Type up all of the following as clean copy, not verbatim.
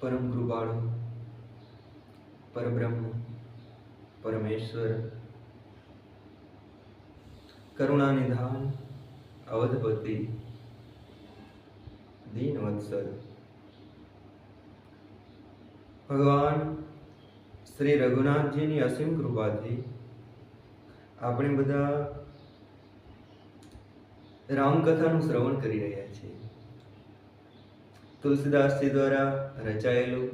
परम कृपाळु परब्रह्म परमेश्वर करुणा निधान अवधपति दीन वत्सल भगवान श्री रघुनाथ जी ની અસીમ કૃપાથી આપણે બધા રામકથાનું શ્રવણ કરી રહ્યા છીએ। તુલસીદાસજી દ્વારા રચાયેલું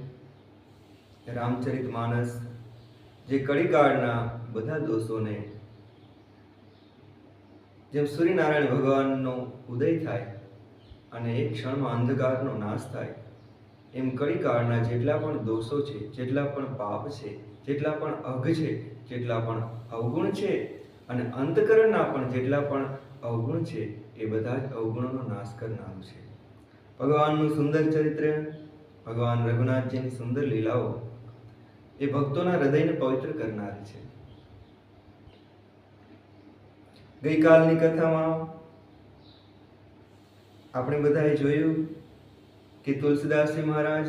રામચરિતમાનસ જે કળીકાળના બધા દોષોને જેમ સૂર્યનારાયણ ભગવાનનો ઉદય થાય અને એક ક્ષણમાં અંધકારનો નાશ થાય એમ કળીકાળના જેટલા પણ દોષો છે, જેટલા પણ પાપ છે, જેટલા પણ અઘ છે, જેટલા પણ અવગુણ છે અને અંતકરણના પણ જેટલા પણ અવગુણ છે એ બધા જ અવગુણોનો નાશ કરનારું છે। ભગવાનનું સુંદર ચરિત્ર, ભગવાન રઘુનાથજીની સુંદર લીલાઓ એ ભક્તોના હૃદયને પવિત્ર કરનારી છે। ગઈકાલની કથામાં આપણે બધાએ જોયું કે તુલસીદાસજી મહારાજ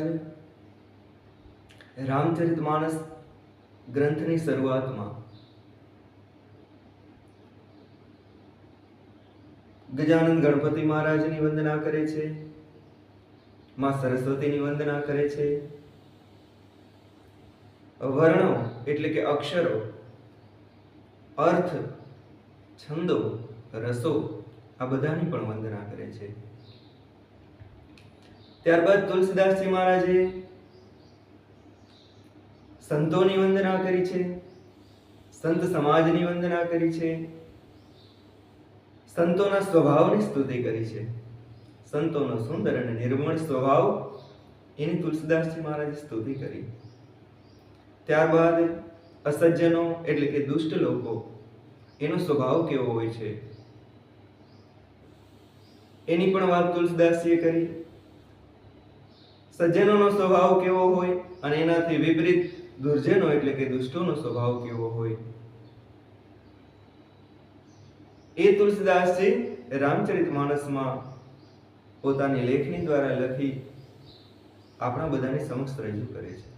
રામચરિતમાનસ ગ્રંથની શરૂઆતમાં ગજાનંદ ગણપતિ મહારાજની વંદના કરે છે, માં સરસ્વતીની વંદના કરે છે, વર્ણો એટલે કે અક્ષરો, અર્થ, છંદો, રસો આ બધાની પણ વંદના કરે છે। ત્યારબાદ તુલસીદાસજી મહારાજે સંતોની વંદના કરી છે, સંત સમાજની વંદના કરી છે, સંતોના સ્વભાવની સ્તુતિ કરી છે। સંતોનો સુંદર અને નિર્મળ સ્વભાવ એની તુલસીદાસજી મહારાજે સ્તુતિ કરી। ત્યારબાદ અસજ્જનો એટલે કે દુષ્ટ લોકો એનો સ્વભાવ કેવો હોય છે એની પણ વાત તુલસીદાસજીએ કરી। સજ્જનોનો સ્વભાવ કેવો હોય અને એનાથી વિપરીત દુર્જનો એટલે કે દુષ્ટોનો સ્વભાવ કેવો હોય એ તુલસીદાસજી રામચરિતમાનસમાં પોતાની લેખની દ્વારા લખી આપણા બધાની સમક્ષ રજૂ કરે છે।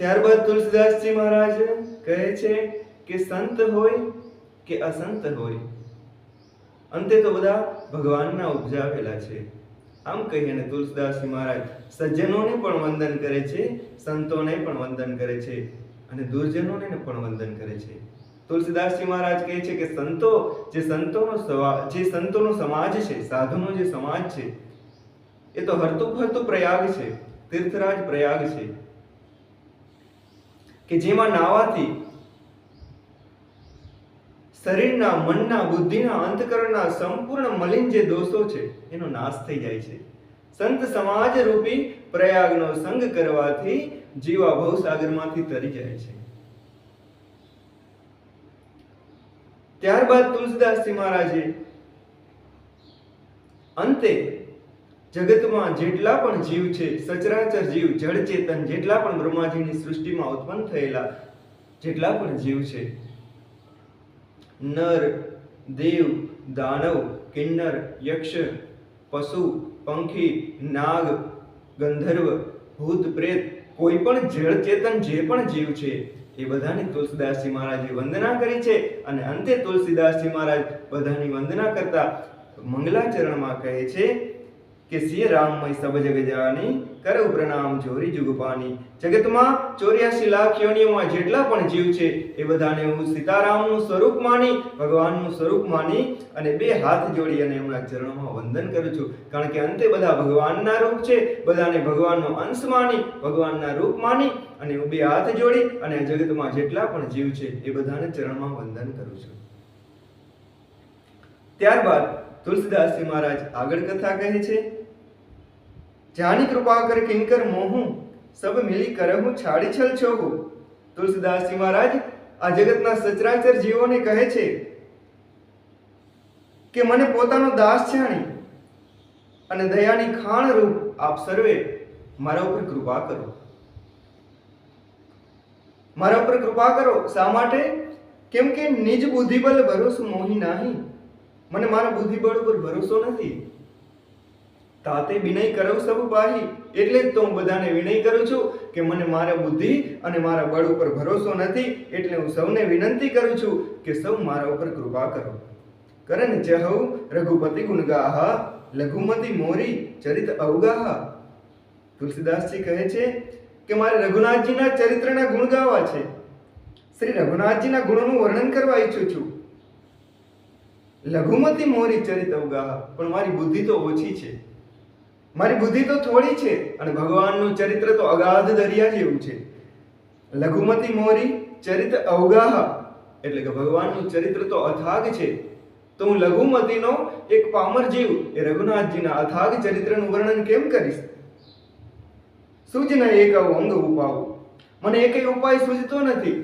ત્યારબાદ તુલસીદાસજી મહારાજ કહે છે કે સંત હોય કે અસંત હોય અંતે તો બધા ભગવાનના ઉપજાવેલા છે। આમ કહીને તુલસીદાસજી મહારાજ સજ્જનોને પણ વંદન કરે છે, સંતોને પણ વંદન કરે છે અને દુર્જનોને પણ વંદન કરે છે। તુલસીદાસજી મહારાજ કહે છે કે સંતો જે સંતોનો સમાજ છે, સાધુનો જે સમાજ છે એ તો હરતું ફરતું પ્રયાગ છે, તીર્થરાજ પ્રયાગ છે કે જેમાં નાવાથી શરીરના, મનના, બુદ્ધિના, અંતકરણના સંપૂર્ણ મલિન જે દોષો છે એનો નાશ થઈ જાય છે। સંત સમાજ રૂપી પ્રયાગનો સંગ કરવાથી જીવા ભવસાગરમાંથી તરી જાય છે। ત્યારબાદ તુલસીદાસજી મહારાજે અંતે જગતમાં જેટલા પણ જીવ છે, સચરાચર જીવ, જળ ચેતન, જેટલા પણ બ્રહ્માજીની સૃષ્ટિમાં ઉત્પન્ન થયેલા જેટલા પણ જીવ છે, નર, દેવ, દાનવ, કિન્નર, યક્ષ, પશુ, પંખી, નાગ, ગંધર્વ, ભૂત, પ્રેત, કોઈ પણ જળ ચેતન જે પણ જીવ છે એ બધાની તુલસીદાસજી મહારાજે વંદના કરી છે અને અંતે તુલસીદાસજી મહારાજ બધાની વંદના કરતા મંગલાચરણમાં કહે છે કે સિય રામમય સબ જગ જાની કરઉ પ્રણામ જોરી જુગપાની। જગતમાં 84 લાખ યોનિઓમાં જેટલા પણ જીવ છે એ બધાને હું સીતારામનું સ્વરૂપ માની, ભગવાનનું સ્વરૂપ માની અને બે હાથ જોડી અને એમના ચરણોમાં વંદન કરું છું। કારણ કે અંતે બધા ભગવાનના રૂપ છે, બધાને ભગવાનનો અંશ માની, ભગવાનના રૂપ માની અને હું બે હાથ જોડી અને જગતમાં જેટલા પણ જીવ છે એ બધાને ચરણમાં વંદન કરું છું। ત્યારબાદ તુલસીદાસજી મહારાજ આગળ કથા કહે છે, જાની કૃપા કર કિંકર મોહું સબ મિલી કરહું છાડી છલ છોહું। તુલસીદાસજી મહારાજ આ જગતના સચરાચર જીવોને કહે છે કે મને પોતાનો દાસ જાણી અને દયાની ખાણ રૂપ આપ સર્વે મારા ઉપર કૃપા કરો, મારા ઉપર કૃપા કરો। શા માટે? કેમ કે નિજ બુદ્ધિબળ ભરોસો મોહી નાહી, મને મારા બુદ્ધિબળ ઉપર ભરોસો નથી। તાતે વિનય કરવ સબ પાહી, એટલે જ તો હું બધાને વિનય કરું છું કે મને મારા બુદ્ધિ અને મારા બળ ઉપર ભરોસો નથી, એટલે હું સૌને વિનંતી કરું છું કે સૌ મારા ઉપર કૃપા કરો. કરન ચહુ રઘુપતિ ગુણગાહા, લઘુમતી મોરી ચરિત અવગાહા. તુલસીદાસજી કહે છે કે મારે રઘુનાથજીના ચરિત્રના ગુણ ગાવા છે, શ્રી રઘુનાથજીના ગુણોનું વર્ણન કરવા ઈચ્છું છું. લઘુમતી મોરી ચરિત અવગાહા, પણ મારી બુદ્ધિ તો ઓછી છે, મારી બુદ્ધિ તો થોડી છે, અને ભગવાનનું ચરિત્ર તો અગાધ દરિયા જેવું છે. લઘુમતી મોરી ચરિત અવગાહા એટલે કે ભગવાનનું ચરિત્ર તો અથાગ છે, તો હું લઘુમતીનો એક પામર જીવ એ રઘુનાથજીના અથાગ ચરિત્રનું વર્ણન કેમ કરીશ? સૂજ ન એક અંગ ઉપાવું, મને એકેય ઉપાય સૂઝતો નથી,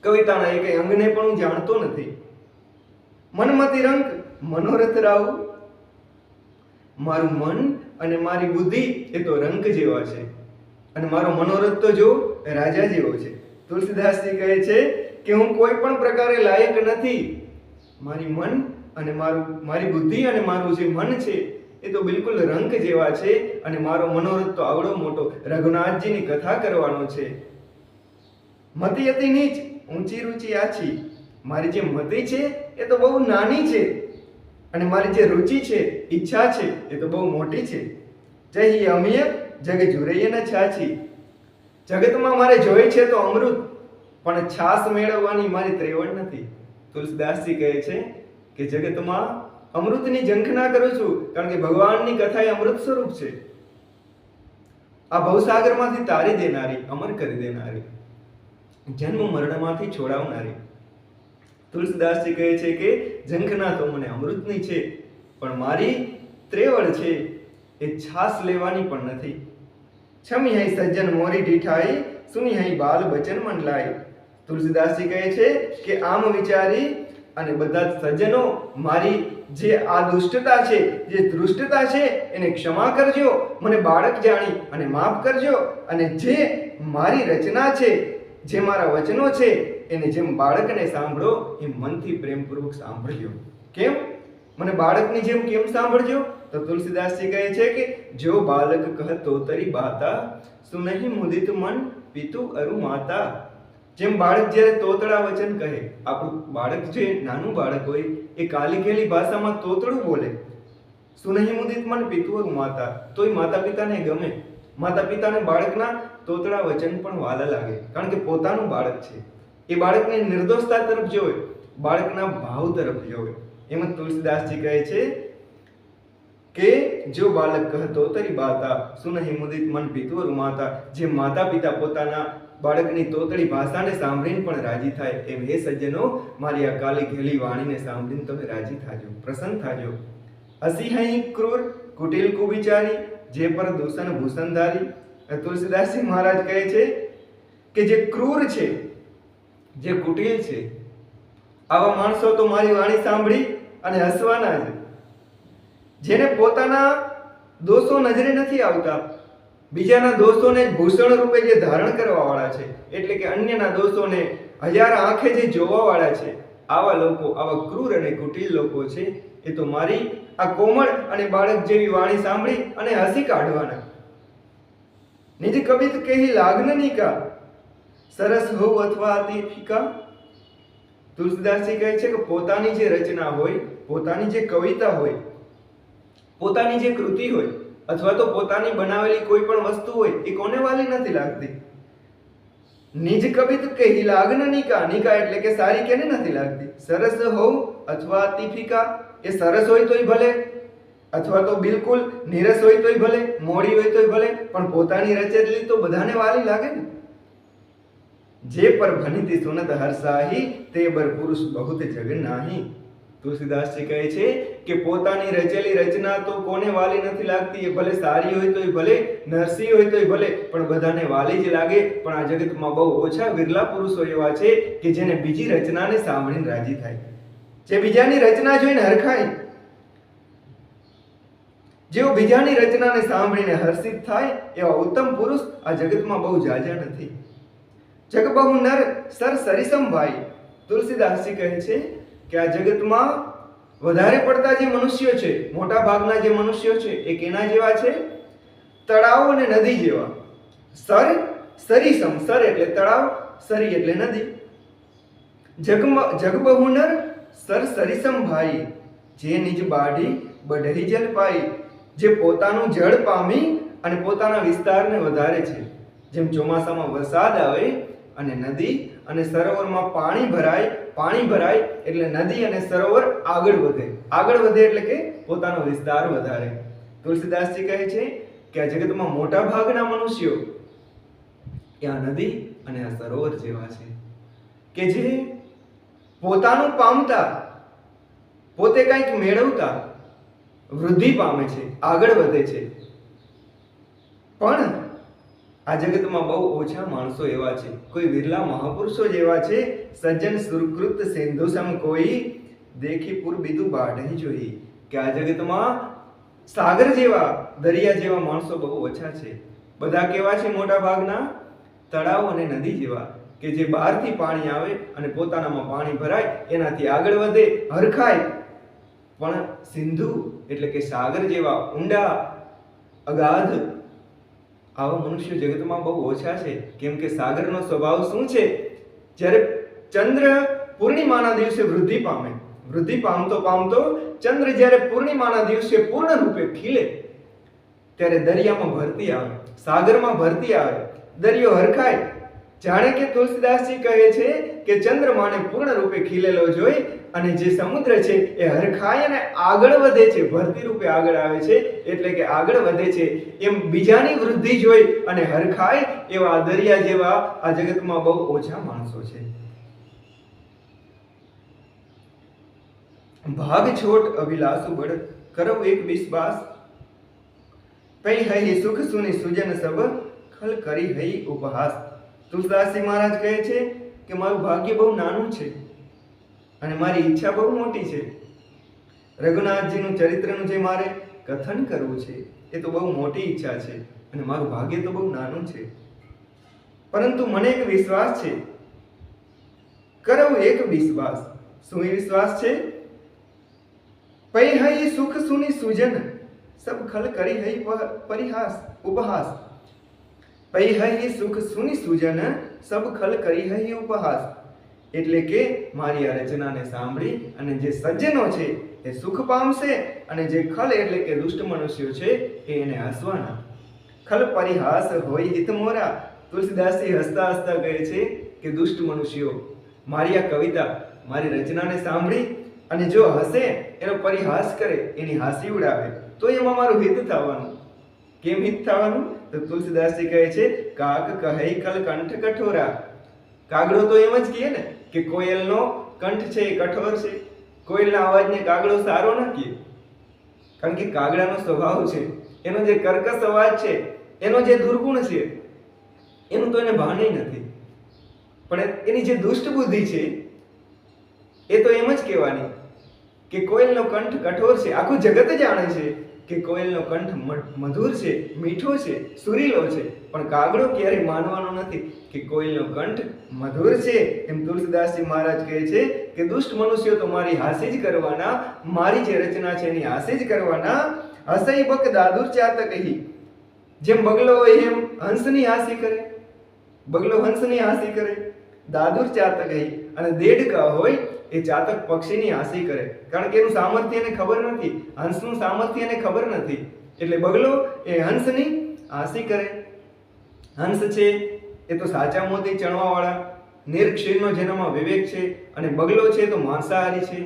કવિતાના એકેય અંગને પણ હું જાણતો નથી. મનમતી રંગ મનોરથ રાવ, મારું મન અને મારી બુદ્ધિ એ તો રંક જેવા છે, અને મારો મનોરથ તો જો રાજા જેવો છે. તુલસીદાસજી કહે છે કે હું કોઈ પણ પ્રકારે લાયક નથી. મારી મન અને મારી બુદ્ધિ અને મારું જે મન છે એ તો બિલકુલ રંક જેવા છે, અને મારો મનોરથ તો આવડો મોટો રઘુનાથજીની કથા કરવાનો છે. મતિ અતિ નીચ ઊંચી રૂચિ આછી, મારી જે મતિ છે એ તો બહુ નાની છે, અને મારી જે રુચિ છે, ઈચ્છા છે એ તો બહુ મોટી છે. જહી અમિય જગ જુરૈય ન છાછી, જગતમાં મારે જોઈએ છે તો અમૃત, પણ છાસ મેળવવાની મારી ત્રેવડ નથી. તુલસીદાસજી કહે છે કે જગતમાં અમૃતની ઝંખના કરું છું, કારણ કે ભગવાનની કથા એ અમૃત સ્વરૂપ છે. આ ભવસાગરમાંથી તારી દેનારી, અમર કરી દેનારી, જન્મ મરણમાંથી છોડાવનારી. તુલસીદાસજી કહે છે કે ઝંખના તો મને અમૃતની છે, પણ મારી ત્રેવડ છે એ છાસ લેવાની પણ નથી. છમી હૈ સજ્જન મોરી ઢીઠાઈ, સુની હૈ બાલ બચન મન લાઈ. તુલસીદાસજી કહે છે કે આમ વિચારી અને બધા સજ્જનો મારી જે આ દુષ્ટતા છે, જે ધૃષ્ટતા છે એને ક્ષમા કરજો, મને બાળક જાણી અને માફ કરજો, અને જે મારી રચના છે, જે મારા વચનો છે એને જેમ બાળકને સાંભળો એ મનથી પ્રેમપૂર્વક સાંભળજો. કેમ? મને બાળકની જેમ કેમ સાંભળજો? તો તુલસીદાસજી કહે છે કે જો બાલક કહતો તરી બાતા, સુનહી મુદિત મન પિતુ અરુ માતા. જેમ બાળક જ્યારે તોતડા વચન કહે, આપણું બાળક જે નાનું બાળક હોય એ કાલી કેલી ભાષામાં તોતડું બોલે, સુનહી મુદિત મન પિતુ અરુ માતા, તોય માતા પિતાને ગમે. માતા પિતાને બાળકના તોતડા વચન પણ વાલા લાગે, કારણ કે પોતાનું બાળક છે. એ બાળકની નિર્દોષતા તરફ જોવે, બાળકના ભાવ તરફ જોવે. એમ જ તુલસીદાસજી કહે છે કે જો બાલક કહતો તરી બાતા, સુનહી મુદિત મન પિતુ અરુ માતા. જે માતા પિતા પોતાના બાળકની તોતડી ભાષાને સાંભળીને પણ રાજી થાય, એમ હે સજ્જનો મારી આ કાલી ઘેલી વાણીને સાંભળીને તમે રાજી થાજો, પ્રસન્ન થાજો. અસી હૈ ક્રૂર કુટિલ કુવિચારી, જે પર દૂષણ ભૂષણધારી. તુલસીદાસજી મહારાજ કહે છે કે જે ક્રૂર છે, જે કુટિલ છે, આવા માણસો તો મારી વાણી સાંભળી અને હસવાના છે. જેને પોતાના દોષો નજરે નથી આવતા, બીજાના દોષોને ભૂષણ રૂપે જે ધારણ કરવા વાળા છે, એટલે કે અન્યના દોષોને હજાર આંખે જે જોવા વાળા છે, આવા લોકો, આવા ક્રૂર અને કુટિલ લોકો છે, એ તો મારી આ કોમળ અને બાળક જેવી વાણી સાંભળી અને હસી કાઢવાના. નિજ કવિત કહી લાગ્ન નિકા, સરસ હોવ અથવા અતિ ફીકા. તુલસીદાસજી કહે છે કે પોતાની જે રચના હોય, પોતાની જે કવિતા હોય, પોતાની જે કૃતિ હોય, અથવા તો પોતાની બનાવેલી કોઈ પણ વસ્તુ હોય, એ કોને વાલી નથી લાગતી. નિજ કવિત કહી લાગ્ન નિકા, નિકા એટલે કે સારી કેને નથી લાગતી. સરસ હોવ અથવા અતિ ફીકા, એ સરસ હોય તોય ભલે, અથવા તો બિલકુલ નીરસ હોય તોય ભલે, મોડી હોય તોય ભલે, પણ પોતાની રચેલી તો બધાને વાલી લાગે ને. જે પર ભનિતી સુનત હર્ષાહી, તે બર પુરુષ બહુત જગ નાહી. તુલસીદાસજી કહે છે કે પોતાની રચેલી રચના તો કોને વાલી નથી લાગતી. એ ભલે સારી હોય તોય ભલે, નરસી હોય તોય ભલે, પણ બધાને વાલી જ લાગે. પણ આ જગતમાં બહુ ઓછા વિરલા પુરુષો એવા છે કે જેને બીજી રચનાને સાંભળીને રાજી થાય, જે બીજાની રચના જોઈને હરખાય, જેઓ બીજાની રચનાને સાંભળીને હર્ષિત થાય, એવા ઉત્તમ પુરુષ આ જગતમાં બહુ જાજા નથી. જગ બહુ નર સર સરિસમ ભાઈ. તુલસીદાસજી કહે છે કે આ જગતમાં વધારે પડતા જે મનુષ્યો છે, મોટા ભાગના જે મનુષ્યો છે એ કેના જેવા છે? તળાવ અને નદી જેવા. સરીસમ, સર એટલે તળાવ, સરી એટલે નદી. જગબહુ નર સર સરીસમ ભાઈ, જે નિજ બાઢી બઢઈ જલ પાઈ. જે પોતાનું જળ પામી અને પોતાના વિસ્તારને વધારે છે. જેમ ચોમાસામાં વરસાદ આવે અને નદી અને સરોવરમાં પાણી ભરાય એટલે નદી અને સરોવર આગળ વધે એટલે કે પોતાનો વિસ્તાર વધારે. તુલસીદાસજી કહે છે કે આ જગતમાં મોટા ભાગના મનુષ્યો એ આ નદી અને આ સરોવર જેવા છે કે જે પોતાનું પામતા, પોતે કંઈક મેળવતા વૃદ્ધિ પામે છે, આગળ વધે છે. પણ આ જગતમાં બહુ ઓછા માણસો એવા છે, કોઈ વિરલા મહાપુરુષો જેવા છે. સજ્જન સુરકૃત સિંધુ સમ કોઈ, દેખી પુર બીધું બાઢઈ જોઈ. કે આ જગતમાં સાગર જેવા, દરિયા જેવા માણસો બહુ ઓછા છે. બધા કેવા છે? મોટા ભાગના તળાવ અને નદી જેવા, કે જે બહારથી પાણી આવે અને પોતાનામાં પાણી ભરાય, એનાથી આગળ વધે, હરખાય. પણ સિંધુ એટલે કે સાગર જેવા ઊંડા, અગાધ આવા મનુષ્યો જગતમાં બહુ ઓછા છે. કેમ કે સાગરનો સ્વભાવ શું છે? જ્યારે ચંદ્ર પૂર્ણિમાના દિવસે વૃદ્ધિ પામતો ચંદ્ર જ્યારે પૂર્ણિમાના દિવસે પૂર્ણ રૂપે ખીલે, ત્યારે દરિયામાં ભરતી આવે, સાગરમાં ભરતી આવે, દરિયો હરખાય. જાણે કે તુલસીદાસજી કહે છે કે ચંદ્રમાને પૂર્ણ રૂપે ખીલેલો જોઈ અને જે સમુદ્ર છે એ હરખાય અને આગળ વધે છે, ભરતી રૂપે આગળ આવે છે, એટલે કે આગળ વધે છે. એમ બીજાની વૃદ્ધિ જોઈ અને હરખાય એવા દરિયા જેવા આ જગતમાં બહુ ઓછા માણસો છે. ભાગ છોટ અભિલાષુ બળ, કરવ એક વિશ્વાસ. પૈ હૈ સુખ સુની સુજન સબ, ખલ કરી હૈ ઉપહાસ. તુલસીદાસજી મહારાજ કહે છે કે મારું ભાગ્ય બહુ નાનું છે અને મારી ઈચ્છા બહુ મોટી છે. રઘુનાથજીનું ચરિત્રનું જે મારે કથન કરવું છે એ તો બહુ મોટી ઈચ્છા છે અને મારું ભાગ્ય તો બહુ નાનું છે. પરંતુ મને એક વિશ્વાસ છે. કરવું એક વિશ્વાસ. શું એ વિશ્વાસ છે? પૈ હૈ સુખ સુની સુજન સબ ખલ કરી હૈ પરિહાસ ઉપહાસ. પૈ હૈ સુખ સુની સુજન સબ ખલ કરી હૈ ઉપહાસ. એટલે કે મારી આ રચનાને સાંભળી અને જે સજ્જનો છે એ સુખ પામશે અને જે ખલ એટલે કે દુષ્ટ મનુષ્યો છે એ એને હસવાના. ખલ પરિહાસ હોય હિત મોરા. તુલસીદાસજી હસતા હસતા કહે છે કે દુષ્ટ મનુષ્યો મારી આ કવિતા, મારી રચનાને સાંભળી અને જો હસે, એનો પરિહાસ કરે, એની હાસી ઉડાવે, તો એમાં મારું હિત થવાનું. કેમ હિત થવાનું? તો તુલસીદાસજી કહે છે કાક કહે કલ કંઠ કઠોરા. કાગડો તો એમ જ કહે ને કે કોયલનો કંઠ છે એ કઠોર છે. કોયલના અવાજને કાગડો સારો ન કહે, કારણ કે કાગડાનો સ્વભાવ છે, એનો જે કર્કશ અવાજ છે, એનો જે દુર્ગુણ છે, એનું તો એને ભાન નથી. પણ એની જે દુષ્ટ બુદ્ધિ છે એ તો એમ જ કહેવાની કે કોયલનો કંઠ કઠોર છે. આખું જગત જાણે છે કે કોયલનો કંઠ મધુર છે, મીઠો છે, સુરીલો છે, પણ કાગડો ક્યારેય માનવાનો નથી કે કોયલનો કંઠ મધુર છે. એમ તુલસીદાસજી મહારાજ કહે છે કે દુષ્ટ મનુષ્યો તો મારી હાસી જ કરવાના, મારી જે રચના છે એની હાસી જ કરવાના. હસઈ બક દાદુર ચાતક કહી. જેમ બગલો હોય એમ હંસની હાસી કરે, બગલો હંસની હાસી કરે, દાદુર ચાતક કહી. અને દેડકા હોય એ ચાતક પક્ષીની હાસી કરે, કારણ કે એનું સામર્થ્ય એને ખબર નથી, હંસનું સામર્થ્ય એને ખબર નથી, એટલે બગલો એ હંસની હાસી કરે. હંસ છે એ તો સાચા મોતી ચણવા વાળા, નિર્ક્ષીરનો જેનામાં વિવેક છે, અને બગલો છે તો માંસાહારી છે.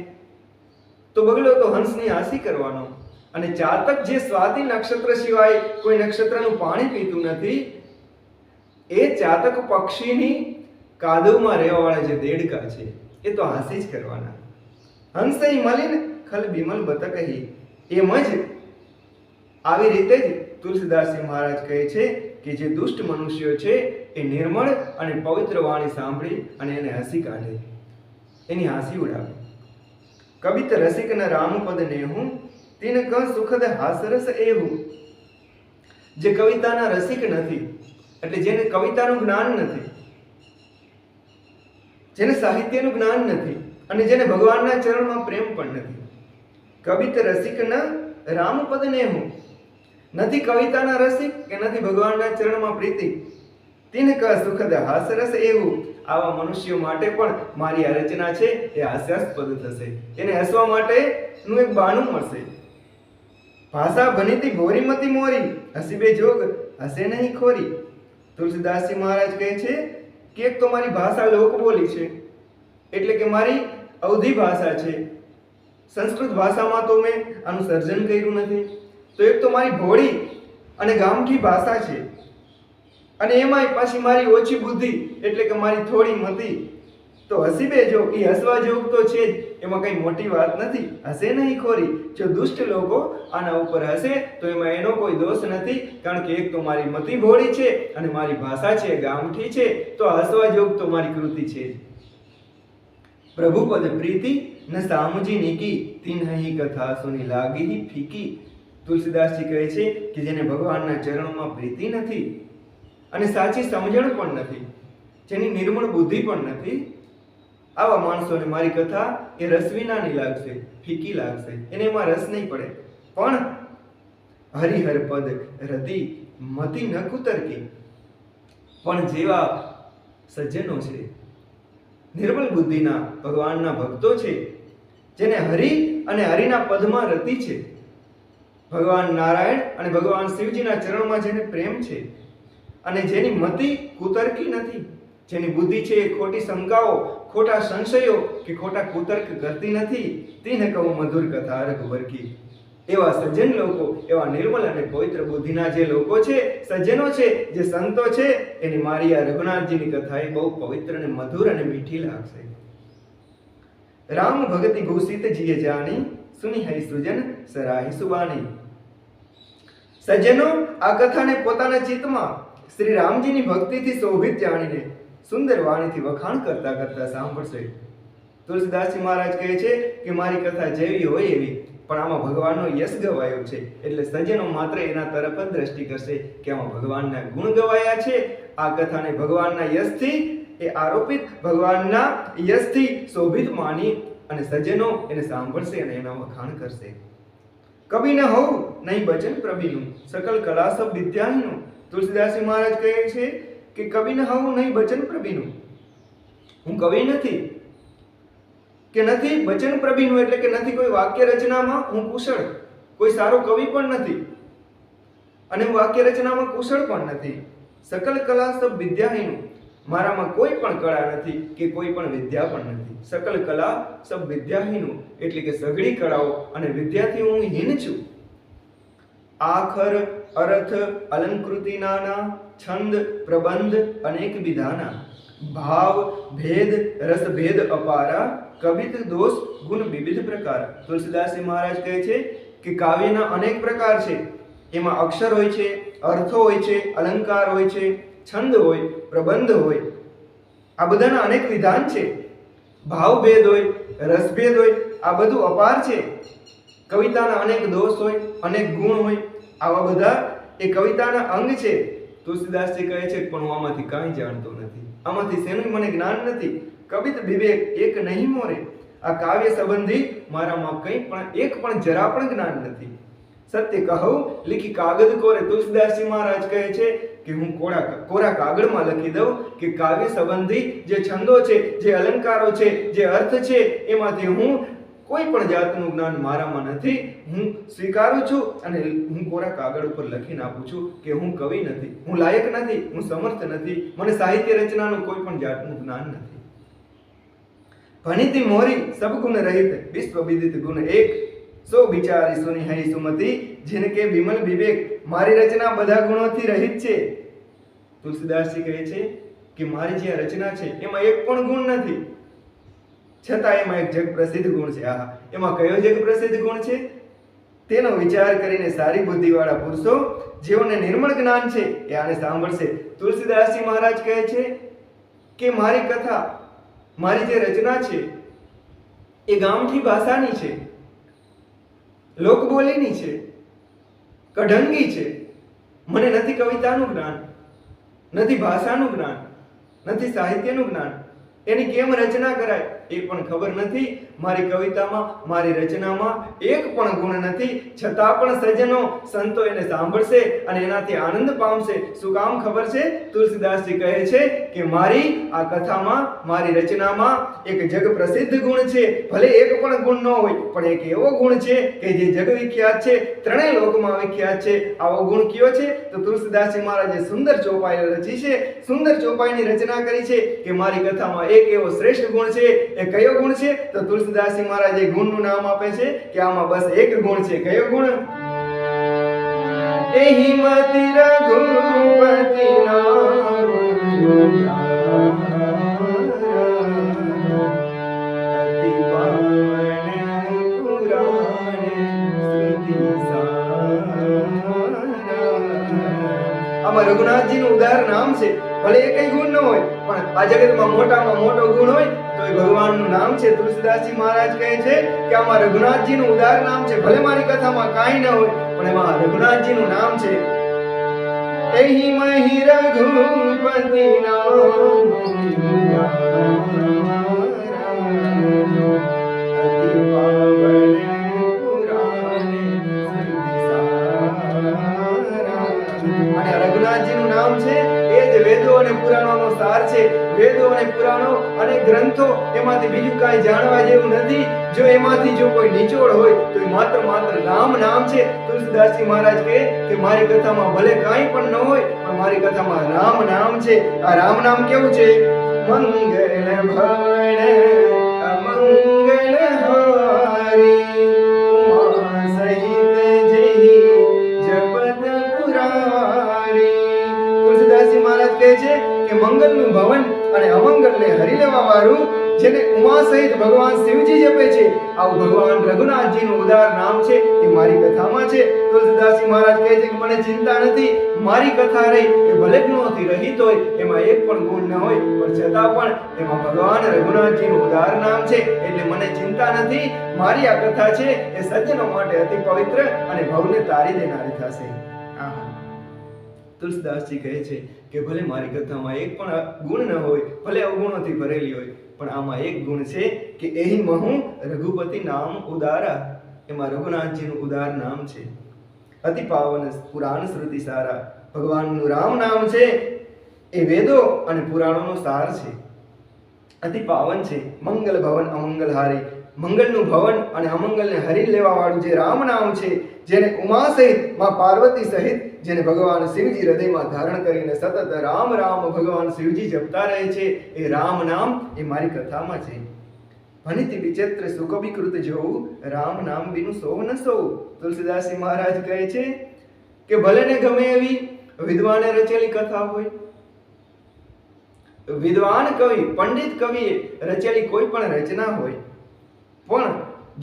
તો બગલો તો હંસની હાસી કરવાનો. અને ચાતક જે સ્વાતિ નક્ષત્ર સિવાય કોઈ નક્ષત્રનું પાણી પીતું નથી, એ ચાતક પક્ષીની કાદવમાં રહેવા વાળા જે દેડકા છે એ તો હાસી જ કરવાના. હંસઈ મલિન ખલ બિમલ બતકહી. એમ જ આવી રીતે જ તુલસીદાસજી મહારાજ કહે છે કે જે દુષ્ટ મનુષ્યો છે એ નિર્મળ અને પવિત્ર વાણી સાંભળી અને એને હસી કાઢે, એની હાસી ઉડાવે. કવિત રસિક ન રામપદ નેહું તિન ક સુખદ હાસરસ એવું. જે કવિતાના રસિક નથી, એટલે જેને કવિતાનું જ્ઞાન નથી, જેને સાહિત્યનું જ્ઞાન નથી અને જેને ભગવાનના ચરણમાં પ્રેમ પણ નથી, કવિત રસિક ન રામ પદ ને હું. નથી કવિતાના રસિક કે નથી ભગવાનના ચરણમાં પ્રીતિ, તિન ક સુખદ હાસ્યરસ એવું. આવા મનુષ્યો માટે પણ મારી આ રચના છે એ હાસ્યાસ્પદ થશે, એને હસવા માટેનું એક બાનું મળશે. ભાષા ભનીતી ભોરીમતી મોરી, હસીબે જોગ હસે નહીં ખોરી. તુલસીદાસજી મહારાજ કહે છે કે એક તો મારી ભાષા લોક બોલી છે, એટલે કે મારી અવધી ભાષા છે. સંસ્કૃત ભાષામાં તો મેં આનું સર્જન કર્યું નથી. તો એક તો મારી ભોળી અને ગામઠી ભાષા છે, અને એમાંય પાછી મારી ઓછી બુદ્ધિ, એટલે કે મારી થોડી મતિ. તો હસીબે જો એ હસવા જેવું તો છે જ, એમાં કઈ મોટી વાત નથી. હસે નહીં ખોરી, જો દુષ્ટ લોકો આના ઉપર હસે તો એમાં એનો કોઈ દોષ નથી, કારણ કે એક તો મારી મતિ ભોળી છે અને મારી ભાષા છે ગામઠી છે, તો હસવા જેવું તો મારી કૃતિ છે જ. પ્રભુ પદ પ્રીતિ ન સામજી નીકી, તિન્હી કથા સુની લાગી ફીકી. તુલસીદાસજી કહે છે કે જેને ભગવાનના ચરણોમાં પ્રીતિ નથી અને સાચી સમજણ પણ નથી, જેની નિર્મળ બુદ્ધિ પણ નથી, આવા માણસોને મારી કથા એ રસવિનાની લાગશે, ફીકી લાગશે, એને એમાં રસ નહીં પડે. પણ હરિહર પદ રતિ મતિ ન કુતરકી. પણ જેવા સજ્જનો છે, નિર્મલ બુદ્ધિના ભગવાનના ભક્તો છે, જેને હરિ અને હરિના પદમાં રતિ છે, ભગવાન નારાયણ અને ભગવાન શિવજીના ચરણમાં જેને પ્રેમ છે, અને જેની મતિ કુતર્કી નથી, જેની બુદ્ધિ છે એ ખોટી શંકાઓ, ખોટા સંશયો કે ખોટા કુતર્ક કરતી નથી, તેને કહું મધુર કથા રઘુબર કી. એવા સજ્જન લોકો, એવા નિર્મલ અને પવિત્ર બુદ્ધિના જે લોકો છે, સજ્જનો છે, જે સંતો છે, એની મારી આ રઘુનાથજીની કથા એ બહુ પવિત્ર અને મધુર અને મીઠી લાગશે. રામ ભગતિ ભૂષિત જીએ જાની, સુની હૈ સુજન સરાહી સુબાની. સજ્જનો આ કથાને પોતાના ચિત્તમાં શ્રી રામજીની ભક્તિથી શોભિત જાણીને સુંદર વાણીથી વખાણ કરતા કરતા સાંભળશે. તુલસીદાસજી મહારાજ કહે છે કે મારી કથા જેવી હોય એવી, પણ આમાં ભગવાનનો યશ ગવાયો છે, એટલે સજ્જનો માત્ર એના તરફ જ દ્રષ્ટિ કરશે કે આમાં ભગવાનના ગુણ ગવાયા છે. આ કથાને ભગવાનના યશથી એ આરોપિત, ભગવાનના યશથી શોભિત માની અને સજ્જનો એને સાંભળશે અને એના વખાણ કરશે. કવિ ન હોઉં નહીં બચન પ્રભીનું, સકલ કલા સબ વિદ્યાહીનું. તુલસીદાસજી મહારાજ કહે છે કે કવિ ન હોઉં નહીં બચન પ્રભીનું, હું કવિ નથી કે નથી બચન પ્રભીનું, એટલે કે નથી કોઈ વાક્ય રચનામાં હું કુશળ, કોઈ સારો કવિ પણ નથી અને હું વાક્ય રચનામાં કુશળ પણ નથી. સકલ કલા સબ વિદ્યાહીનું, મારામાં કોઈ પણ કળા નથી કે કોઈ પણ વિદ્યા પણ નથી. સકલ કલા સબ વિદ્યાહીનું, એટલે કે સઘળી કળાઓ અને વિદ્યાથી હું હીન છું. આખર અર્થ અલંકૃતિ નાના, છંદ પ્રબંધ અનેક વિધાના, ભાવ ભેદ રસ ભેદ અપારા, કવિત દોષ ગુણ વિવિધ પ્રકાર. તુલસીદાસજી મહારાજ કહે છે કે કાવ્યના અનેક પ્રકાર છે. એમાં અક્ષર હોય છે, અર્થો હોય છે, અલંકાર હોય છે, છંદ હોય, પ્રબંધ હોય, આ બધાના અનેક વિધાન છે. ભાવભેદ હોય, રસભેદ હોય, આ બધું અપાર છે. કવિતાના અનેક દોષ હોય, અનેક ગુણ હોય, આવા બધા એ કવિતાના અંગ છે. તુલસીદાસજી કહે છે પણ હું આમાંથી કાંઈ જાણતો નથી, આમાંથી શેનું મને જ્ઞાન નથી. કવિત વિવેક એક નહીં મોરે, આ કાવ્ય સંબંધી મારામાં કંઈ પણ એક પણ જરા પણ જ્ઞાન નથી. સત્ય કહું લીખી કાગળ કોરે. તુલસીદાસજી મહારાજ કહે છે કે હું કોરા કાગળમાં લખી દઉં કે કાવ્ય સંબંધી જે છંદો છે, જે અલંકારો છે, જે અર્થ છે, એમાંથી હું કોઈ પણ જાતનું જ્ઞાન મારામાં નથી. હું સ્વીકારું છું અને હું કોરા કાગળ ઉપર લખીને આપું છું કે હું કવિ નથી, હું લાયક નથી, હું સમર્થ નથી, મને સાહિત્ય રચનાનું કોઈ પણ જાતનું જ્ઞાન નથી. ભણીતી મોરી સબ ગુણ રહિત, વિશ્વ વિદિત ગુણ એક, સો બિચારી સુની હૈ સુમતી, જેને કે વિમલ વિવેક. મારી રચના બધા ગુણોથી રહિત છે. તુલસીદાસજી કહે છે કે મારી જે રચના છે એમાં એક પણ ગુણ નથી, છતાં એમાં એક જગ પ્રસિદ્ધ ગુણ છે. આહા, એમાં કયો જગ પ્રસિદ્ધ ગુણ છે? તેનો વિચાર કરીને સારી બુદ્ધિવાળા પુરુષો, જેઓને નિર્મળ જ્ઞાન છે, એ આને સાંભળશે. તુલસીદાસજી મહારાજ કહે છે કે મારી કથા, મારી જે રચના છે એ ગામઠી ભાષાની છે, લોકબોલીની છે, કઢંગી છે. મને નથી કવિતાનું જ્ઞાન, નથી ભાષાનું જ્ઞાન, નથી સાહિત્યનું જ્ઞાન. એની કેમ રચના કરાય, એ પણ ખબર નથી. મારી કવિતામાં, મારી રચનામાં એક પણ ગુણ નથી, છતાં પણ સજ્જનો સંતો એને સાંભળશે અને એનાથી આનંદ પામશે. શું કામ ખબર છે? તુલસીદાસજી કહે છે કે મારી આ કથામાં, મારી રચનામાં એક જગ પ્રસિદ્ધ ગુણ છે. ભલે એક પણ ગુણ ન હોય, પણ એક એવો ગુણ છે કે જે જગ વિખ્યાત છે, ત્રણેય લોકમાં વિખ્યાત છે. આવો ગુણ કયો છે? તો તુલસીદાસજી મહારાજે સુંદર ચોપાઈ રચી છે, સુંદર ચોપાઈની રચના કરી છે કે મારી કથામાં એક એવો શ્રેષ્ઠ ગુણ છે. એ કયો ગુણ છે? તો તુલસીદાસજી મહારાજે ગુણનું નામ આપે છે કે આમાં બસ એક ગુણ છે. કયો ગુણ? એહી મતિ રઘુપતિ નામ અતિ પાવન પુરાણ શ્રુતિ સારા. આમાં રઘુનાથજીનું ઉદાર નામ છે. ભલે એકય ગુણ ન હોય, પણ આ જગતમાં મોટામાં મોટો ગુણ હોય તો એ ભગવાનનું નામ છે. તુલસીદાસજી મહારાજ કહે છે કે આમાં રઘુનાથજીનું ઉદાર નામ છે. ભલે મારી કથામાં કાંઈ ન હોય, પણ એમાં રઘુનાથજીનું નામ છે. એહી મહી રઘુપતિ નામ અતિ પાવન પુરાણ શ્રુતિ સારા. અને રઘુનાથજીનું નામ છે એ જ વેદો અને પુરાણોનો સાર છે. વેદો અને પુરાણો અને ગ્રંથો, એમાંથી બીજું કાંઈ જાણવા જેવું નથી. જો એમાંથી જો કોઈ નિચોડ હોય તો એ માત્ર રામ નામ છે. તુલસીદાસજી મહારાજ કહે કે મારી કથામાં ભલે કાંઈ પણ ન હોય, પણ મારી કથામાં રામ નામ છે. આ રામ નામ કેવું છે? મંગલ ભવન અમંગલ હારી ઉમા સહિત જઈ જપત પુરારી. તુલસીદાસજી મહારાજ કહે છે કે મંગલનું ભવન અને અમંગલને હરી લેવા વાળું, જેને ઉમા સહિત ભગવાન શિવજી જપે છે, આવું ભગવાન રઘુનાથજીનું ઉદાર નામ છે. એ મારી કથામાં છે. તુલસીદાસજી મહારાજ કહે છે કે મને ચિંતા નથી. મારી કથા રહી એ ભલે ગુણોથી રહિત હોય, એમાં એક પણ ગુણ ન હોય, પણ છતાં પણ એમાં ભગવાન રઘુનાથજીનું ઉદાર નામ છે. એટલે મને ચિંતા નથી. મારી આ કથા છે એ સજ્જનો માટે અતિ પવિત્ર અને ભવને તારી દેનારી થશે. તુલસીદાસજી કહે છે કે ભલે મારી કથામાં એક પણ ગુણ ન હોય, ભલે અવગુણોથી ભરેલી હોય, પણ આમાં એક ગુણ છે કે એહી મહુ રઘુપતિ નામ ઉદારા. એમાં રઘુનાથજીનું ઉદાર નામ છે. અતિ પાવન પુરાણ શ્રુતિ સારા. ભગવાનનું રામ નામ છે એ વેદો અને પુરાણોનો સાર છે. અતિ પાવન છે. મંગલ ભવન અમંગલ હારી. મંગલનું ભવન અને અમંગલને હરી લેવા વાળું જે રામ નામ છે, જેને ઉમા સહિત, માં પાર્વતી સહિત, જેને ભગવાન શિવજી હૃદયમાં ધારણ કરીને સતત રામ રામ ભગવાન શિવજી જપતા રહે છે, એ રામ નામ એ મારી કથામાં છે. ભનિતિ વિચિત્ર સુકવિકૃત જોવું, રામ નામ બિનું સૌ ન સૌ. તુલસીદાસજી મહારાજ કહે છે કે ભલે ને ગમે એવી વિદ્વાને રચેલી કથા હોય, વિદ્વાન કવિ, પંડિત કવિએ રચેલી કોઈ પણ રચના હોય, પણ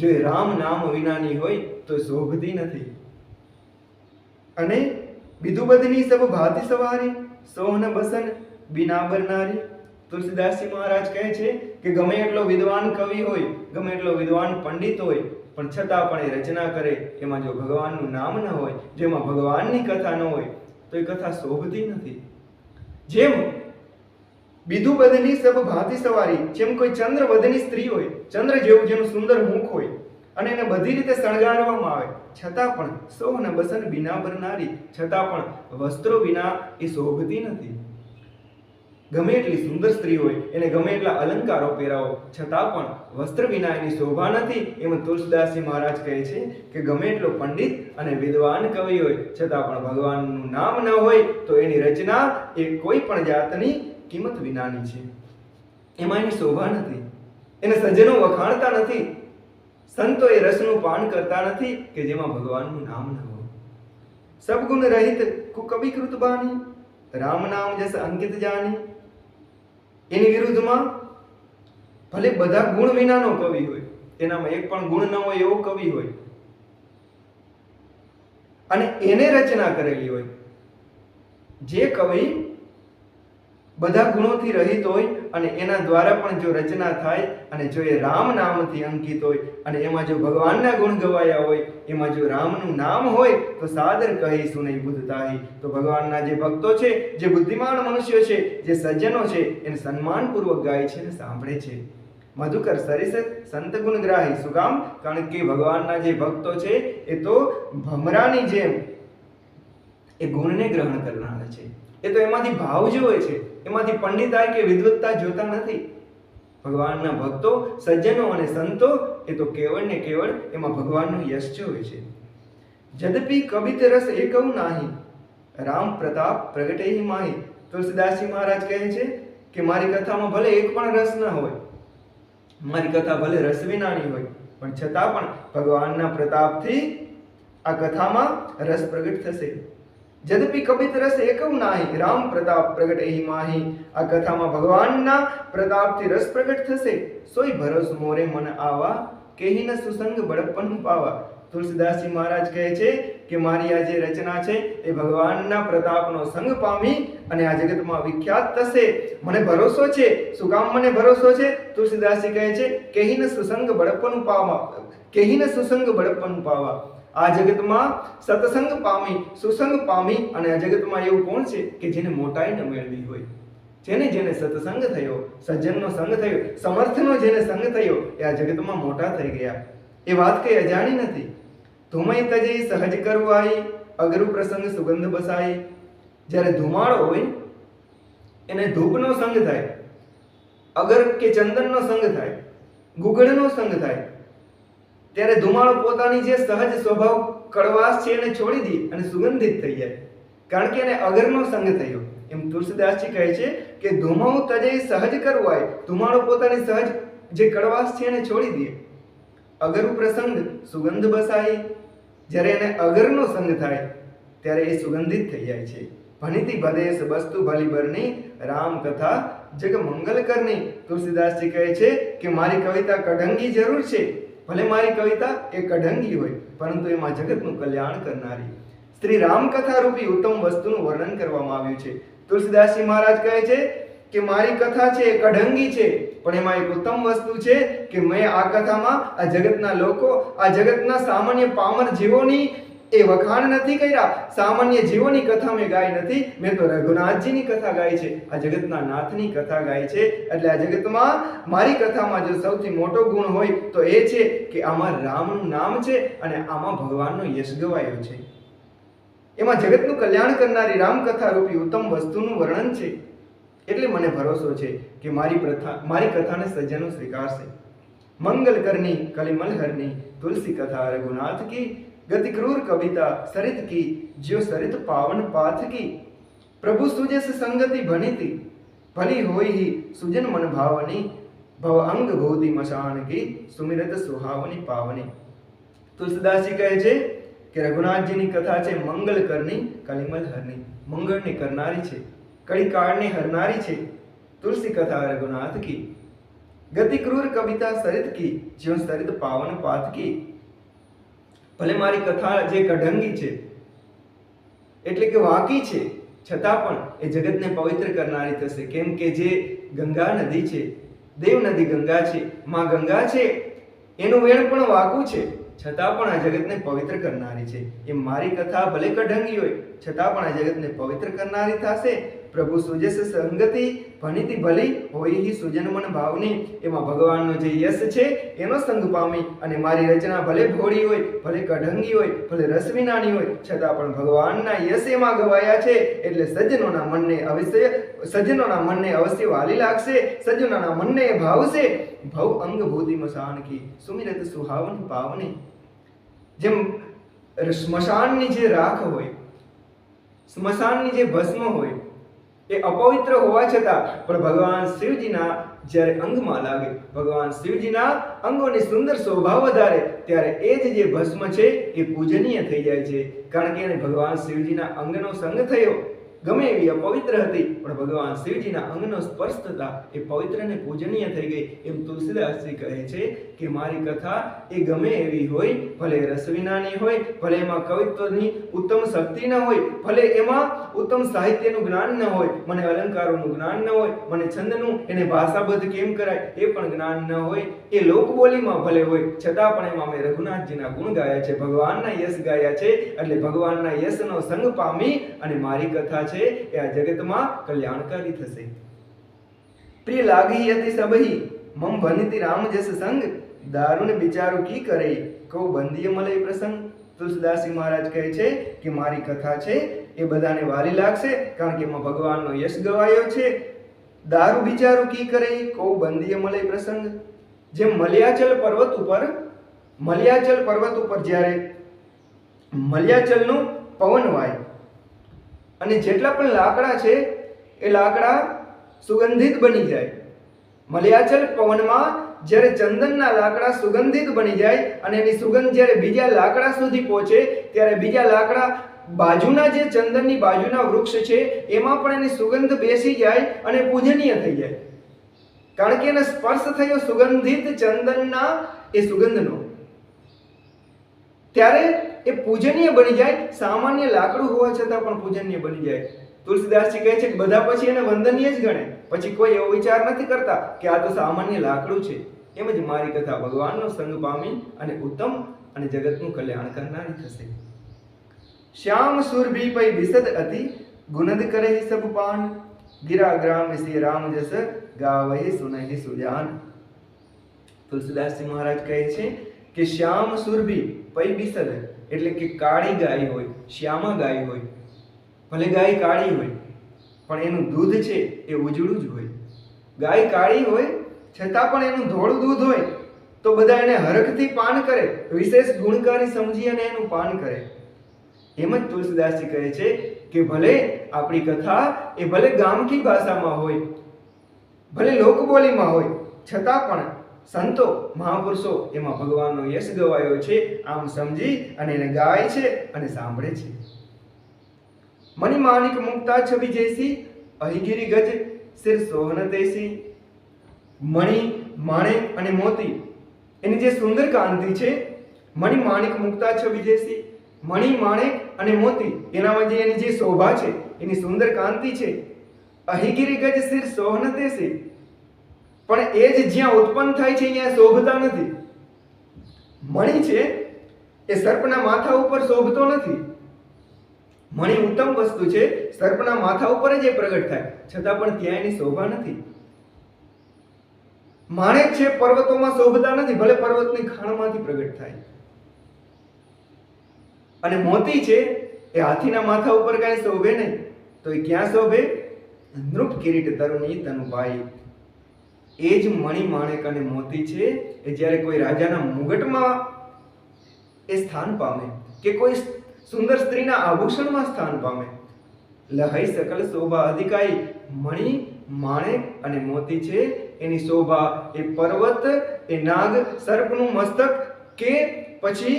જો એ રામ નામ વિનાની હોય તો શોભતી નથી. અને વિધુબધની સબ ભાતી સવારી, સોહન બસન બિના બરનારી. તુલસીદાસજી મહારાજ કહે છે કે ગમે એટલો વિદ્વાન કવિ હોય, ગમે એટલો વિદ્વાન પંડિત હોય, પણ છતાં પણ એ રચના કરે, એમાં જો ભગવાનનું નામ ન હોય, જેમાં ભગવાનની કથા ન હોય, તો એ કથા શોભતી નથી. જેમ વિધુબધની સબ ભાતી સવારી, જેમ કોઈ ચંદ્રવદની સ્ત્રી હોય, ચંદ્ર જેવું જેનું સુંદર મુખ હોય, અને એને બધી રીતે શણગારવામાં આવે, છતાં પણ સોહન બસન બિના બરનારી, છતાં પણ વસ્ત્રો વિના એ શોભતી નથી. ગમે એટલી સુંદર સ્ત્રી હોય, એને ગમે એટલા અલંકારો પહેરાવો, છતાં પણ વસ્ત્ર વિના એની શોભા નથી. એમ તુલસીદાસજી મહારાજ કહે છે કે ગમે એટલો પંડિત અને વિદ્વાન કવિ હોય, છતાં પણ ભગવાનનું નામ ન હોય તો એની રચના એ કોઈ પણ જાતની કિંમત વિનાની છે. એમાં એની શોભા નથી. એને સજ્જનો વખાણતા નથી. સંતો એ રસનું પાન કરતા નથી કે જેમાં ભગવાનનું નામ ન હોય. સબગુણ રહિત કુકવિકૃત બાની, રામ નામ જસ અંકિત જાની. એની વિરુદ્ધમાં ભલે બધા ગુણ વિનાનો કવિ હોય, તેનામાં એક પણ ગુણ ન હોય એવો કવિ હોય, અને એને રચના કરેલી હોય. જે કવિ બધા ગુણોથી રહિત હોય અને એના દ્વારા પણ જો રચના થાય, અને જો એ રામ નામથી અંકિત હોય, અને એમાં જો ભગવાનના ગુણ ગવાયા હોય, એમાં જો રામનું નામ હોય, તો સાદર કહી સુનઈ બુદ્ધતાહી. તો ભગવાનના જે ભક્તો છે, જે બુદ્ધિમાન મનુષ્યો છે, જે સજ્જનો છે, એને સન્માનપૂર્વક ગાય છે અને સાંભળે છે. મધુકર સરિસ સંત ગુણગ્રાહી. શું કામ? કારણ કે ભગવાનના જે ભક્તો છે એ તો ભમરાની જેમ એ ગુણને ગ્રહણ કરનારા છે. એ તો એમાંથી ભાવ જોવે છે, એમાંથી પંડિતાઈ કે વિદ્વત્તા જોતા નથી. ભગવાનના ભક્તો, સજ્જનો અને સંતો એ તો કેવળ ને કેવળ એમાં ભગવાનનું યશ જોવે છે. જદપી કબિત રસ એકવ નાહી, રામ પ્રતાપ પ્રગટે માહી. તુલસીદાસજી મહારાજ કહે છે કે મારી કથામાં ભલે એક પણ રસ ન હોય, મારી કથા ભલે રસ વિનાની હોય, પણ છતાં પણ ભગવાનના પ્રતાપથી આ કથામાં રસ પ્રગટ થશે. જદપી કબિત રસ એકવ નાહી, રામ પ્રતાપ પ્રગટે માહી. આ કથામાં ભગવાનના પ્રતાપથી રસ પ્રગટ થશે. સોય ભરોસ મોરે મન આવા, કેહી ન સુસંગ બળપન પાવા. તુલસીદાસજી મહારાજ કહે છે કે મારી આ જે રચના છે એ ભગવાનના પ્રતાપનો સંગ પામી અને આ જગતમાં વિખ્યાત થશે. મને ભરોસો છે. શું કામ મને ભરોસો છે? તુલસીદાસજી કહે છે કેહી ન સુસંગ બળપન પાવા, કેહી ન સુસંગ બળપન પાવા. આ જગતમાં સત્સંગ પામી, સુસંગ પામી અને આ જગતમાં એવું કોણ છે કે જેને મોટાઈ ન મેળવી હોય? જેને સત્સંગ થયો, સજ્જનનો સંગ થયો, સમર્થનો જેને સંગ થયો એ આ જગતમાં મોટા થઈ ગયા. એ વાત કઈ અજાણી નથી. ધુમય તજે સહજ કરવાઈ, અગરુ પ્રસંગ સુગંધ બસાઈ. જ્યારે ધુમાડો હોય એને ધૂપનો સંગ થાય, અગર કે ચંદનનો સંગ થાય, ગુગળનો સંગ થાય, ત્યારે ધુમાડો પોતાની જે સહજ સ્વભાવ કડવાશ છે એને છોડી દે અને સુગંધિત થઈ જાય, કારણ કે એને અગરનો સંગ થયો. એમ તુલસીદાસજી કહે છે કે ધુમઉ તજે સહજ કરવાય, ધુમાડો પોતાની સહજ જે કડવાશ છે એને છોડી દે. અગરુ પ્રસંગ સુગંધ બસાઈ, જ્યારે એને અગરનો સંગ થાય ત્યારે એ સુગંધિત થઈ જાય છે. ભનિતી ભદેશ વસ્તુ ભલી બરની, રામ કથા જગ મંગલ કરની. તુલસીદાસજી કહે છે કે મારી કવિતા કઢંગી જરૂર છે, ભલે મારી કવિતા એ કઢંગી હોય, પરંતુ એમાં જગતનું કલ્યાણ કરનારી શ્રી રામકથા રૂપી ઉત્તમ વસ્તુનું વર્ણન કરવામાં આવ્યું છે. તુલસીદાસજી મહારાજ કહે છે કે મારી કથા છે એ કઢંગી છે, પણ એમાં એક ઉત્તમ વસ્તુ છે કે મેં આ કથામાં આ જગતના લોકો, આ જગતના સામાન્ય પામર જીવોની એ વખાણ નથી કર્યા, સામાન્ય જીવોની કથા મેં ગાઈ નથી, મેં તો રઘુનાથજીની કથા ગાઈ છે, આ જગતના નાથની કથા ગાઈ છે. એટલે આ જગતમાં મારી કથામાં જો સૌથી મોટો ગુણ હોય તો એ છે કે આમાં રામનું નામ છે અને આમાં ભગવાનનો યશ ગવાયો છે. એમાં જગતનું કલ્યાણ કરનારી રામકથા રૂપી ઉત્તમ વસ્તુનું વર્ણન છે. એટલે મને ભરોસો છે કે મારી કથાને સજ્જનો સ્વીકારશે. મંગલ કરની કલિમલ હરની, તુલસી કથા રઘુનાથ કી. ગતિ ક્રૂર કવિતા સરિત કી, જ્યો સરિત પાવન પાથ કી. પ્રભુ સુજસ સંગતિ ભનિતી, ભલી હોય હી સુજન મન ભાવની. ભવ અંગ ભૂતિ મશાન કી, સુમિરત સુહાવની પાવની. તુલસીદાસજી કહે છે કે રઘુનાથજીની કથા છે મંગલ કરની કલિમલ હરની, મંગળને કરનારી છે, કડી કાળને હરનારી છે. તુલસી કથા રઘુનાથ કી. ગતિ ક્રૂર કવિતા સરિત કી, જ્યો સરિત પાવન પાથ કી. ભલે મારી કથા જે કઢંગી છે એટલે કે વાંકી છે, છતાં પણ એ જગતને પવિત્ર કરનારી થશે. કેમ કે જે ગંગા નદી છે, દેવ નદી ગંગા છે, માં ગંગા છે, એનું વેણ પણ વાંકું છે, છતાં પણ આ જગતને પવિત્ર કરનારી છે. એ મારી કથા ભલે કઢંગી હોય છતાં પણ આ જગતને પવિત્ર કરનારી થશે. પ્રભુ સુજસ સંગતિ ભનિતી ભલી હોય હી સુજન મન ભાવની. એમાં ભગવાનનો જે યશ છે એનો સંગ પામી અને મારી રચના ભલે ભોળી હોય, ભલે કઢંગી હોય, ભલે રસ વિનાની હોય, છતાં પણ ભગવાનના યશ એમાં ગવાયા છે. એટલે સજ્જનોના મનને અવશ્ય વાલી લાગશે, સજ્જનોના મનને ભાવશે. ભવ અંગ ભૂતિ મશાન કી, સુમિરત સુહાવન પાવની. જેમ સ્મશાનની જે રાખ હોય, સ્મશાનની જે ભસ્મ હોય, એ અપવિત્ર હોવા છતાં પણ ભગવાન શિવજીના જ્યારે અંગમાં લાગે, ભગવાન શિવજીના અંગોની સુંદર શોભા વધારે, ત્યારે એ જે ભસ્મ છે એ પૂજનીય થઈ જાય છે. કારણ કે એને ભગવાન શિવજીના અંગનો સંગ થયો. ગમે એવી અપવિત્ર હતી પણ ભગવાન શિવજીના અંગનો સ્પર્શ થતા એ પવિત્ર અને પૂજનીય થઈ ગઈ. એમ તુલસીદાસજી કહે છે કે મારી કથા એ ગમે એવી હોય, ભલે રસ વિનાની હોય, ભલે એમાં કવિત્વની ઉત્તમ શક્તિ ન હોય, ભલે એમાં ઉત્તમ સાહિત્યનું જ્ઞાન ન હોય, મને અલંકારોનું જ્ઞાન ન હોય, મને છંદનું એને ભાષાબદ્ધ કેમ કરાય એ પણ જ્ઞાન ન હોય, એ લોકબોલીમાં ભલે હોય, છતાં પણ એમાં મેં રઘુનાથજીના ગુણ ગાયા છે, ભગવાનના યશ ગાયા છે. એટલે ભગવાનના યશનો સંગ પામી અને મારી કથા છે એ આ જગતમાં કલ્યાણકારી થશે. પ્રિય લાગી હતી સબહી, મમ ભનિતિ રામ જસ સંગ દારૂણ બિચારું કી કરે કહું બંદીય મળે પ્રસંગ. તુલસીદાસજી મહારાજ કહે છે કે મારી કથા છે એ બધાને વાલી લાગશે, કારણ કે એમાં ભગવાનનો યશ ગવાયો છે. દારૂ બિચારું કી કરે કહું બંદીય મળે પ્રસંગ. જેમ મલયાચલ પર્વત ઉપર જ્યારે મલયાચલનું પવન વાય અને જેટલા પણ લાકડા છે એ લાકડા સુગંધિત બની જાય. મલયાચલ પવનમાં જ્યારે ચંદનના લાકડા સુગંધિત બની જાય અને એની સુગંધ જ્યારે બીજા લાકડા સુધી પહોંચે ત્યારે બીજા લાકડા બાજુના જે ચંદનની બાજુના વૃક્ષ છે એમાં પણ એની સુગંધ બેસી જાય અને પૂજનીય થઈ જાય, કારણ કે એને સ્પર્શ થયો સુગંધિત ચંદનના એ સુગંધનો, ત્યારે એ પૂજનીય બની જાય. સામાન્ય લાકડું હોવા છતાં પણ પૂજનીય બની જાય. તુલસીદાસજી કહે છે કે બધા પછી એને વંદનીય જ ગણે, પછી કોઈ એવો વિચાર નથી કરતા કે આ તો સામાન્ય લાકડું છે. એમ જ મારી કથા ભગવાનનો સંગ પામી અને ઉત્તમ અને જગતનું કલ્યાણ કરનારી થશે. શ્યામ સુરભી પૈ બિસદ અતિ ગુનદ કરે સબ પાન ગિરા ગ્રામ શ્રી રામ જસ ગાવહી સુનહી સુજાન. તુલસીદાસજી મહારાજ કહે છે કે શ્યામ સુરભી પૈ બિસદ એટલે કે કાળી ગાય હોય, શ્યામા ગાય હોય, ભલે ગાય કાળી હોય પણ એનું દૂધ છે એ ઉજળું જ હોય. ગાય કાળી હોય છતાં પણ એનું ધોળું દૂધ હોય તો બધા એને હરખથી પાન કરે, વિશેષ ગુણકારી સમજી અને એનું પાન કરે. એમ જ તુલસીદાસજી કહે છે કે ભલે આપણી કથા એ ભલે ગામકી ભાષામાં હોય, ભલે લોકબોલીમાં હોય, છતાં પણ સંતો મહાપુરુષો એમાં ભગવાનનો યશ ગવાયો છે આમ સમજી અને એને ગાય છે અને સાંભળે છે. મણિ માણિક મુક્તા છબી જૈસી અહિગીરી ગજ સિર સોહન તૈસી. મણિ, માણેક અને મોતી એની જે સુંદર કાંતિ છે, મણિ માણિક મુક્તા છબી જૈસી, મણિ, માણેક અને મોતી એનામાં જે એની જે શોભા છે, એની સુંદર કાંતિ છે. અહિગીરી ગજ સિર સોહન તૈસી, પણ એ જ જ્યાં ઉત્પન્ન થાય છે ત્યાં શોભતા નથી. મણિ છે એ સર્પના માથા ઉપર શોભતો નથી. મણિ ઉત્તમ વસ્તુ છે, સર્પના માથા ઉપર જ એ પ્રગટ થાય, છતાં પણ ત્યાં એની શોભા નથી. માણેક છે પર્વતોમાં શોભતા નથી, ભલે પર્વતની ખાણમાંથી પ્રગટ થાય. અને મોતી છે એ હાથીના માથા ઉપર કાંઈ શોભે નહીં, તો એ ક્યાં શોભે? નૃપ કિરીટ તરુણી તનુ પાઈ. એ જ મણિ, માણેક અને મોતી છે એ જ્યારે કોઈ રાજાના મુગટમાં એ સ્થાન પામે કે કોઈ સુંદર સ્ત્રીના આભૂષણમાં સ્થાન પામે, લહઈ સકલ શોભા અધિકાઈ. મણિ, માણેક અને મોતી છે એની શોભા એ પર્વત, એ નાગ, સર્પનું મસ્તક કે પછી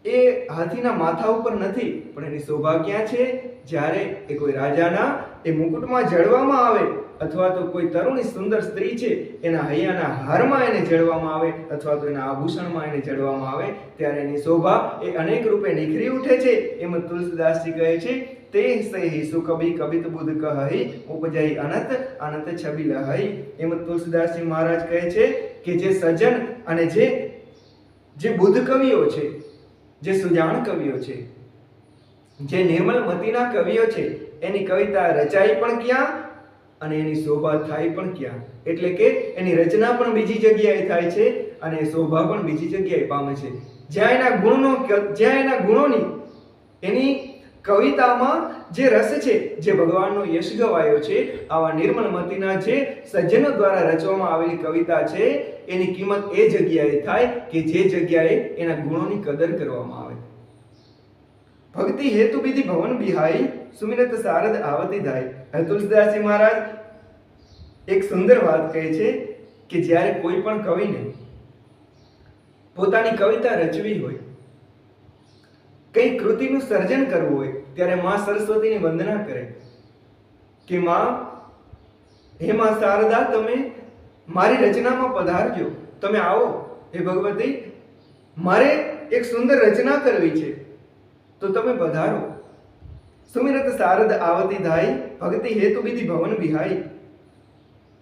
એ હાથીના માથા ઉપર નથી, પણ એની શોભા ક્યાં છે? જ્યારે એ કોઈ રાજાના એ મુકુટમાં જડવામાં આવે અથવા તો કોઈ તરુણી સુંદર સ્ત્રી છે એના હૈયાના હારમાં એને જડવામાં આવે અથવા તો એના આભૂષણમાં એને જડવામાં આવે ત્યારે એની શોભા એ અનેક રૂપે નિખરી ઉઠે છે. એમ તુલસીદાસજી કહે છે તે સહી સુકબી કબિત બુદ્ધ કહી ઉપજઈ અનંત અનંત છબી લહઈ. એમ તુલસીદાસજી મહારાજ કહે છે કે જે સજ્જન અને જે બુદ્ધ કવિઓ છે, જે સુજાણ કવિઓ છે, જે નિર્મલ મતિના કવિઓ છે, એની કવિતા રચાઈ પણ ક્યાં અને એની શોભા થાય પણ ક્યાં? એટલે કે એની રચના પણ બીજી જગ્યાએ થાય છે અને શોભા પણ બીજી જગ્યાએ પામે છે. જ્યાં એના ગુણોની એની કવિતામાં જે રસ છે, જે ભગવાનનો યશ ગવાયો છે, આવા નિર્મળ મતિના જે સજ્જનો દ્વારા રચવામાં આવેલી કવિતા છે એની કિંમત એ જગ્યાએ થાય કે જે જગ્યાએ એના ગુણોની કદર કરવામાં આવે. ભક્તિ હેતુ વિધિ ભવન બિહાઈ સુમિરત શારદ આવતી ધાય. તુલસીદાસજી મહારાજ એક સુંદર વાત કહે છે કે જ્યારે કોઈ પણ કવિને પોતાની કવિતા રચવી હોય, કઈ કૃતિનું સર્જન કરવું હોય, ત્યારે માં સરસ્વતીની વંદના કરે કે માં, હે માં શારદા, તમે મારી રચનામાં પધારજો, તમે આવો. હે ભગવતી, મારે એક સુંદર રચના કરવી છે તો તમે પધારો. સુમિરત શારદ આવતી ધાઈ ભક્તિ હેતુ વિધિ ભવન બિહાઈ.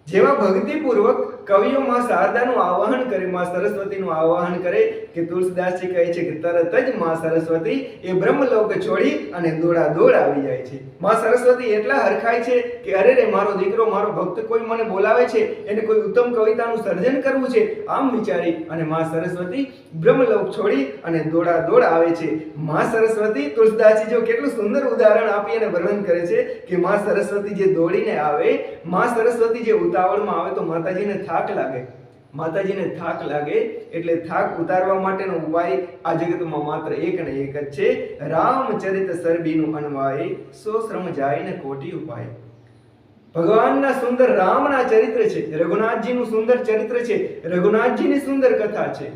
જેવા ભક્તિપૂર્વક કવિઓ માં શારદાનું આવાહન કરે, માં સરસ્વતીનું આવાહન કરે કે તુલસીદાસજી કહે છે કે તરત જ માં સરસ્વતી એ બ્રહ્મલોક છોડી અને દોડા દોડ આવી જાય છે. માં સરસ્વતી એટલા હરખાય છે કે અરે રે મારો દીકરો, મારો ભક્ત કોઈ મને બોલાવે છે, એને કોઈ ઉત્તમ કવિતાનું સર્જન કરવું છે, આમ વિચારી અને માં સરસ્વતી બ્રહ્મલોક છોડી અને દોડા દોડ આવે છે. માં સરસ્વતી, તુલસીદાસજી જો કેટલું સુંદર ઉદાહરણ આપી અને વર્ણન કરે છે કે માં સરસ્વતી જે દોડીને આવે, માં સરસ્વતી જે ઉતાવળમાં આવે તો માતાજીને થાક લાગે. માતાજીને થાક લાગે એટલે થાક ઉતારવા માટેનો ઉપાય આ જગતમાં માત્ર એક ને એક જ છે, રામચરિત સરબીનું અનવાય, સો શ્રમ જાય ને કોટી ઉપાય. ભગવાનના સુંદર રામના ચરિત્ર છે, રઘુનાથજીનું સુંદર ચરિત્ર છે, રઘુનાથજીની સુંદર કથા છે.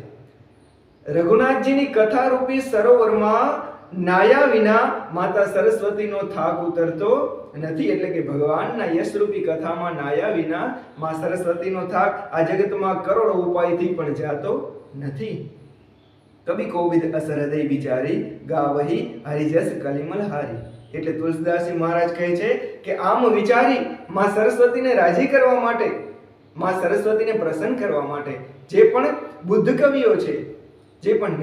રઘુનાથજીની કથા રૂપી સરોવરમાં નાયા વિના માતા સરસ્વતીનો થાક ઉતરતો નથી. એટલે કે ભગવાનના યશરૂપી કથામાં નાયા વિના માં સરસ્વતીનો થાક આ જગતમાં કરોડો ઉપાયથી પણ જાતો નથી. કભી કોવિદ અસ હૃદય વિચારી, ગાવહી હરિજસ કલિમલ હારી. એટલે તુલસીદાસજી મહારાજ કહે છે કે આમ વિચારી માં સરસ્વતીને રાજી કરવા માટે, માં સરસ્વતીને પ્રસન્ન કરવા માટે જે પણ બુદ્ધ કવિઓ છે, જે પણ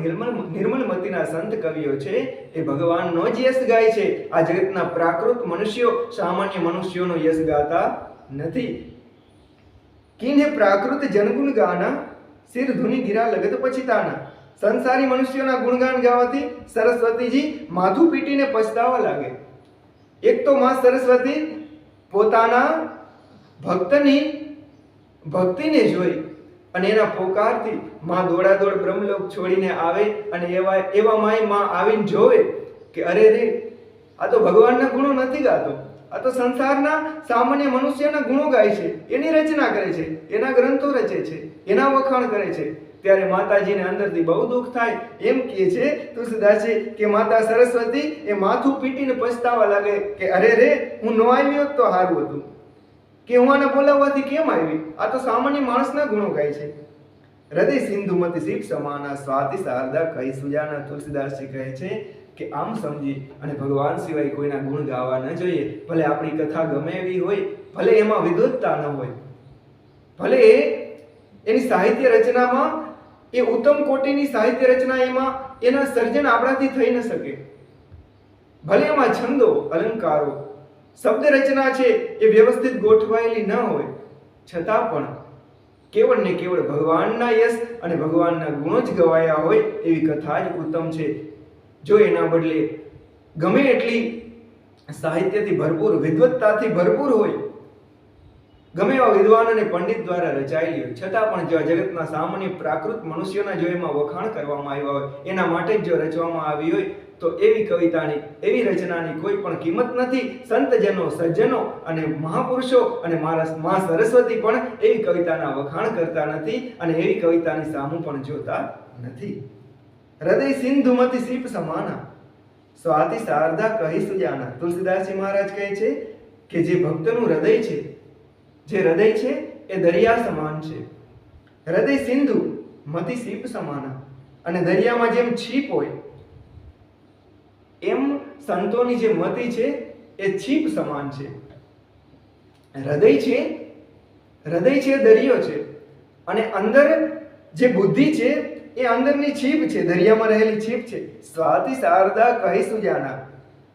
નિર્મલ મતીના સંત કવિઓ છે, એ ભગવાનનો જ યશ ગાય છે. આ જગતના પ્રાકૃત મનુષ્યો સામાન્ય મનુષ્યોનો યશ ગાતા નથી. કિન્હે પ્રાકૃત જનગુણ ગાના, સિર ધુની ગિરા લગત પછીતાના. સંસારી મનુષ્યોના ગુણગાન ગાવાથી સરસ્વતીજી માથું પીટીને પછતાવા લાગે. એક તો માં સરસ્વતી પોતાના ભક્તની ભક્તિને જોઈ અને એના પોકારથી માં દોડાદોડ બ્રહ્મલોક છોડીને આવે અને એવામાં માં આવીને જોવે કે અરે રે, આ તો ભગવાનના ગુણો નથી ગાતો, આ તો સંસારના સામાન્ય મનુષ્યના ગુણો ગાય છે, એની રચના કરે છે, એના ગ્રંથો રચે છે, એના વખાણ કરે છે. ત્યારે માતાજીને અંદરથી બહુ દુઃખ થાય. એમ કહે છે તુલસીદાસજી કે માતા સરસ્વતી એ માથું પીટીને પછતાવા લાગે કે અરે રે, હું ન આવ્યો તો સારું હતું, કે હું આને બોલાવવાથી કેમ આવી, આ તો સામાન્ય માણસના ગુણો ગાય છે. હૃદય સિંધુમતી શિવ સમાના, સ્વાતિ શારદા કઈ સુજાના. તુલસીદાસજી કહે છે કે આમ સમજી અને ભગવાન સિવાય કોઈના ગુણ ગાવા ન જોઈએ. ભલે આપણી કથા ગમે એવી હોય, ભલે એમાં વિદ્વત્તા ન હોય, ભલે એની સાહિત્ય રચનામાં એ ઉત્તમ કોટીની સાહિત્ય રચના એમાં એના સર્જન આપણાથી થઈ ન શકે, ભલે એમાં છંદો, અલંકારો, શબ્દ રચના છે એ વ્યવસ્થિત ગોઠવાયેલી ન હોય, છતાં પણ કેવળ ને કેવળ ભગવાનના યશ અને ભગવાનના ગુણો જ ગવાયા હોય એવી કથા જ ઉત્તમ છે. જો એના બદલે ગમે એટલી સાહિત્યથી ભરપૂર, વિદ્વત્તાથી ભરપૂર હોય, ગમે એવા વિદ્વાન અને પંડિત દ્વારા રચાયેલી હોય, છતાં પણ જો જગતના સામાન્ય પ્રાકૃત મનુષ્યોના જો એમાં વખાણ કરવામાં આવ્યા હોય, એના માટે જ જો રચવામાં આવી હોય, તો એવી કવિતાની, એવી રચનાની કોઈ પણ કિંમત નથી. સંતજનો, સજ્જનો અને મહાપુરુષો અને મા સરસ્વતી પણ એવી કવિતાના વખાણ કરતા નથી અને એવી કવિતાની સામું પણ જોતા નથી. હૃદય સિંધુમતી શિપ સમાના, સ્વાતિ શારદા કહી સુજાના. તુલસીદાસજી મહારાજ કહે છે કે જે ભક્તનું હૃદય છે, જે હૃદય છે એ દરિયા સમાન છે. હૃદય સિંધુ મતી શિપ સમાના. અને દરિયામાં જેમ છીપ હોય એમ સંતોની જે મતિ છે એ છીપ સમાન છે. હૃદય છે દરિયો છે અને અંદર જે બુદ્ધિ છે એ અંદરની છીપ છે, દરિયામાં રહેલી છીપ છે. સ્વાતિ શારદા કહી સુજાના.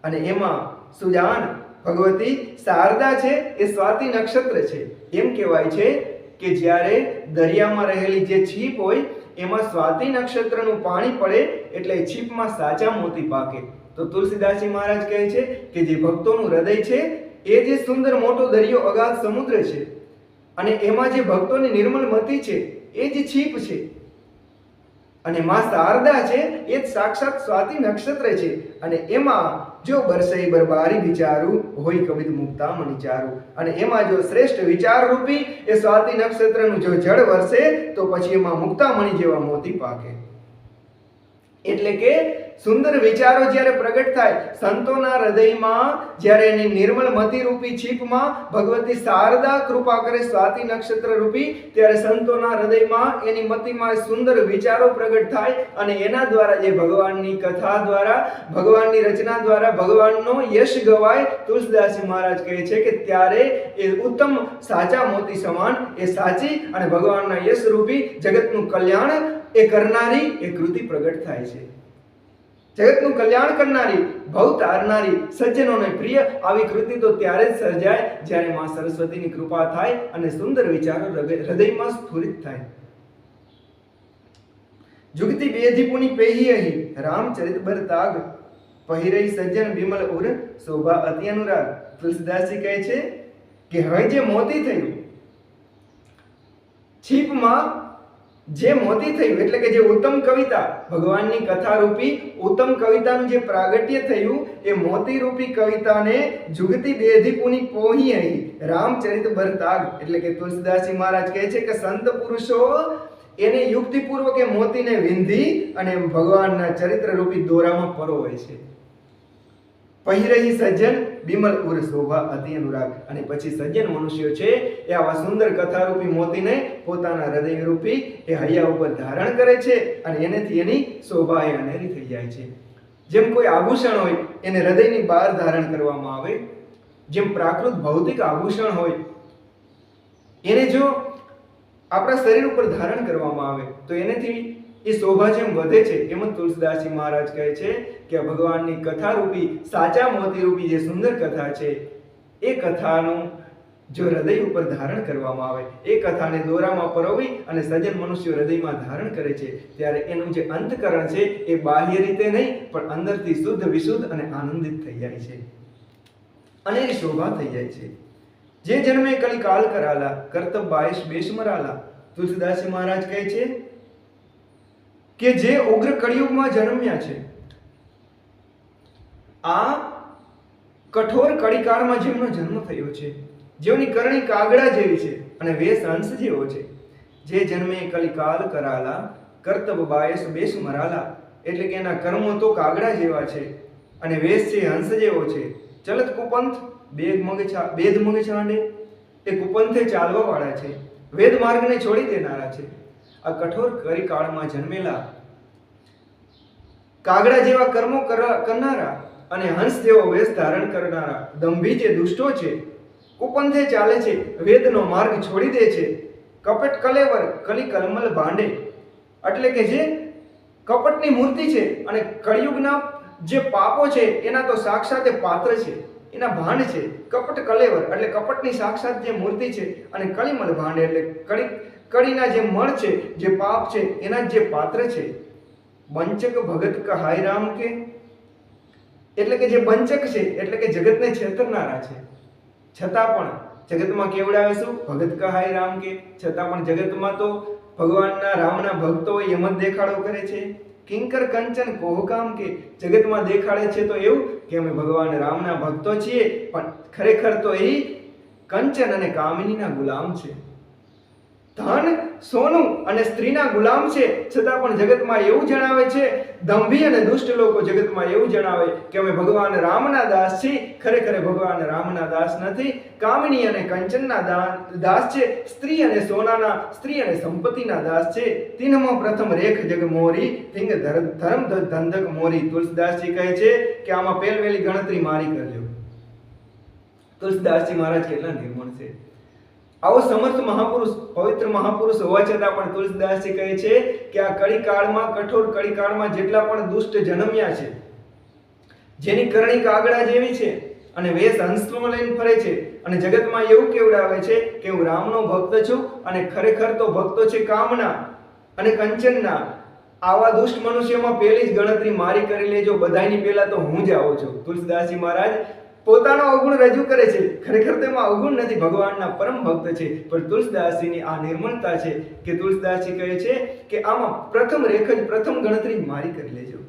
અને એમાં સુજાન ભગવતી શારદા છે એ સ્વાતિ નક્ષત્ર છે. એમ કહેવાય છે કે જ્યારે દરિયામાં રહેલી જે છીપ હોય એમાં સ્વાતિ નક્ષત્રનું પાણી પડે એટલે છીપમાં સાચા મોતી પાકે. તો તુલસીદાસજી મહારાજ કહે છે કે જે ભક્તોનું હૃદય છે એ જે સુંદર મોટો દરિયો, અગાધ સમુદ્ર છે, અને એમાં જે ભક્તોની નિર્મલ મતિ છે એ જ છીપ છે. અને માં શારદા છે એ જ સાક્ષાત સ્વાતિ નક્ષત્ર છે. અને એમાં જો બરસઈ બરબારી વિચારું, હોય કવિદ મુક્તા મનિચારું. અને એમાં જો શ્રેષ્ઠ વિચાર રૂપી એ સ્વાતિ નક્ષત્રનું જો જળ વરસે તો પછી એમાં મુક્તામણી જેવા મોતી પાકે. એટલે કે સુંદર વિચારો જ્યારે પ્રગટ થાય, સંતોના હૃદયમાં જ્યારે એની નિર્મળ મતિ રૂપી છીપમાં ભગવતી શારદા કૃપા કરે સ્વાતિ નક્ષત્ર રૂપી, ત્યારે સંતોના હૃદયમાં એની મતિમાં સુંદર વિચારો પ્રગટ થાય અને એના દ્વારા જે ભગવાનની કથા દ્વારા, ભગવાનની રચના દ્વારા ભગવાનનો યશ ગવાય. તુલસીદાસજી મહારાજ કહે છે કે ત્યારે એ ઉત્તમ સાચા મોતી સમાન એ સાચી અને ભગવાનના યશ રૂપી જગતનું કલ્યાણ એ કરનારી એ કૃતિ પ્રગટ થાય છે. જગતનું કલ્યાણ કરનારી, ભવ તારનારી, સજ્જનોને પ્રિય આવી કૃતિ તો ત્યારે જ સર્જાય જ્યારે માં સરસ્વતીની કૃપા થાય અને સુંદર વિચારો હૃદયમાં સ્ફુરિત થાય. જુગતી બેધીપુની પેહી અહીં રામચરિત બર તાગ, પહેરઈ સજ્જન બિમલ ઉર શોભા અતિ અનુરાગ. તુલસીદાસજી કહે છે કે હવે જે મોતી થયું છીપમાં, જે મોતી થયું એટલે કે જે ઉત્તમ કવિતા, ભગવાનની કથા રૂપી ઉત્તમ કવિતાનું જે પ્રાગટ્ય થયું, એ મોતી રૂપી કવિતાને જુગતી બેધીપુની પોહી અહીં રામચરિત બર તાગ, એટલે કે તુલસીદાસજી મહારાજ કહે છે કે સંત પુરુષો એને યુક્તિપૂર્વક એ મોતીને વિંધી અને ભગવાનના ચરિત્ર રૂપી દોરામાં પરોવે છે. પહેરઈ સજ્જન બિમલ ઉર શોભા અતિ અનુરાગ. અને પછી સજ્જન મનુષ્યો છે એ આવા સુંદર કથારૂપી મોતીને પોતાના હૃદય રૂપી એ હૈયા ઉપર ધારણ કરે છે અને એનેથી એની શોભા એ અનેરી થઈ જાય છે. જેમ કોઈ આભૂષણ હોય એને હૃદયની બહાર ધારણ કરવામાં આવે, જેમ પ્રાકૃત ભૌતિક આભૂષણ હોય એને જો આપણા શરીર ઉપર ધારણ કરવામાં આવે તો એનેથી એ શોભા જેમ વધે છે, એમ જ તુલસીદાસજી મહારાજ કહે છે કે ભગવાનની કથા રૂપી સાચા મોતી રૂપી જે સુંદર કથા છે એ કથાનું જો હૃદય ઉપર ધારણ કરવામાં આવે, એ કથાને દોરામાં પરોવી અને સજ્જન મનુષ્યો હૃદયમાં ધારણ કરે છે, ત્યારે એનું જે અંતકરણ છે એ બાહ્ય રીતે નહીં પણ અંદરથી શુદ્ધ વિશુદ્ધ અને આનંદિત થઈ જાય છે અને એ શોભા થઈ જાય છે. જે જન્મે કલી કાલ કરાલા કરતબ બાયસ બેશમરાલા. તુલસીદાસજી મહારાજ કહે છે કે જે ઉગ્ર કળિયુગમાં જન્મ્યા છે, આ કઠોર કળીકાળમાં જેમનો જન્મ થયો છે, જેઓની કરણી કાગડા જેવી છે અને વેશ હંસ જેવો છે. જે જન્મે કલિકાલ કરાલા કરતબ બાયસ બેશ મરાલા, એટલે કે એના કર્મો તો કાગડા જેવા છે અને વેશ છે હંસ જેવો છે. ચલત કુપંથ બેદ મગ છાંડે, એ કુપંથે ચાલવા વાળા છે, વેદ માર્ગને છોડી દેનારા છે. આ કઠોર કળીકાળમાં જન્મેલા કાગડા જેવા કર્મો કરનારા અને હંસ જેવો વેશ ધારણ કરનારા દંભી જે દુષ્ટો છે, કુપંથે ચાલે છે, વેદનો માર્ગ છોડી દે છે, કપટ કલેવર કલી કલમલ ભાંડે, એટલે કે જે કપટની મૂર્તિ છે અને કળિયુગના જે પાપો છે એના તો સાક્ષાત પાત્ર છે, એના ભાંડ છે. કપટ કલેવર એટલે કપટની સાક્ષાત જે મૂર્તિ છે અને કલિમલ ભાંડ એટલે કળીના જે મળ છે, જે પાપ છે એના જે પાત્ર છે. બંચક ભગત કહાય રામ કે, એટલે કે જે બંચક છે એટલે કે જગતને છેતરનારા છે, છતાં પણ જગતમાં કેવડાવે શું? ભગત કહાય રામ કે. છતાં પણ જગતમાં તો ભગવાનના રામના ભક્તો એમ જ દેખાડો કરે છે. કિંકર કંચન કોહકામ કે, જગતમાં દેખાડે છે તો એવું કે અમે ભગવાન રામના ભક્તો છીએ, પણ ખરેખર તો એ કંચન અને કામિનીના ગુલામ છે, ધન સોનું અને સ્ત્રીના ગુલામ છે. છતાં પણ જગતમાં એવું જણાવે છે, દંભી અને દુષ્ટ લોકો જગતમાં એવું જણાવે કે અમે ભગવાન રામના દાસ છીએ, ખરેખર ભગવાન રામના દાસ નથી, કામિની અને કંચનના દાસ છે, સ્ત્રી અને સોનાના, સ્ત્રી અને સંપત્તિના દાસ છે. તીનમાં પ્રથમ રેખ જગ મોરી તિંગ ધર્મ ધંધક મોરી. તુલસીદાસજી કહે છે કે આમાં પહેલવેલી ગણતરી મારી કરજો. તુલસીદાસજી મહારાજ કેટલા નિર્મળ છે. આવો સમર્થ મહાપુરુષ, પવિત્ર મહાપુરુષ હોવા છતાં પણ તુલસીદાસજી કહે છે કે આ કળીકાળમાં, કઠોર કળીકાળમાં જેટલા પણ દુષ્ટ જન્મ્યા છે, જેની કરણી કાગડા જેવી છે અને વેશ હંસનો લઈને ફરે છે અને જગતમાં એવું કેવડાવે છે કે હું રામનો ભક્ત છું અને ખરેખર તો ભક્તો છે કામના અને કંચનના. આવા દુષ્ટ મનુષ્યોમાં પહેલી જ ગણતરી મારી કરી લેજો, બધાની પહેલા તો હું જ આવું છું. તુલસીદાસજી મહારાજ પોતાનો અવગુણ રજૂ કરે છે, ખરેખર તેમાં અવગુણ નથી, ભગવાનના પરમ ભક્ત છે, પણ તુલસીદાસજીની આ નિર્મળતા છે કે તુલસીદાસજી કહે છે કે આમાં પ્રથમ રેખ જ, પ્રથમ ગણતરી મારી કરી લેજો.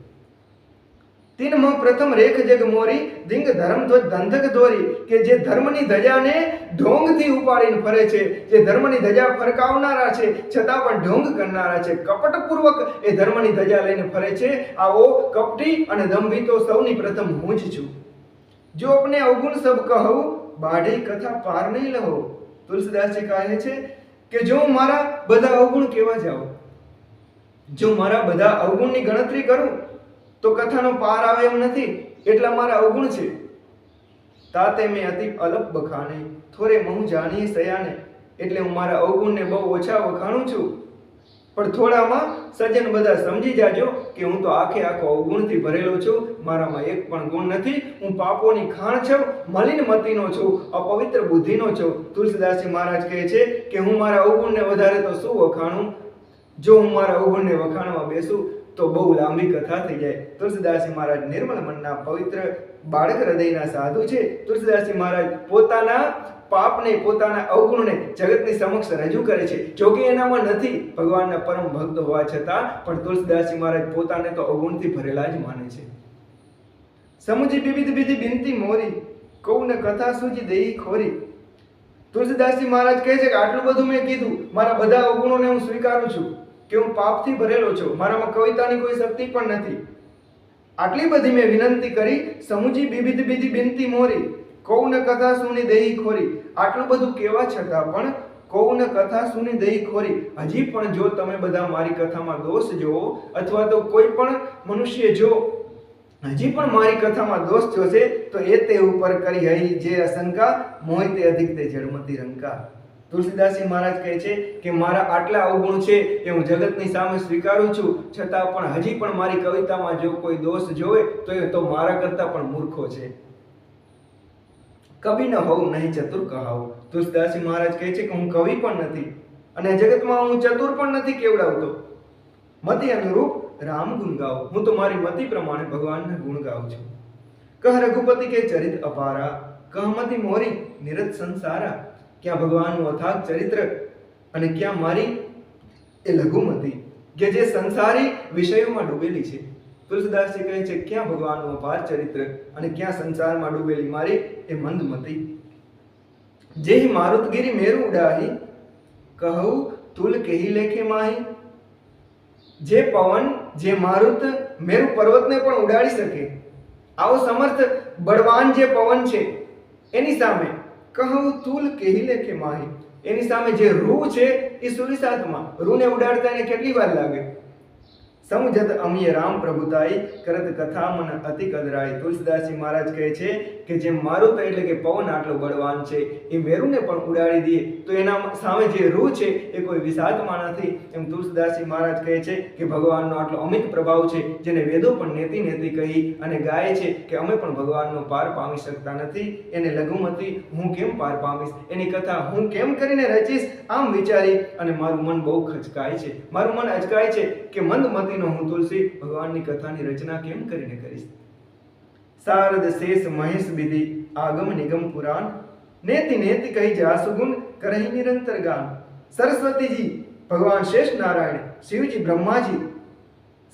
તીનમાં પ્રથમ રેખ જગ મોરી દિંગ ધર્મ ધ્વજ ધંધક દોરી, કે જે ધર્મની ધજાને ઢોંગથી ઉપાડીને ફરે છે, જે ધર્મની ધજા ફરકાવનારા છે છતાં પણ ઢોંગ કરનારા છે, કપટપૂર્વક એ ધર્મની ધજા લઈને ફરે છે, આવો કપટી અને દંભી તો સૌની પ્રથમ હું જ છું। જો अपने अवगुण सब કહું બાઢી કથા પાર નહીં લહો। તુલસીદાસજી કહે છે કે જો મારા બધા અવગુણ કેવા જાઓ, જો મારા બધા અવગુણની ગણતરી કરું તો કથાનો પાર આવે એમ નથી, એટલા મારા અવગુણ છે। તાતે મેં અતિ અલપ બખાને થોરે મહુ જાણીએ સયાને, એટલે હું મારા અવગુણને બહુ ઓછા વખાણું છું, પણ થોડામાં સજ્જન બધા સમજી જાજો કે હું તો આખે આખો અવગુણથી ભરેલો છું, મારામાં એક પણ ગુણ નથી, હું પાપોની ખાણ છું, મલિન મતિનો છું, અપવિત્ર બુદ્ધિનો છું। તુલસીદાસજી મહારાજ કહે છે કે હું મારા અવગુણને વધારે તો શું વખાણું, જો હું મારા અવગુણને વખાણવા બેસું તો બહુ લાંબી કથા થઈ જાય। તુલસીદાસજી મહારાજ નિર્મળ મનના પવિત્ર બાળક હૃદયના સાધુ છે। તુલસીદાસજી મહારાજ પોતાના પાપને પોતાના અવગુણને જગતની સમક્ષ રજૂ કરે છે, જોકે એનામાં નથી, ભગવાનના પરમ ભક્ત હોવા છતાં પણ તુલસીદાસજી મહારાજ પોતાને તો અવગુણથી ભરેલા જ માને છે। સમુજી વિવિધ વિધિ બિનતી મોરી કૌ ન કથા સૂજી દેઈ ખોરી। તુલસીદાસજી મહારાજ કહે છે કે આટલું બધું મેં કીધું, મારા બધા અવગુણોને હું સ્વીકારું છું કે હું પાપથી ભરેલો છું, મારામાં કવિતાની કોઈ શક્તિ પણ નથી, આટલી બધી મેં વિનંતી કરી। સમુજી વિવિધ વિધિ બિનતી મોરી કૌ ન કથા સુની દેઈ ખોરી, આટલું બધું કેવા છતાં પણ કૌ ન કથા સુની દેઈ ખોરી, હજી પણ જો તમે બધા મારી કથામાં દોષ જોવો અથવા તો કોઈ પણ મનુષ્ય જો હજી પણ મારી કથામાં દોષ જોશે તો એ તે ઉપર કરી હઈ જે અશંકા મોહિ તે અધિક તે જળમતી રંકા। તુલસીદાસજી મહારાજ કહે છે કે મારા આટલા અવગુણ છે એ હું જગતની સામે સ્વીકારું છું, છતાં પણ હજી પણ મારી કવિતામાં જો કોઈ દોષ જોવે તો એ તો મારા કરતા પણ મૂર્ખો છે। કવિ ન હોઉં નહીં ચતુર કહાવું। તુલસીદાસજી મહારાજ કહે છે કે હું કવિ પણ નથી અને જગતમાં હું ચતુર પણ નથી કેવડાવતો, મતિ અનુરૂપ રામ ગુણ ગાઉં, હું તો મારી મતિ પ્રમાણે ભગવાનના ગુણ ગાઉં છું। કહ રઘુપતિ કે ચરિત અપારા કહમતિ મોરી નિરત સંસારા, ક્યાં ભગવાનનું અથાગ ચરિત્ર અને ક્યાં મારી એ લઘુમતી કે જે સંસારી વિષયોમાં ડૂબેલી છે। તુલસીદાસજી કહે છે ક્યાં ભગવાનનું અપાર ચરિત્ર અને ક્યાં સંસારમાં ડૂબેલી મારી એ મંદમતી। જેહી મારુતગીરી મેરુ ઉડાહી કહું તુલ કેહી લેખે માહી, જે પવન જે મારુત મેરુ પર્વતને પણ ઉડાડી શકે, આવો સમર્થ બળવાન જે પવન છે એની સામે કહું તુલ કેહી લેખે માહી, એની સામે જે રૂ છે એ સુરિસાતમાં રૂને ઉડાડતા એને કેટલી વાર લાગે। સમુજત અમીય રામ પ્રભુતાઈ કરત કથા મન અતિ કદરાય। તુલસીદાસજી મહારાજ કહે છે કે જે મારુત એટલે કે પવન આટલો બળવાન છે એ મેરુને પણ ઉડાડી દે તો એના સામે જે રૂ છે એ કોઈ વિસાતમાં નથી। એમ તુલસીદાસજી મહારાજ કહે છે કે ભગવાનનો આટલો અમિત પ્રભાવ છે જેને વેદો પણ નેતિ નેતિ કહી અને ગાય છે કે અમે પણ ભગવાનનો પાર પામી શકતા નથી, એને લઘુમતી હું કેમ પાર પામીશ, એની કથા હું કેમ કરીને રચીશ, આમ વિચારી અને મારું મન બહુ ખચકાય છે, મારું મન અચકાય છે કે મંદમતી હું તુલસી ભગવાનની કથાની રચના કેમ કરીને કરીશ। શારદ શેષ મહેશ વિધિ આગમ નિગમ પુરાણ નેતિ નેતિ કહી જાસુ ગુણ કરહી નિરંતર ગાન। સરસ્વતીજી ભગવાન શેષ નારાયણ શિવજી બ્રહ્માજી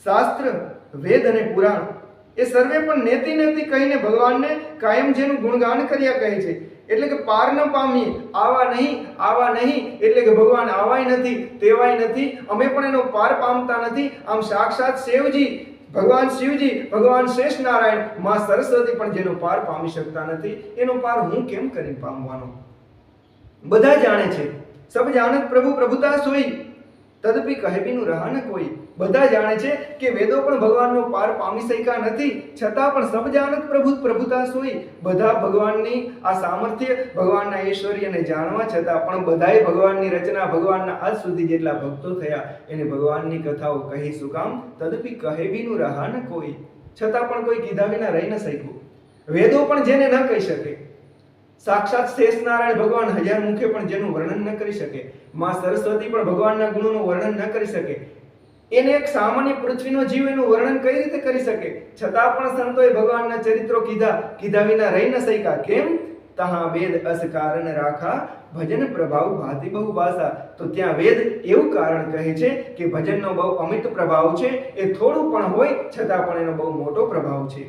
શાસ્ત્ર વેદ અને પુરાણ એ સર્વે પણ નેતિ નેતિ કહીને ભગવાનને કાયમ જેનું ગુણગાન કર્યા કહે છે, એટલે કે પાર ન પામીએ, આવા નહીં એટલે કે ભગવાન આવાય નથી તેવાય નથી, અમે પણ એનો પાર પામતા નથી। આમ સાક્ષાત શિવજી ભગવાન શિવજી ભગવાન શેષ નારાયણ માં સરસ્વતી પણ જેનો પાર પામી શકતા નથી, એનો પાર હું કેમ કરી પામવાનો। બધા જાણે છે સબ જાણત પ્રભુ પ્રભુતા સોઈ તદપી કહે બીનું રહા ન કોઈ। બધા જાણે છે કે વેદો પણ ભગવાનનો પાર પામી શક્યા નથી, છતાં પણ સબ જાણત પ્રભુ પ્રભુતા સોઈ, બધા ભગવાનની આ સામર્થ્ય ભગવાનના ઐશ્વર્યને જાણવા છતાં પણ બધાએ ભગવાનની રચના ભગવાનના આજ સુધી જેટલા ભક્તો થયા એને ભગવાનની કથાઓ કહી શું કામ, તદપી કહે બીનું રહા ન કોઈ, છતાં પણ કોઈ કીધા વિના રહી ન શક્યું। વેદો પણ જેને ન કહી શકે, સાક્ષાત શેષ નારાયણ ભગવાન હજાર મુખે પણ જેનું વર્ણન ન કરી શકે, માં સરસ્વતી પણ ભગવાનના ગુણોનું વર્ણન ન કરી શકે, એને એક સામાન્ય પૃથ્વીનો જીવ એનું વર્ણન કઈ રીતે કરી શકે, છતાં પણ સંતોએ ભગવાનના ચરિત્રો કીધા વિના રહી ન શક્યા। કેમ તહા વેદ અસ કારણ રાખા ભજન પ્રભાવ ભાતિ બહુ ભાષા. તો ત્યાં વેદ એવું કારણ કહે છે કે ભજનનો બહુ અમિત પ્રભાવ છે, એ થોડું પણ હોય છતાં પણ એનો બહુ મોટો પ્રભાવ છે.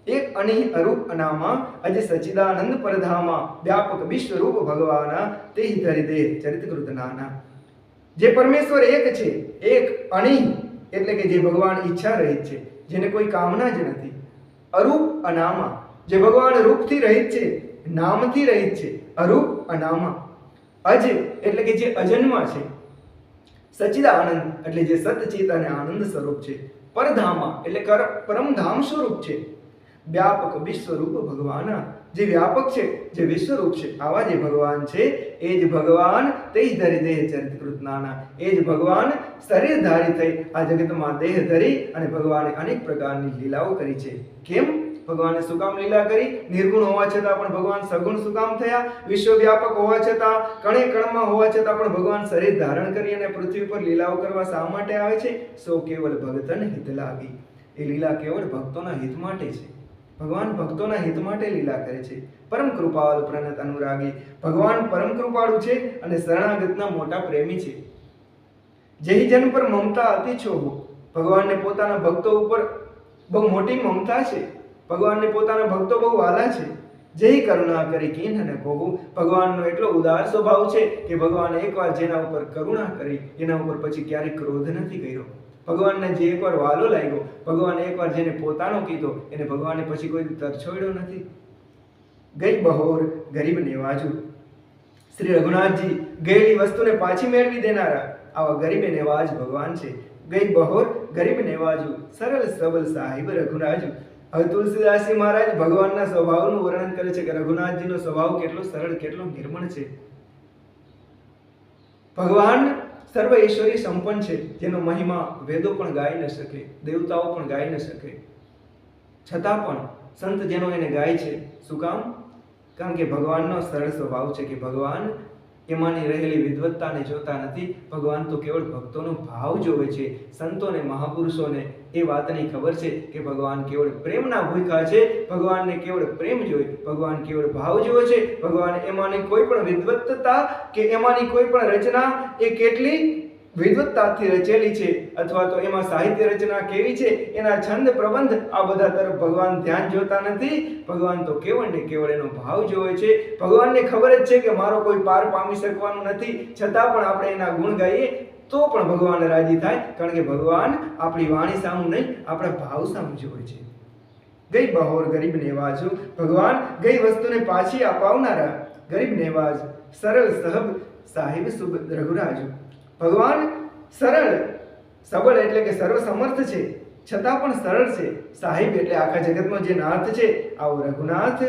એક અનિહ અરૂપ અનામા અજ સચિદાનંદ પરધામા વ્યાપક વિશ્વરૂપ ભગવાના તે ધરી દે ચરિતકૃત નાના. જે પરમેશ્વર એક છે, એક અનિહ એટલે કે જે ભગવાન ઈચ્છા રહિત છે, જેને કોઈ કામના જ નથી. અરૂપ અનામા જે ભગવાન રૂપથી રહિત છે, નામથી રહિત છે. અરૂપ અનામા. અજ એટલે કે જે અજન્મા છે. સચિદાનંદ એટલે જે સતચિત અને આનંદ સ્વરૂપ છે. પરધામા એટલે પરમધામ સ્વરૂપ છે. વ્યાપક વિશ્વરૂપ ભગવાના જે વ્યાપક છે, જે વિશ્વરૂપ છે, આવા જે ભગવાન છે એ જ ભગવાન તે જ ધરી દેહ ચરિતકૃત નાના. એ જ ભગવાન શરીરધારી થઈ આ જગતમાં દેહ ધરી અને ભગવાને અનેક પ્રકારની લીલાઓ કરી છે. કેમ ભગવાને શું કામ લીલા કરી? નિર્ગુણ હોવા છતાં પણ ભગવાન સગુણ શું કામ થયા? વિશ્વવ્યાપક હોવા છતાં, કણે કણમાં હોવા છતાં પણ ભગવાન શરીર ધારણ કરી અને પૃથ્વી પર લીલાઓ કરવા શા માટે આવે છે? સો કેવલ ભગતન હિત લાગી. એ લીલા કેવળ ભક્તોના હિત માટે છે. ભગવાન ભક્તોના હિત માટે લીલા કરે છે. પરમ કૃપાલ પ્રણત અનુરાગી. ભગવાન પરમ કૃપાળુ છે અને શરણાગતના મોટા પ્રેમી છે. જેહી જન પર મમતા અતિ છોહુ. ભગવાનને પોતાના ભક્તો ઉપર બહુ મોટી મમતા છે. ભગવાનને પોતાના ભક્તો બહુ વાલા છે. જેહી કરુણા કરી કિન્હ ન કોહુ. ભગવાનનો એટલો ઉદાર સ્વભાવ છે કે ભગવાને એકવાર જેના ઉપર કરુણા કરી એના ઉપર પછી ક્યારેય ક્રોધ નથી કર્યો. ભગવાનને જે એકવાર વાલો લાગ્યો, ભગવાને એકવાર જેને પોતાનો કીધો એને ભગવાને પછી કોઈ તરછોડ્યો નથી. ગઈ બહોર ગરીબ નેવાજુ. શ્રી રઘુનાથજી ગયેલી વસ્તુને પાછી મેળવી દેનારા આવા ગરીબ નેવાજ ભગવાન છે. ગઈ બહોર ગરીબ નેવાજુ સરળ સબલ સાહિબ રઘુરાજુ. હવે તુલસીદાસજી મહારાજ ભગવાનના સ્વભાવનું વર્ણન કરે છે કે રઘુનાથજીનો સ્વભાવ કેટલો સરળ, કેટલો નિર્મળ છે. ભગવાન સર્વ ઐશ્વર્ય સંપન્ન છે, જેનો મહિમા વેદો પણ ગાઈ ન શકે, દેવતાઓ પણ ગાઈ ન શકે. છતાં પણ સંત જેનો એને ગાય છે. શું કામ? કારણ કે ભગવાનનો સરળ સ્વભાવ છે કે ભગવાન એમાંની રહેલી વિદ્વત્તાને જોતા નથી. ભગવાન તો કેવળ ભક્તોનો ભાવ જોવે છે. સંતોને, મહાપુરુષોને એ વાતની ખબર છે કે ભગવાન કેવળ પ્રેમના ભૂખ્યા છે. ભગવાનને કેવળ પ્રેમ જોઈએ, ભગવાન કેવળ ભાવ જોવે છે. ભગવાન એમાંની કોઈ પણ વિદ્વત્તા કે એમાંની કોઈ પણ રચના એ કેટલી વિદ્વત્તાથી રચેલી છે અથવા તો એમાં સાહિત્ય રચના કેવી છે, એના છંદ પ્રબંધ આ બધા તરફ ભગવાન ધ્યાન જોતા નથી. ભગવાન તો કેવળ ને કેવળ એનો ભાવ જોવે છે. ભગવાનને ખબર જ છે કે મારો કોઈ પાર પામી શકવાનું નથી, છતાં પણ આપણે એના ગુણ ગાઈએ તો પણ ભગવાન રાજી થાય. કારણ કે ભગવાન આપણી વાણી સામું નહીં, આપણા ભાવ સામું જોવે છે. ગઈ બહોર ગરીબ નેવાજુ. ભગવાન ગઈ વસ્તુને પાછી અપાવનારા ગરીબ નેવાજ સરળ સહબ સાહિબ શુભ રઘુરાજુ. ભગવાન સરળ સબળ એટલે કે સર્વ સમર્થ છે, છતાં પણ સરળ છે. સાહિબ એટલે આખા જગતનો જે નાથ છે, આવો રઘુનાથ.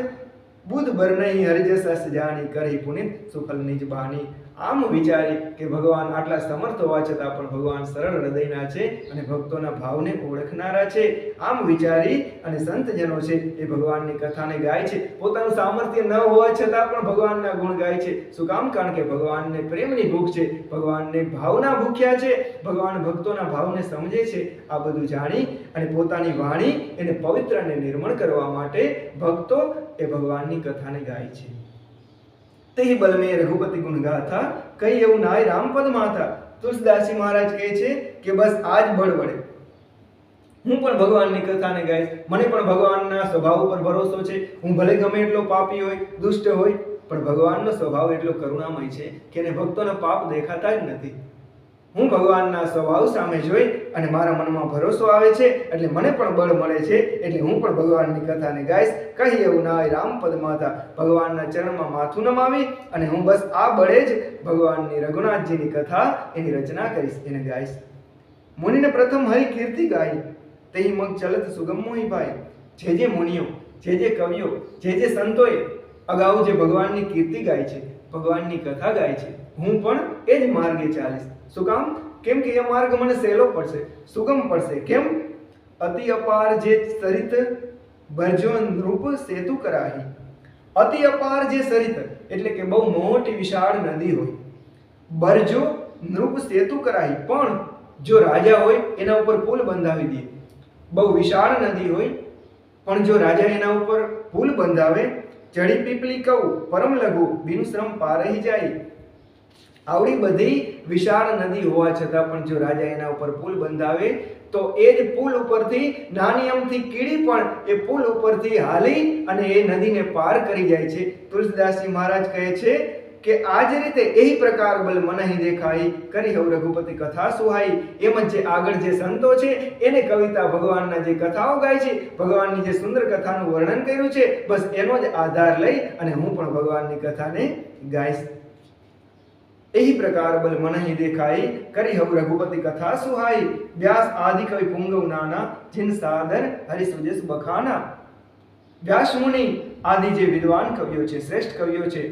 બુદ્ધ બરનઈ હરિજસ અસ જાણી કરી પુનિત સુફલ નિજ બાની. આમ વિચારી કે ભગવાન આટલા સમર્થ હોવા છતાં પણ ભગવાન સરળ હૃદયના છે અને ભક્તોના ભાવને ઓળખનારા છે. આમ વિચારી અને સંતજનો છે એ ભગવાનની કથાને ગાય છે. પોતાનું સામર્થ્ય ન હોવા છતાં પણ ભગવાનના ગુણ ગાય છે. શું કામ? કારણ કે ભગવાનને પ્રેમની ભૂખ છે, ભગવાનને ભાવના ભૂખ્યા છે, ભગવાન ભક્તોના ભાવને સમજે છે. આ બધું જાણી અને પોતાની વાણી એને પવિત્ર અને નિર્મળ કરવા માટે ભક્તો એ ભગવાનની કથાને ગાય છે. તેહી બલ મેં રઘુપતિ ગુણ ગાથા કઈ એવું નાય રામપદ માથા. તુલસીદાસજી મહારાજ કહે છે કે બસ આ જ બળ વડે હું પણ ભગવાનની કથાને ગાઈશ. મને પણ ભગવાનના સ્વભાવ ઉપર ભરોસો છે. હું ભલે ગમે એટલો પાપી હોય, દુષ્ટ હોય, પણ ભગવાનનો સ્વભાવ એટલો કરુણામય છે કે એને ભક્તોના પાપ દેખાતા જ નથી. હું ભગવાનના સ્વભાવ સામે જોઈ અને મારા મનમાં ભરોસો આવે છે એટલે મને પણ બળ મળે છે. એટલે હું પણ ભગવાનની કથાને ગાઈશ. કહી એવું નાય રામપદ માથા. ભગવાનના ચરણમાં માથું નમાવી અને હું બસ આ બળે જ ભગવાનની રઘુનાથજીની કથા એની રચના કરીશ, એને ગાઈશ. મુનિને પ્રથમ હરિ કીર્તિ ગાઈ તેહી મગ ચલત સુગમ મોહી ભાઈ. જે મુનિઓ, જે કવિઓ, જે સંતોએ અગાઉ જે ભગવાનની કીર્તિ ગાઈ છે, ભગવાનની કથા ગાઈ છે, હું પણ એ જ માર્ગે ચાલીશ. શું કામ? કેમ કે એ માર્ગ મને સહેલો પડશે, સુગમ પડશે. કેમ? અતિ અપાર જે સરિત ભરજો નૃપ સેતુ કરાહી. અતિ અપાર જે સરિત એટલે કે બહુ મોટી વિશાળ નદી હોય, ભરજો નૃપ સેતુ કરાહી, પણ જો રાજા હોય એના ઉપર પુલ બંધાવી દે. બહુ વિશાળ નદી હોય પણ જો રાજા એના ઉપર પુલ બંધાવે ચડી પીપલી કહું પરમ લઘુ બિન શ્રમ પારહી જાય. આવડી બધી વિશાળ નદી હોવા છતાં પણ જો રાજા એના ઉપર પુલ બંધાવે તો એ જ પુલ ઉપરથી નાની અમથી કીડી પણ એ પુલ ઉપરથી હાલી અને એ નદીને પાર કરી જાય છે. તુલસીદાસજી મહારાજ કહે છે કે આ જ રીતે એહી પ્રકાર બલ મનહી દેખાઈ કરી હવ રઘુપતિ કથા સુહાઈ. એમ જ જે આગળ જે સંતો છે એને કવિતા ભગવાનના જે કથાઓ ગાય છે, ભગવાનની જે સુંદર કથાનું વર્ણન કર્યું છે, બસ એનો જ આધાર લઈ અને હું પણ ભગવાનની કથાને ગાઈશ. એહી પ્રકાર બલ મનહી દેખાઈ કરી હવ રઘુપતિ કથા સુહાઈ. વ્યાસ આદિ કવિ પુંગવ નાના જીન સાદર હરિ સુજસ બખાના. વ્યાસ મુનિ આદિ જે વિદ્વાન કવિઓ છે, શ્રેષ્ઠ કવિઓ છે,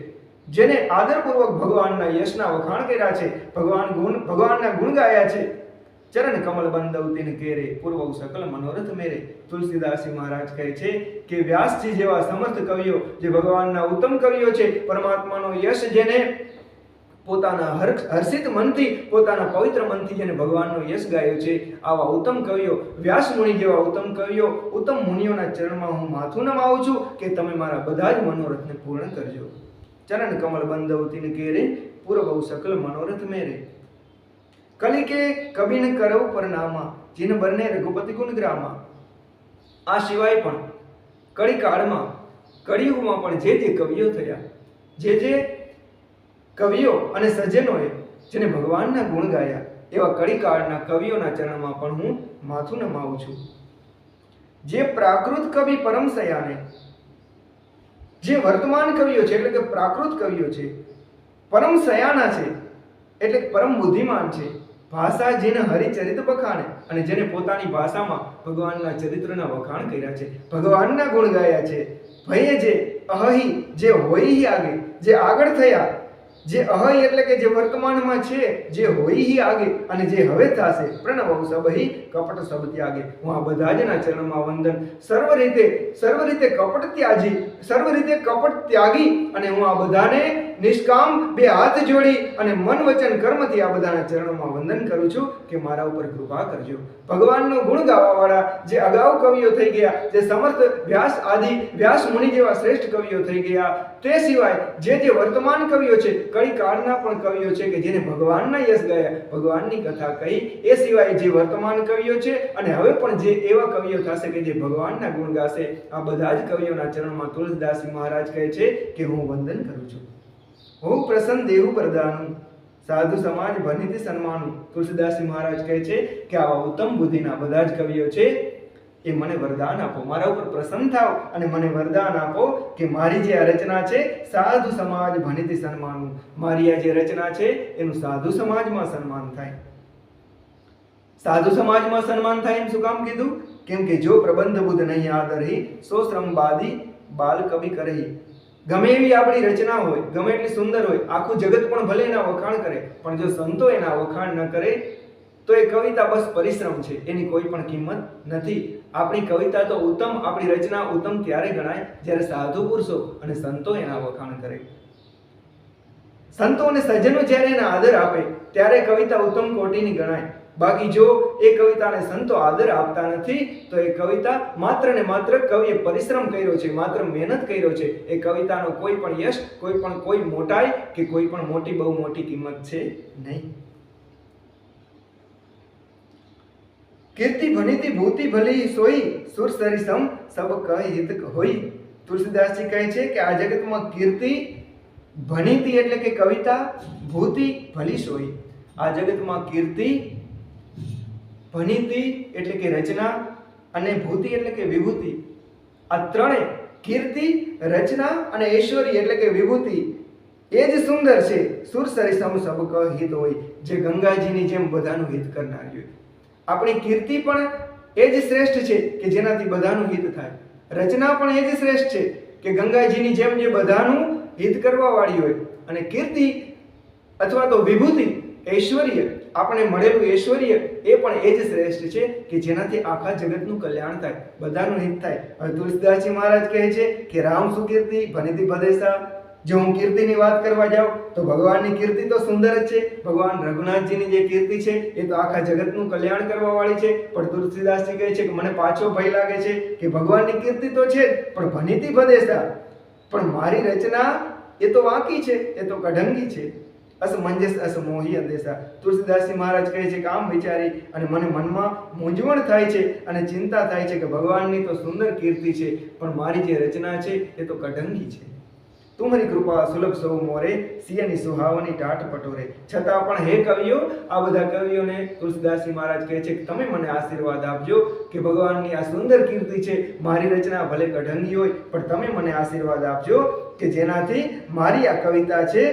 જેને આદરપૂર્વક ભગવાનના યશના વખાણ કર્યા છે, ભગવાનના ગુણ ગાયા છે. ચરણ કમલ બંદવ તિન કેરે પૂર્વ સકલ મનોરથ મેરે. તુલસીદાસજી મહારાજ કહે છે કે વ્યાસજી જેવા સમર્થ કવિઓ, જે ભગવાનના ઉત્તમ કવિઓ છે, પરમાત્માનો યશ જેને પોતાના હર્ષિત મનથી, પોતાના પવિત્ર મનથી જેને ભગવાનનો યશ ગાયો છે, આવા ઉત્તમ કવિઓ, વ્યાસ મુનિ જેવા ઉત્તમ કવિઓ, ઉત્તમ મુનિઓના ચરણમાં હું માથું નમાવું છું કે તમે મારા બધા જ મનોરથને પૂર્ણ કરજો. ચરણ કમલ બંદવ તિન કેરે પૂર્વ સકલ મનોરથ મેરે. કલી કે કબીન કરવ પરનામા જીન બરને રઘુપતિ ગુણ ગ્રામા. આ સિવાય પણ કળી કાળમાં, કળિયુગમાં પણ જે કવિઓ થયા, જે કવિઓ અને સજ્જનોએ જેને ભગવાનના ગુણ ગાયા, એવા કળીકાળના કવિઓના ચરણમાં પણ હું માથું નમાવું છું. જે પ્રાકૃત કવિ પરમ સયાને, જે વર્તમાન કવિઓ છે એટલે કે પ્રાકૃત કવિઓ છે, પરમ સયાના છે એટલે પરમ બુદ્ધિમાન છે, ભાષા જેને હરિચરિત બખાણે, અને જેને પોતાની ભાષામાં ભગવાનના ચરિત્રના વખાણ કર્યા છે, ભગવાનના ગુણ ગાયા છે. ભયે જે અહહી જે હોય આગે, જે આગળ થયા, જે અહય એટલે કે જે વર્તમાનમાં છે, જે હોય આગે અને જે હવે થશે, પ્રણવ સબહી કપટ સબ ત્યાગે. હું આ બધા જના ચરણમાં વંદન, સર્વ રીતે કપટ ત્યાજી, સર્વ રીતે કપટ ત્યાગી અને હું આ બધાને નિષ્કામ બે હાથ જોડી અને મન વચન કર્મથી આ બધાના ચરણોમાં વંદન કરું છું કે મારા ઉપર કૃપા કરજો. ભગવાનનો ગુણ ગાવા વાળા જે અગાઉ કવિઓ થઈ ગયા, જે સમર્થ વ્યાસ મુનિ જેવા શ્રેષ્ઠ કવિઓ થઈ ગયા, તે સિવાય જે વર્તમાન કવિઓ છે, કળી કાળના પણ કવિઓ છે કે જેને ભગવાનના યશ ગાયા, ભગવાનની કથા કહી, એ સિવાય જે વર્તમાન કવિઓ છે અને હવે પણ જે એવા કવિઓ થશે કે જે ભગવાનના ગુણ ગાશે, આ બધા જ કવિઓના ચરણમાં તુલસીદાસજી મહારાજ કહે છે કે હું વંદન કરું છું. હું પ્રસન્ન દેવું પ્રદાનું સાધુ સમાજ ભનિત સન્માનું. તુલસીદાસજી મહારાજ કહે છે કે આવા ઉત્તમ બુદ્ધિના બધા જ કવિઓ છે, એ મને વરદાન આપો, મારા ઉપર પ્રસન્ન થાવ અને મને વરદાન આપો કે મારી જે આ રચના છે, સાધુ સમાજ ભનિત સન્માનું, મારી આ જે રચના છે એનું સાધુ સમાજમાં સન્માન થાય. સાધુ સમાજમાં સન્માન થાય એમ શું કામ કીધું? કેમ કે જો પ્રબંધ બુદ્ધ નહીં આદરહી, સો શ્રમ બાદી બાલ કવિ કરહી. ગમે એવી આપણી રચના હોય, ગમે એટલી સુંદર હોય, આખું જગત પણ ભલે એના વખાણ કરે, પણ જો સંતો એના વખાણ ન કરે તો એ કવિતા બસ પરિશ્રમ છે, એની કોઈ પણ કિંમત નથી. આપણી કવિતા તો ઉત્તમ, આપણી રચના ઉત્તમ ત્યારે ગણાય જ્યારે સાધુ પુરુષો અને સંતો એના વખાણ કરે, સંતો અને સજ્જનો જ્યારે એના આદર આપે ત્યારે કવિતા ઉત્તમ કોટીની ગણાય. બાકી જો એ કવિતાને સંતો આદર આપતા નથી તો એ કવિતા માત્ર ને માત્ર કવિએ પરિશ્રમ કર્યો છે, માત્ર મહેનત કર્યો છે, એ કવિતાનો કોઈ પણ યશ, કોઈ મોટાઈ કે કોઈ પણ બહુ મોટી કિંમત છે નહીં. કીર્તિ ભનિતી ભૂતિ ભલી સોઈ, સુર સરિસમ સબ કહી હિત હોઈ. તુલસીદાસજી કહે છે કે આ જગતમાં કીર્તિ ભનિતી એટલે કે કવિતા, ભૂતિ ભલી સોઈ. આ જગતમાં કીર્તિ, ભનિતી એટલે કે રચના અને ભૂતિ એટલે કે વિભૂતિ, આ ત્રણે કીર્તિ, રચના અને ઐશ્વર્ય એટલે કે વિભૂતિ એ જ સુંદર છે. સુર સરિસમ સબ કહી હિત હોય, જે ગંગાજીની જેમ બધાનું હિત કરનારી હોય. આપણી કીર્તિ પણ એ જ શ્રેષ્ઠ છે કે જેનાથી બધાનું હિત થાય, રચના પણ એ જ શ્રેષ્ઠ છે કે ગંગાજીની જેમ જે બધાનું હિત કરવા વાળી હોય, અને કીર્તિ અથવા તો વિભૂતિ, ઐશ્વર્ય, આપણે મળેલું ઐશ્વર્ય એ પણ એ જ શ્રેષ્ઠ છે કે જેનાથી આખા જગતનું કલ્યાણ થાય, બધાનું હિત થાય. હવે તુલસીદાસજી મહારાજ કહે છે કે રામ સુકીર્તિ ભનિતી ભદેસા. જો હું કીર્તિની વાત કરવા જાઉં તો ભગવાનની કીર્તિ તો સુંદર જ છે, ભગવાન રઘુનાથજીની જે કીર્તિ છે એ તો આખા જગતનું કલ્યાણ કરવા વાળી છે. પણ તુલસીદાસજી કહે છે કે મને પાછો ભય લાગે છે કે ભગવાનની કીર્તિ તો છે જ, પણ ભનિતી ભદેસા, પણ મારી રચના એ તો વાંકી છે, એ તો કઢંગી છે. અસમંજસ અસમોહી અંદેશા. તુલસીદાસજી મહારાજ કહે છે કે આમ વિચારી અને મને મનમાં મૂંઝવણ થાય છે અને ચિંતા થાય છે કે ભગવાનની તો સુંદર કીર્તિ છે, પણ મારી જે રચના છે એ તો કઢંગી છે. તુમરી કૃપા સુલભ સૌ મોરે, સિંહની સુહાવની ટાટ પટોરે. છતાં પણ હે કવિઓ, આ બધા કવિઓને તુલસીદાસજી મહારાજ કહે છે કે તમે મને આશીર્વાદ આપજો કે ભગવાનની આ સુંદર કીર્તિ છે, મારી રચના ભલે કઢંગી હોય પણ તમે મને આશીર્વાદ આપજો કે જેનાથી મારી આ કવિતા છે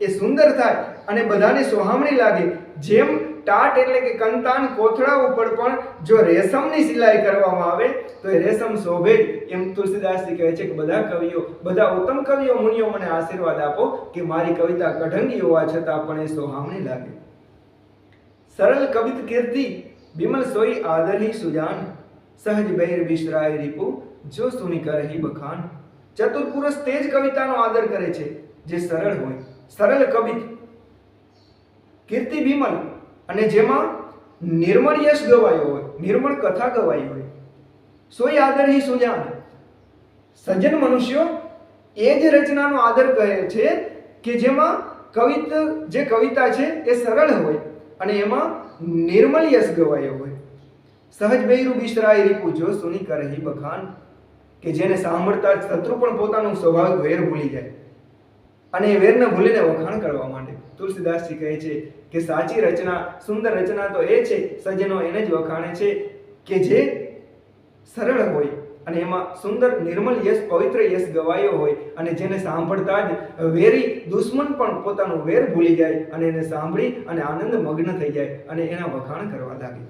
એ સુંદર થાય અને બધાને સોહામણી લાગે. જેમ ટાટ એટલે કે કંતાન કોથળા ઉપર પણ જો રેશમની સિલાઈ કરવામાં આવે તો એ રેશમ શોભે. એમ તુલસીદાસજી કહે છે કે બધા કવિઓ, બધા ઉત્તમ કવિઓ મુનિઓ મને આશીર્વાદ આપો કે મારી કવિતા કઢંગી હોવા છતાં પણ એ સોહામણી લાગે. સરળ કવિત કીર્તિ બિમલ સોઈ આદરહી સુજાન, સહજ બૈર બિસરાય રીપુ જો સુની કરહી બખાન. ચતુર પુરુષ તે જ કવિતાનો આદર કરે છે જે સરળ હોય, સરળ કવિત, કીર્તિ બિમલ, અને જેમાં નિર્મળ યશ ગવાયો હોય, નિર્મળ કથા ગવાઈ હોય. સોય આદર હી સુજાન, સજ્જન મનુષ્યો એ જ રચનાનો આદર કહે છે કે જેમાં જે કવિતા છે એ સરળ હોય અને એમાં નિર્મળ યશ ગવાયો હોય. સહજ બૈરુ બિસરાય રીપુ જો સુની કરહી બખાન, કે જેને સાંભળતા જ શત્રુ પણ પોતાનું સ્વાભાવિક વેર ભૂલી જાય અને એ વેરને ભૂલીને વખાણ કરવા માંડે. તુલસીદાસજી કહે છે કે સાચી રચના, સુંદર રચના તો એ છે, સજ્જનો એને જ વખાણે છે કે જે સરળ હોય અને એમાં સુંદર નિર્મળ યશ, પવિત્ર યશ ગવાયો હોય અને જેને સાંભળતા જ વેરી દુશ્મન પણ પોતાનું વેર ભૂલી જાય અને એને સાંભળી અને આનંદ મગ્ન થઈ જાય અને એના વખાણ કરવા લાગે.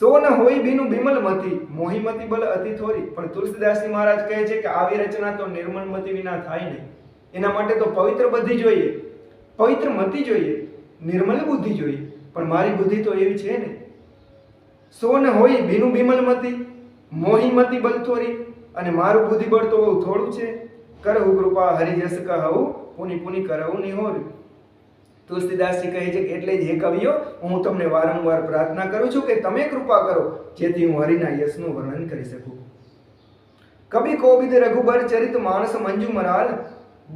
સો ન હોય બીનું બિમલ મતી, મોહી મતી બલ અતિ થોરી. પણ તુલસીદાસજી મહારાજ કહે છે કે આવી રચના તો નિર્મળ મતી વિના થાય નહીં. એના માટે તો પવિત્ર બુદ્ધિ જોઈએ, પવિત્ર મતિ જોઈએ, નિર્મલ બુદ્ધિ જોઈએ. પણ મારી બુદ્ધિ તો એવી છે ને. સો ન હોય બીનું બિમલ મતી, મોહી મતી બલ થોરી. અને મારું બુદ્ધિ બળ તો બહુ થોડું છે. કરહુ કૃપા હરિજસ કહું, પુની પુની કરહુ નિહોર. તુલસીદાસજી કહે છે કે એટલે જ હે કવિઓ, હું તમને વારંવાર પ્રાર્થના કરું છું કે તમે કૃપા કરો જેથી હું હરિના યશનું વર્ણન કરી શકું. કવિ કોબિદ રઘુબર ચરિત માનસ મંજુ મરાલ,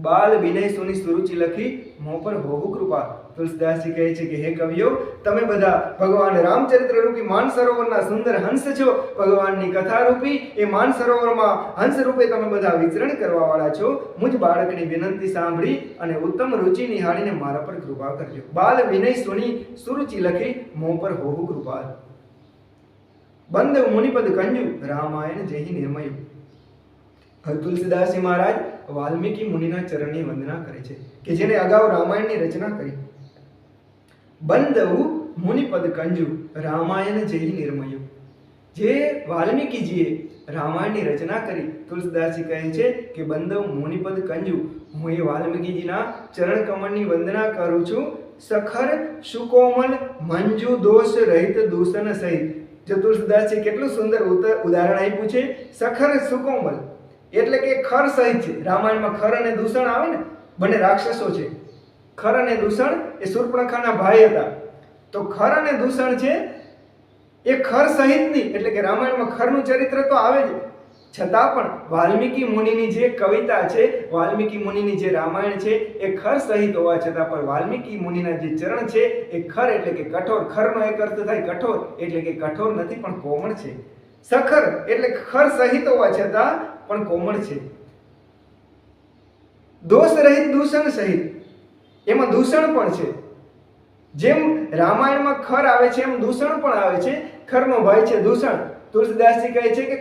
બાલ વિનય સુની સુરુચિ લખી મોં પર હોવું કૃપા. તુલસીદાસજી કહે છે કે હે કવિઓ, તમે બધા ભગવાન રામચરિત્ર રૂપી માન સરોવરના સુંદર હંસ છો. ભગવાનની કથા રૂપી એ માન સરોવરમાં હંસ રૂપે તમે બધા વિચરણ કરવા વાળા છો. મુજ બાળકની વિનંતી સાંભળી અને ઉત્તમ રુચિ નિહાળીને મારા પર કૃપા કરજો. બાલ વિનય સુની સુરુચિ લખી મોં પર હોવું કૃપા. બંધ મુનિપદ કંજુ રામાયણ જેહી નિર્મય. તુલસીદાસજી મહારાજ વાલ્મીકી મુનિના ચરણની વંદના કરે છે કે જેને અગાઉ રામાયણની રચના કરી. બંધવ મુનિપદ કંજુ રામાયણ જેહી નિર્મય. જે વાલ્મીકીજીએ રામાયણની રચના કરી, તુલસીદાસજી કહે છે કે બંધવ મુનિપદ કંજુ, હું એ વાલ્મીકીજીના ચરણ કમળની વંદના કરું છું. સખર સુકોમલ મંજુ દોષ રહિત દૂષણ સહિત. જો તુલસીદાસજી કેટલું સુંદર ઉદાહરણ આપ્યું છે. સખર સુકોમલ એટલે કે ખર સહિત છે. રામાયણમાં ખર અને દૂષણ આવે ને, બંને રાક્ષસો છે. ખર અને દૂષણ એ શૂર્પણખાના ભાઈ હતા. તો ખર અને દૂષણ છે એ ખર સહિતની, એટલે કે રામાયણમાં ખરનું ચરિત્ર તો આવે જ, છતાં પણ વાલ્મીકી મુનિની જે કવિતા છે, વાલ્મીકી મુનિની જે રામાયણ છે એ ખર સહિત હોવા છતાં પણ વાલ્મીકી મુનિના જે ચરણ છે એ ખર એટલે કે કઠોર. ખરનો એક અર્થ થાય કઠોર, એટલે કે કઠોર નથી પણ કોમળ છે. સખર એટલે ખર સહિત હોવા છતાં પણ કોમળ છે. દોષ રહિત દૂષણ સહિત, એમાં દૂષણ પણ છે. જેમ રામાયણમાં ખર આવે છે એમ દૂષણ પણ આવે છે. ખરનો ભાઈ છે દૂષણ. તુલસીદાસજી કહે છે કે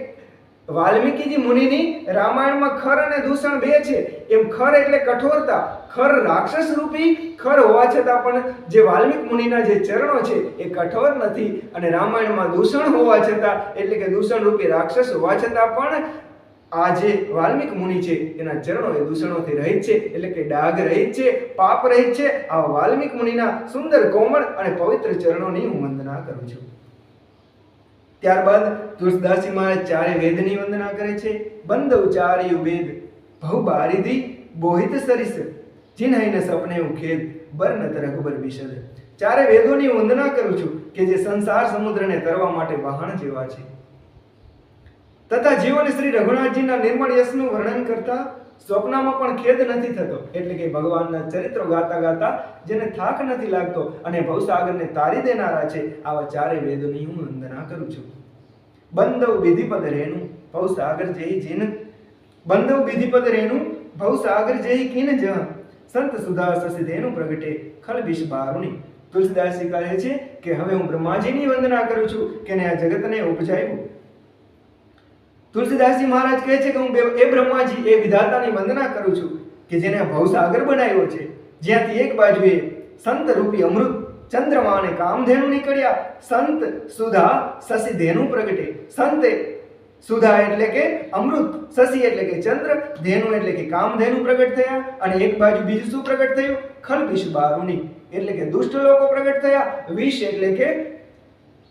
વાલ્મીકીજી મુનિની રામાયણમાં ખર અને દૂષણ બે છે. એમ ખર એટલે કઠોરતા, ખર રાક્ષસ રૂપી ખર હોવા છતાં પણ જે વાલ્મીક મુનિના જે ચરણો છે એ કઠોર નથી. અને રામાયણમાં દૂષણ હોવા છતાં, એટલે કે દૂષણ રૂપી રાક્ષસ હોવા છતાં પણ આ જે વાલ્મીક મુનિ છે એના ચરણો એ દૂષણોથી રહિત છે, એટલે કે ડાઘ રહિત છે, પાપ રહિત છે. આ વાલ્મીક મુનિના સુંદર કોમળ અને પવિત્ર ચરણોની હું વંદના કરું છું. ત્યારબાદ તુલસીદાસજી મહારાજ ચારે વેદની વંદના કરે છે. બંધ ઉચાર્યું વેદ ભવ બારિધિ બોહિત સરિસ, ચિન્હઈને સપને ઉખેદ બરનત રઘુબર વિશદ. ચારે વેદોની વંદના કરું છું કે જે સંસાર સમુદ્રને તરવા માટે વહાણ જેવા છે, તથા જીવન શ્રી રઘુનાથજીના નિર્મળ યશનું વર્ણન કરતા સ્વપ્નમાં પણ ખેદ નથી થતો. એટલે કે ભગવાનના ચરિત્રો ગાતા ગાતા જેને થાક નથી લાગતો અને ભવસાગરને તારી દેનારા છે, આવા ચારે વેદોની હું વંદના કરું છું. બંધવ વિધિપદ રેણુ ભવસાગર જેહી જીન, બંધવ વિધિપદ રેણુ ભવસાગર જેહી કિન જહ, સંત સુધા સસિધેનું પ્રગટે ખલ વિષ બારુણી. તુલસીદાસજી કહે છે કે હવે હું બ્રહ્માજીની વંદના કરું છું કે આ જગતને ઉપજાવ્યું. તુલસીદાસજી મહારાજ કહે છે કે હું એ બ્રહ્માજી, એ વિધાતાની વંદના કરું છું કે જેને ભવસાગર બનાવ્યો છે, જ્યાંથી એક બાજુએ સંત રૂપી અમૃત ચંદ્રમા અને કામધેનુ નીકળ્યા, સંત સુધા શશિધેનુ પ્રગટે. સંતે સુધા એટલે કે અમૃત, શશિ એટલે કે ચંદ્ર, ધેનુ એટલે કે કામધેનુ પ્રગટ થયા. અને એક બાજુ બીજું શું પ્રગટ થયું? ખલબિષ બારુણી એટલે કે દુષ્ટ લોકો પ્રગટ થયા. વિષ એટલે કે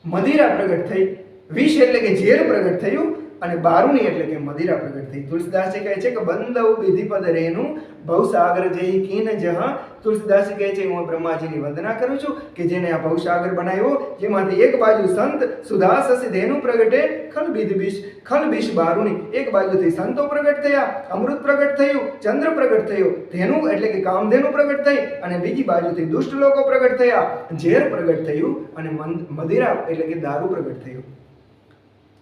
મદિરા પ્રગટ થઈ, વિષ એટલે કે ઝેર પ્રગટ થયું અને બારુણી એટલે કે મદિરા પ્રગટ થઈ. તુલસીદાસજી કહે છે કે બંધવ વિધિપદ રેણુ ભવસાગર જેહી કિન જહ. તુલસીદાસજી કહે છે હું બ્રહ્માજીની વંદના કરું છું કે જેને આ ભવસાગર બનાવ્યો, જેમાંથી એક બાજુ સંત સુધા શશિધેનુ પ્રગટે ખલબિષ બારુણી, એક બાજુથી સંતો પ્રગટ થયા, અમૃત પ્રગટ થયું, ચંદ્ર પ્રગટ થયો, ધેનુ એટલે કે કામધેનુ પ્રગટ થઈ, અને બીજી બાજુથી દુષ્ટ લોકો પ્રગટ થયા, ઝેર પ્રગટ થયું અને મદિરા એટલે કે દારૂ પ્રગટ થયું.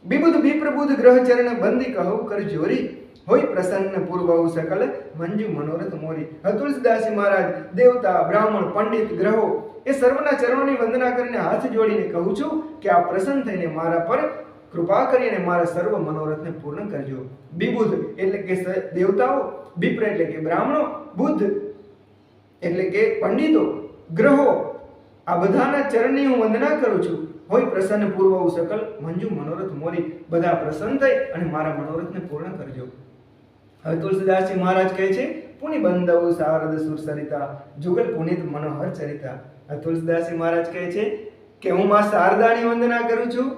વિબુધ વિપ્રબુધ ગ્રહ ચરણ બંદી કહું કર જોરી, હોય પ્રસન્ન પૂર્વહુ સકલ મંજુ મનોરથ મોરી. તુલસીદાસજી મહારાજ દેવતા, બ્રાહ્મણ, પંડિત, ગ્રહો એ સર્વના ચરણોની વંદના કરીને હાથ જોડીને કહું છું કે આ પ્રસન્ન થઈને મારા પર કૃપા કરીને મારા સર્વ મનોરથને પૂર્ણ કરજો. વિબુધ એટલે કે દેવતાઓ, વિપ્ર એટલે કે બ્રાહ્મણો, બુદ્ધ એટલે કે પંડિતો, ગ્રહો, આ બધાના ચરણની હું વંદના કરું છું. હોય પ્રસન્ન પૂર્વહુ સકલ મંજુ મનોરથ મોરી, બધા પ્રસન્ન થઈ અને મારા મનોરથને પૂર્ણ કરજો. હવે તુલસીદાસજી મહારાજ કહે છે પુનિ બંધવ શારદ સુરસરિતા જુગલ પુનિત મનોહર ચરિતા. તુલસીદાસજી મહારાજ કહે છે કે હું માં શારદાની વંદના કરું છું.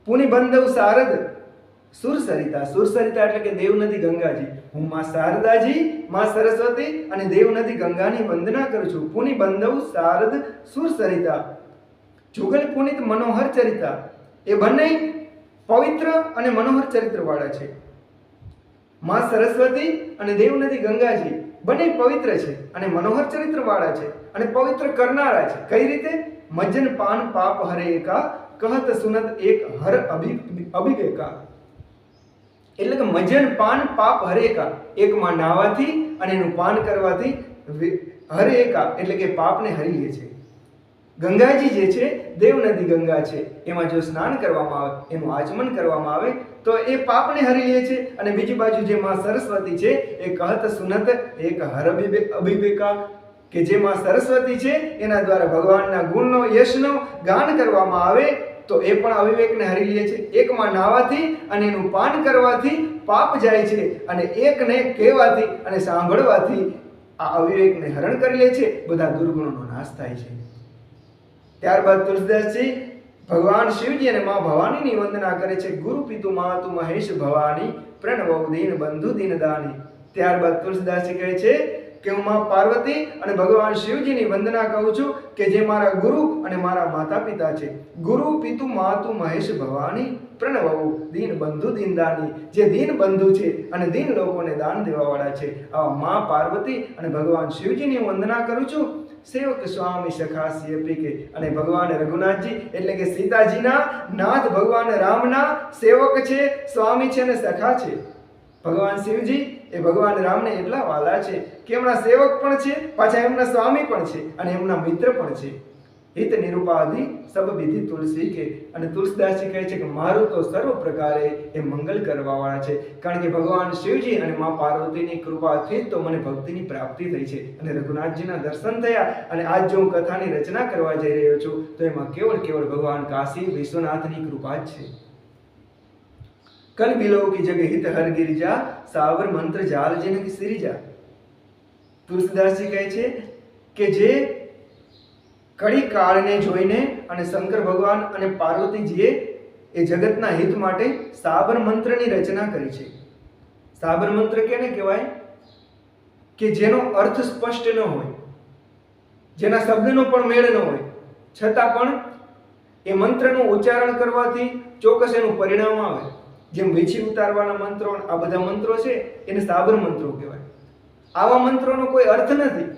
પુનિ બંધવ શારદ સુરસરિતા, સુરસરિતા એટલે કે દેવનદી ગંગાજી. હું માં શારદાજી, માં સરસ્વતી અને દેવનદી ગંગાની વંદના કરું છું. પુનિ બંધવ શારદ સુરસરિતા જુગલ પુનિત મનોહર ચરિતા. એ બંને પવિત્ર અને મનોહર ચરિત્ર વાળા છે. માં સરસ્વતી અને દેવનદી ગંગાજી બંને પવિત્ર છે અને મનોહર ચરિત્ર વાળા છે અને પવિત્ર કરનારા છે. કઈ રીતે? મજ્જન પાન પાપ હરે એકા કહત સુનત એક હર અભિવેકા. એટલે કે મજ્જન પાન પાપ હરેકા, એકમાં નાવાથી અને એનું પાન કરવાથી હરેકા એટલે કે પાપને હરી લે છે. ગંગાજી જે છે, દેવનદી ગંગા છે, એમાં જો સ્નાન કરવામાં આવે, એનું આચમન કરવામાં આવે તો એ પાપને હરી લે છે. અને બીજી બાજુ જે માં સરસ્વતી છે એ કહત સુનત એક હર અભિવેકા, કે જે માં સરસ્વતી છે એના દ્વારા ભગવાનના ગુણનો, યશનો ગાન કરવામાં આવે તો એ પણ અવિવેકને હરી લે છે. એકમાં નાવાથી અને એનું પાન કરવાથી પાપ જાય છે અને એકને કહેવાથી અને સાંભળવાથી આ અવિવેકને હરણ કરી લે છે. બધા દુર્ગુણોનો નાશ થાય છે. ત્યારબાદ તુલસીદાસજી ભગવાન શિવજી અને માં ભવાનીની વંદના કરે છે. ગુરુ પિતુ માતુ મહેશ ભવાની પ્રણવ દીન બંધુ દીન દાની. ત્યારબાદ તુલસીદાસજી કહે છે કે હું માં પાર્વતી અને ભગવાન શિવજીની વંદના કરું છું કે જે મારા ગુરુ અને મારા માતા પિતા છે. ગુરુ પિતુ માતુ મહેશ ભવાની પ્રણવ દીન બંધુ દીન દાની, જે દીન બંધુ છે અને દીન લોકોને દાન દેવા વાળા છે. આવા માં પાર્વતી અને ભગવાન શિવજીની વંદના કરું છું. સેવક સ્વામી સખાસી અપિકે, અને ભગવાન રઘુનાથજી એટલે કે સીતાજીના નાથ ભગવાન રામના સેવક છે, સ્વામી છે અને સખા છે. ભગવાન શિવજી એ ભગવાન રામને એટલા વાલા છે કે એમના સેવક પણ છે, પાછા એમના સ્વામી પણ છે અને એમના મિત્ર પણ છે. હિત નિરૂપાધિ સબ વિધિ તુલસી કે. અને તુલસીદાસજી કહે છે કે મારું તો સર્વ પ્રકારે એ મંગલ કરવા વાળા છે, કારણ કે ભગવાન શિવજી અને માં પાર્વતીની કૃપાથી જ તો મને ભક્તિની પ્રાપ્તિ થઈ છે અને રઘુનાથજીના દર્શન થયા. અને આજ જો હું કથાની રચના કરવા જઈ રહ્યો છું તો એમાં કેવળ ભગવાન કાશી વિશ્વનાથની કૃપા જ છે. કલ બિલો કી જગ હિત હર ગિરિજા સાવર મંત્ર જાલ જન કી સિરિજા. તુલસીદાસજી કહે છે કે જે કડી કાળને જોઈને અને શંકર ભગવાન અને પાર્વતીજીએ એ જગતના હિત માટે સાબર મંત્રની રચના કરી છે. સાબર મંત્ર કેને કહેવાય? કે જેનો અર્થ સ્પષ્ટ ન હોય, જેના શબ્દનો પણ મેળ ન હોય, છતાં પણ એ મંત્રનું ઉચ્ચારણ કરવાથી ચોક્કસ એનું પરિણામ આવે. જેમ વીછી ઉતારવાના મંત્રો, આ બધા મંત્રો છે એને સાબર મંત્રો કહેવાય. આવા મંત્રોનો કોઈ અર્થ નથી,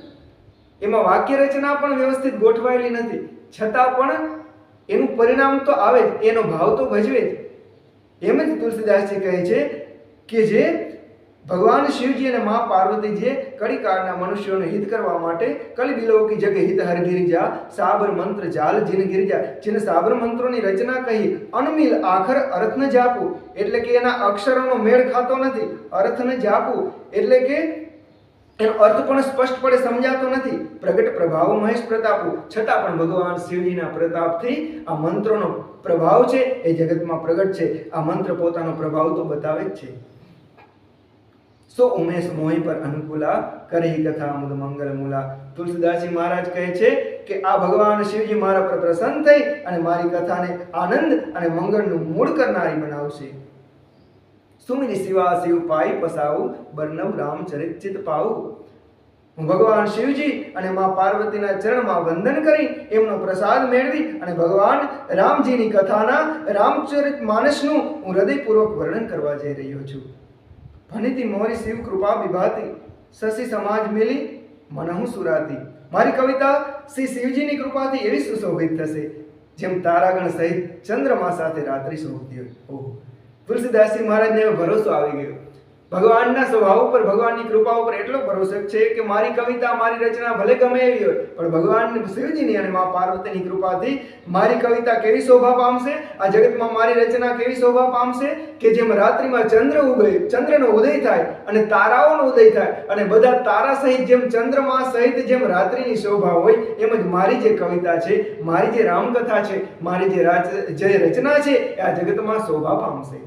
એમાં વાક્ય રચના પણ વ્યવસ્થિત ગોઠવાયેલી નથી, છતાં પણ એનું પરિણામ તો આવે જ, એનો ભાવ તો ભજવે જ. એમ જ તુલસીદાસજી કહે છે કે જે ભગવાન શિવજી અને મા પાર્વતીજીએ કળીકાળના મનુષ્યોને હિત કરવા માટે કલિબિલો કી જગે હિત હર ગિરિજા સાબર મંત્ર જાલ જીન ગિરિજા, જેને સાબર મંત્રોની રચના કહી અનમિલ આખર અર્થ ન જાપું, એટલે કે એના અક્ષરોનો મેળ ખાતો નથી. અર્થ ન જાપું એટલે કે એનો અર્થ પણ સ્પષ્ટપણે સમજાતો નથી. પ્રગટ પ્રભાવ મહેશ પ્રતાપુ, છતાં પણ ભગવાન શિવજીના પ્રતાપથી આ મંત્રોનો પ્રભાવ છે એ જગતમાં પ્રગટ છે. આ મંત્ર પોતાનો પ્રભાવ તો બતાવે જ છે. સો ઉમેશ મોહી પર અનુકૂલા કરી કથા મુદ મંગલ મૂલા. તુલસીદાસજી મહારાજ કહે છે કે આ ભગવાન શિવજી મારા પર પ્રસન્ન થઈ અને મારી કથાને આનંદ અને મંગળનું મૂળ કરનારી બનાવશે. સુમિરી શિવા શિવ પાઈ પસાવું બરનવ રામચરિત ચિત પાવું. હું ભગવાન શિવજી અને મા પાર્વતીના ચરણમાં વંદન કરી એમનો પ્રસાદ મેળવી અને ભગવાન રામજીની કથાના રામચરિત માનસનું હું હૃદયપૂર્વક વર્ણન કરવા જઈ રહ્યો છું. ભનિતી મોરી શિવ કૃપા વિભાતી શશી સમાજ મિલી મનહુ સુરાતી. મારી કવિતા શ્રી શિવજીની કૃપાથી એવી સુશોભિત થશે જેમ તારાગણ સહિત ચંદ્રમા સાથે રાત્રિ શોભતી હોય. ઓહ, તુલસીદાસજી મહારાજને ભરોસો આવી ગયો. ભગવાનના સ્વભાવ ઉપર, ભગવાનની કૃપા ઉપર એટલો ભરોસો છે કે મારી કવિતા, મારી રચના ભલે ગમે એવી હોય, પણ ભગવાન શિવજીની અને મા પાર્વતીની કૃપાથી મારી કવિતા કેવી શોભા પામશે, આ જગતમાં મારી રચના કેવી શોભા પામશે કે જેમ રાત્રિમાં ચંદ્રનો ઉદય થાય અને તારાઓનો ઉદય થાય અને બધા તારા સહિત જેમ ચંદ્રમા સહિત જેમ રાત્રિની શોભા હોય, એમ જ મારી જે કવિતા છે, મારી જે રામકથા છે, મારી જે રચના છે એ આ જગતમાં શોભા પામશે.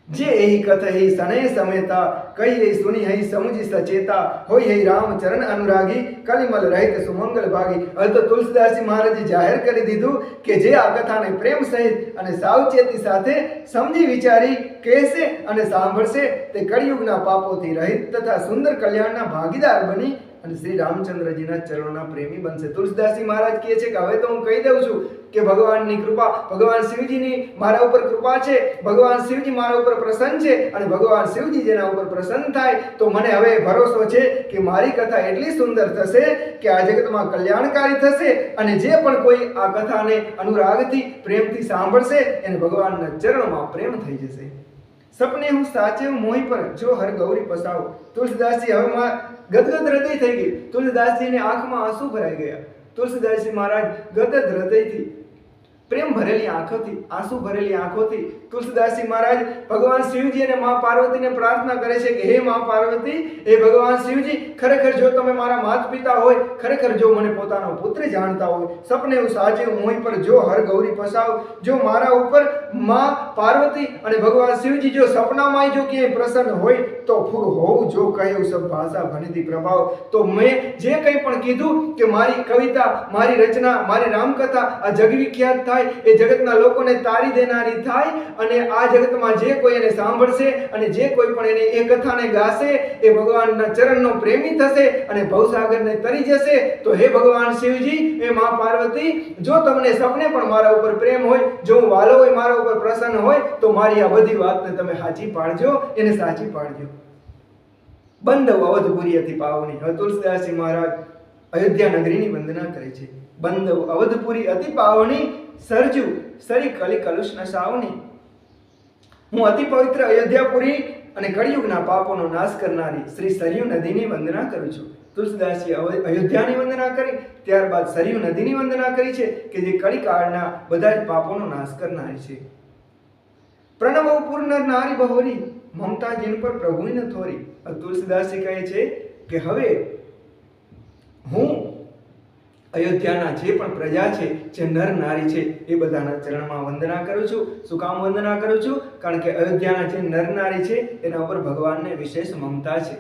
જે એહી કથહી સનય સમેતા કઈ હઈ સુની હઈ સમજી સચેતા હોય હઈ રામ ચરણ અનુરાગી કલિમલ રહિત સુમંગલ ભાગી. હવે તો તુલસીદાસજી મહારાજે જાહેર કરી દીધું કે જે આ કથાને પ્રેમ સહિત અને સાવચેતી સાથે સમજી વિચારી કહેશે અને સાંભળશે તે કળિયુગના પાપોથી રહિત તથા સુંદર કલ્યાણના ભાગીદાર બની અને શ્રી રામચંદ્રજીના ચરણોના પ્રેમી બનશે. તુલસીદાસજી મહારાજ કહે છે કે હવે તો હું કહી દઉં છું કે ભગવાનની કૃપા, ભગવાન શિવજીની મારા ઉપર કૃપા છે, ભગવાન શિવજી મારા ઉપર પ્રસન્ન છે અને ભગવાન શિવજી જેના ઉપર પ્રસન્ન થાય તો મને હવે ભરોસો છે કે મારી કથા એટલી સુંદર થશે કે આ જગતમાં કલ્યાણકારી થશે અને જે પણ કોઈ આ કથાને અનુરાગથી, પ્રેમથી સાંભળશે એને ભગવાનના ચરણોમાં પ્રેમ થઈ જશે. સપને હું સાચે મોહી પર જો હર ગૌરી પસાવ. તુલસીદાસજી હવે ગદગદ હૃદય થઈ ગઈ. તુલસીદાસજીની આંખમાં આંસુ ભરાઈ ગયા. તુલસીદાસજી મહારાજ ગદગદ હૃદયથી, પ્રેમ ભરેલી આંખોથી, આંસુ ભરેલી આંખોથી તુલસીદાસજી મહારાજ ભગવાન શિવજી અને મા પાર્વતીને પ્રાર્થના કરે છે કે હે મા પાર્વતી, હે ભગવાન શિવજી, ખરેખર જો તમે મારા માતા પિતા હોય, ખરેખર જો મને પોતાનો પુત્ર જાણતા હોય, સપને હું સાચે મોહી પર જો હર ગૌરી પસાવ, જો મારા ઉપર મા પાર્વતી અને ભગવાન શિવજી જો સપનામાં જો ક્યાંય પ્રસન્ન હોય તો ફૂગ હોવું જો કહ્યું સબ ભાષા ભનિતી પ્રભાવ. તો મેં જે કંઈ પણ કીધું કે મારી કવિતા, મારી રચના, મારી રામકથા આ જગવિખ્યાત થાય, એ જગતના લોકોને તારી દેનારી થાય અને આ જગતમાં જે કોઈ એને સાંભળશે અને જે કોઈ પણ એને એ કથાને ગાશે એ ભગવાનના ચરણનો પ્રેમી થશે અને ભવસાગરને તરી જશે. તો હે ભગવાન શિવજી, હે મા પાર્વતી, જો તમને સપને પણ મારા ઉપર પ્રેમ હોય, જો હું વાલો હોય, મારા ઉપર પ્રસન્ન હોય તો મારી આ બધી વાતને તમે સાચી પાડજો, એને સાચી પાડજો. બંધવ અવધપુરી અતિ પાવની. હવે તુલસીદાસજી મહારાજ અયોધ્યા નગરીની વંદના કરે છે. બંધવ અવધપુરી અતિ પાવની સરજુ સરી કલી કલુષ નસાવની. હું અતિ પવિત્ર અયોધ્યાપુરી અને કળિયુગના પાપોનો નાશ કરનારી શ્રી સરયુ નદીની વંદના કરું છું. તુલસીદાસજી અયોધ્યાની વંદના કરી, ત્યારબાદ સરયુ નદીની વંદના કરી છે કે જે કળિકાળના બધા જ પાપોનો નાશ કરનારી છે. પ્રણવ પૂર્ણ નારી બહોરી મમતા જીન પર પ્રભુની ન થોરી. તુલસીદાસજી કહે છે કે હવે હું અયોધ્યાના જે પણ પ્રજા છે, જે નર નારી છે, એ બધાના ચરણમાં વંદના કરું છું. શું કામ વંદના કરું છું? કારણ કે અયોધ્યાના જે નર નારી છે એના ઉપર ભગવાનને વિશેષ મમતા છે.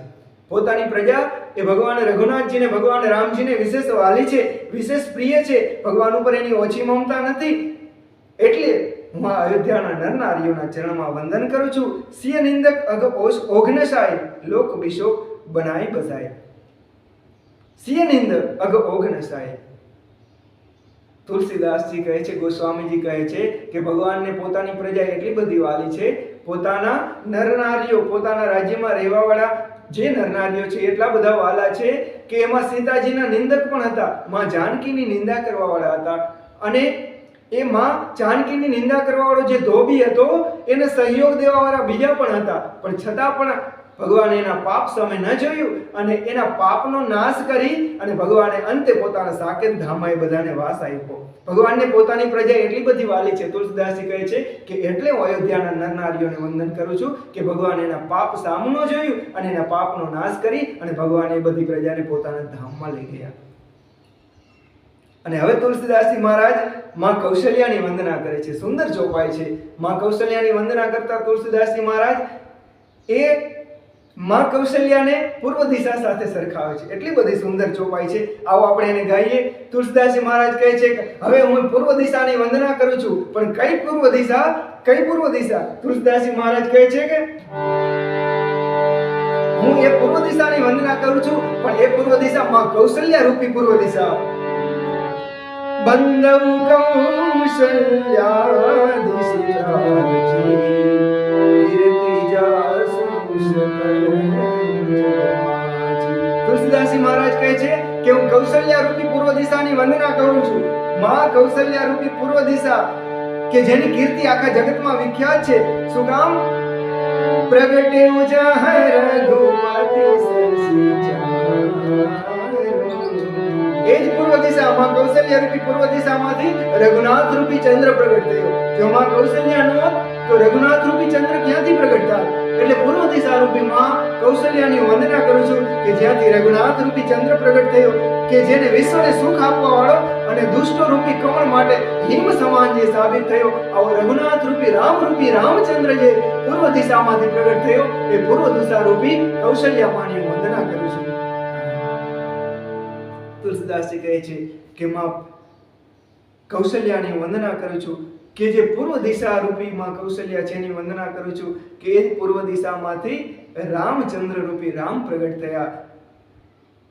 પોતાની પ્રજા એ ભગવાન રઘુનાથજીને, ભગવાન રામજીને વિશેષ વાલી છે, વિશેષ પ્રિય છે. ભગવાન ઉપર એની ઓછી મમતા નથી. એટલે હું આ અયોધ્યાના નર નારીઓના ચરણમાં વંદન કરું છું. સિંહ નિંદક અગ ઓઘનશાય લોક બિશોક બનાય બસાય. સિંહ નિંદ અગ ઓઘનશાય. તુલસીદાસજી કહે છે, ગોસ્વામીજી કહે છે કે ભગવાનને પોતાની પ્રજા એટલી બધી વાલી છે, પોતાના નરનારીઓ, પોતાના રાજ્યમાં રહેવાવાળા જે નરનારીઓ છે એટલા બધા વાલા છે કે એમાં સીતાજીના નિંદક પણ હતા, માં જાનકીની નિંદા કરવાવાળા હતા. અને એ માં જાનકીની નિંદા કરવાવાળો જે ધોબી હતો એને સહયોગ દેવાવાળા બીજા પણ હતા, પણ છતાં પણ ભગવાને એના પાપ સામે ન જોયું અને એના પાપનો નાશ કરી અને ભગવાને અંતે પોતાના સાકેત ધામમાં એ બધાને વાસ આપ્યો. ભગવાનને પોતાની પ્રજા એટલી બધી વાલી છે. તુલસીદાસજી કહે છે કે એટલે હું અયોધ્યાના નરનારીઓને વંદન કરું છું કે ભગવાન એના પાપ સામું ન જોયું અને એના પાપનો નાશ કરી અને ભગવાન એ બધી પ્રજાને પોતાના ધામમાં લઈ ગયા. અને હવે તુલસીદાસજી મહારાજ માં કૌશલ્યાની વંદના કરે છે. સુંદર ચોપાઈ છે. માં કૌશલ્યાની વંદના કરતા તુલસીદાસજી મહારાજ એ માં કૌશલ્યાને પૂર્વ દિશા સાથે સરખાવે છે. એટલી બધી સુંદર ચોપાઈ છે. આવો આપણે એને ગાઈએ. તુલસીદાસજી મહારાજ કહે છે કે હવે હું પૂર્વ દિશાની વંદના કરું છું, પણ કઈ પૂર્વ દિશા? કઈ પૂર્વ દિશા? તુલસીદાસજી મહારાજ કહે છે કે હું એ પૂર્વ દિશાની વંદના કરું છું, પણ એ પૂર્વ દિશા માં કૌશલ્યા રૂપી પૂર્વ દિશા. બંદવ કૌશલ્યા દિશિરાજી કીર્તિ જાસુ તુલસીદાસજી મહારાજ કહે છે કે હું કૌશલ્યા રૂપી પૂર્વ દિશાની વંદના કરું છું. માં કૌશલ્યા રૂપી પૂર્વ દિશા કે જેની કીર્તિ આખા જગતમાં વિખ્યાત છે. શું કામ? પ્રગટે ઉજાહ રઘુપતિ એ જ પૂર્વ દિશા, માં કૌશલ્યા રૂપી પૂર્વ દિશામાંથી રઘુનાથ રૂપી ચંદ્ર પ્રગટ થયો. જો માં કૌશલ્યા ન હોત તો રઘુનાથ રૂપી ચંદ્ર ક્યાંથી પ્રગટ થાય? એટલે પૂર્વ દિશા રૂપી માં કૌશલ્યાની વંદના કરું છું કે જ્યાંથી રઘુનાથ રૂપી ચંદ્ર પ્રગટ થયો, કે જેને વિશ્વને સુખ આપવા વાળો અને દુષ્ટો રૂપી કમળ માટે હિમ સમાન જે સાબિત થયો, આવો રઘુનાથ રૂપી રામચંદ્ર જે પૂર્વ દિશામાંથી પ્રગટ થયો, એ પૂર્વ દિશા રૂપી કૌશલ્યા માની વંદના કરું છું. તુલસીદાસજી કહે છે કે માં કૌશલ્યાની વંદના કરું છું કે જે પૂર્વ દિશા રૂપી માં કૌશલ્યા છે એની વંદના કરું છું કે એ પૂર્વ દિશામાંથી રામચંદ્ર રૂપી રામ પ્રગટ થયા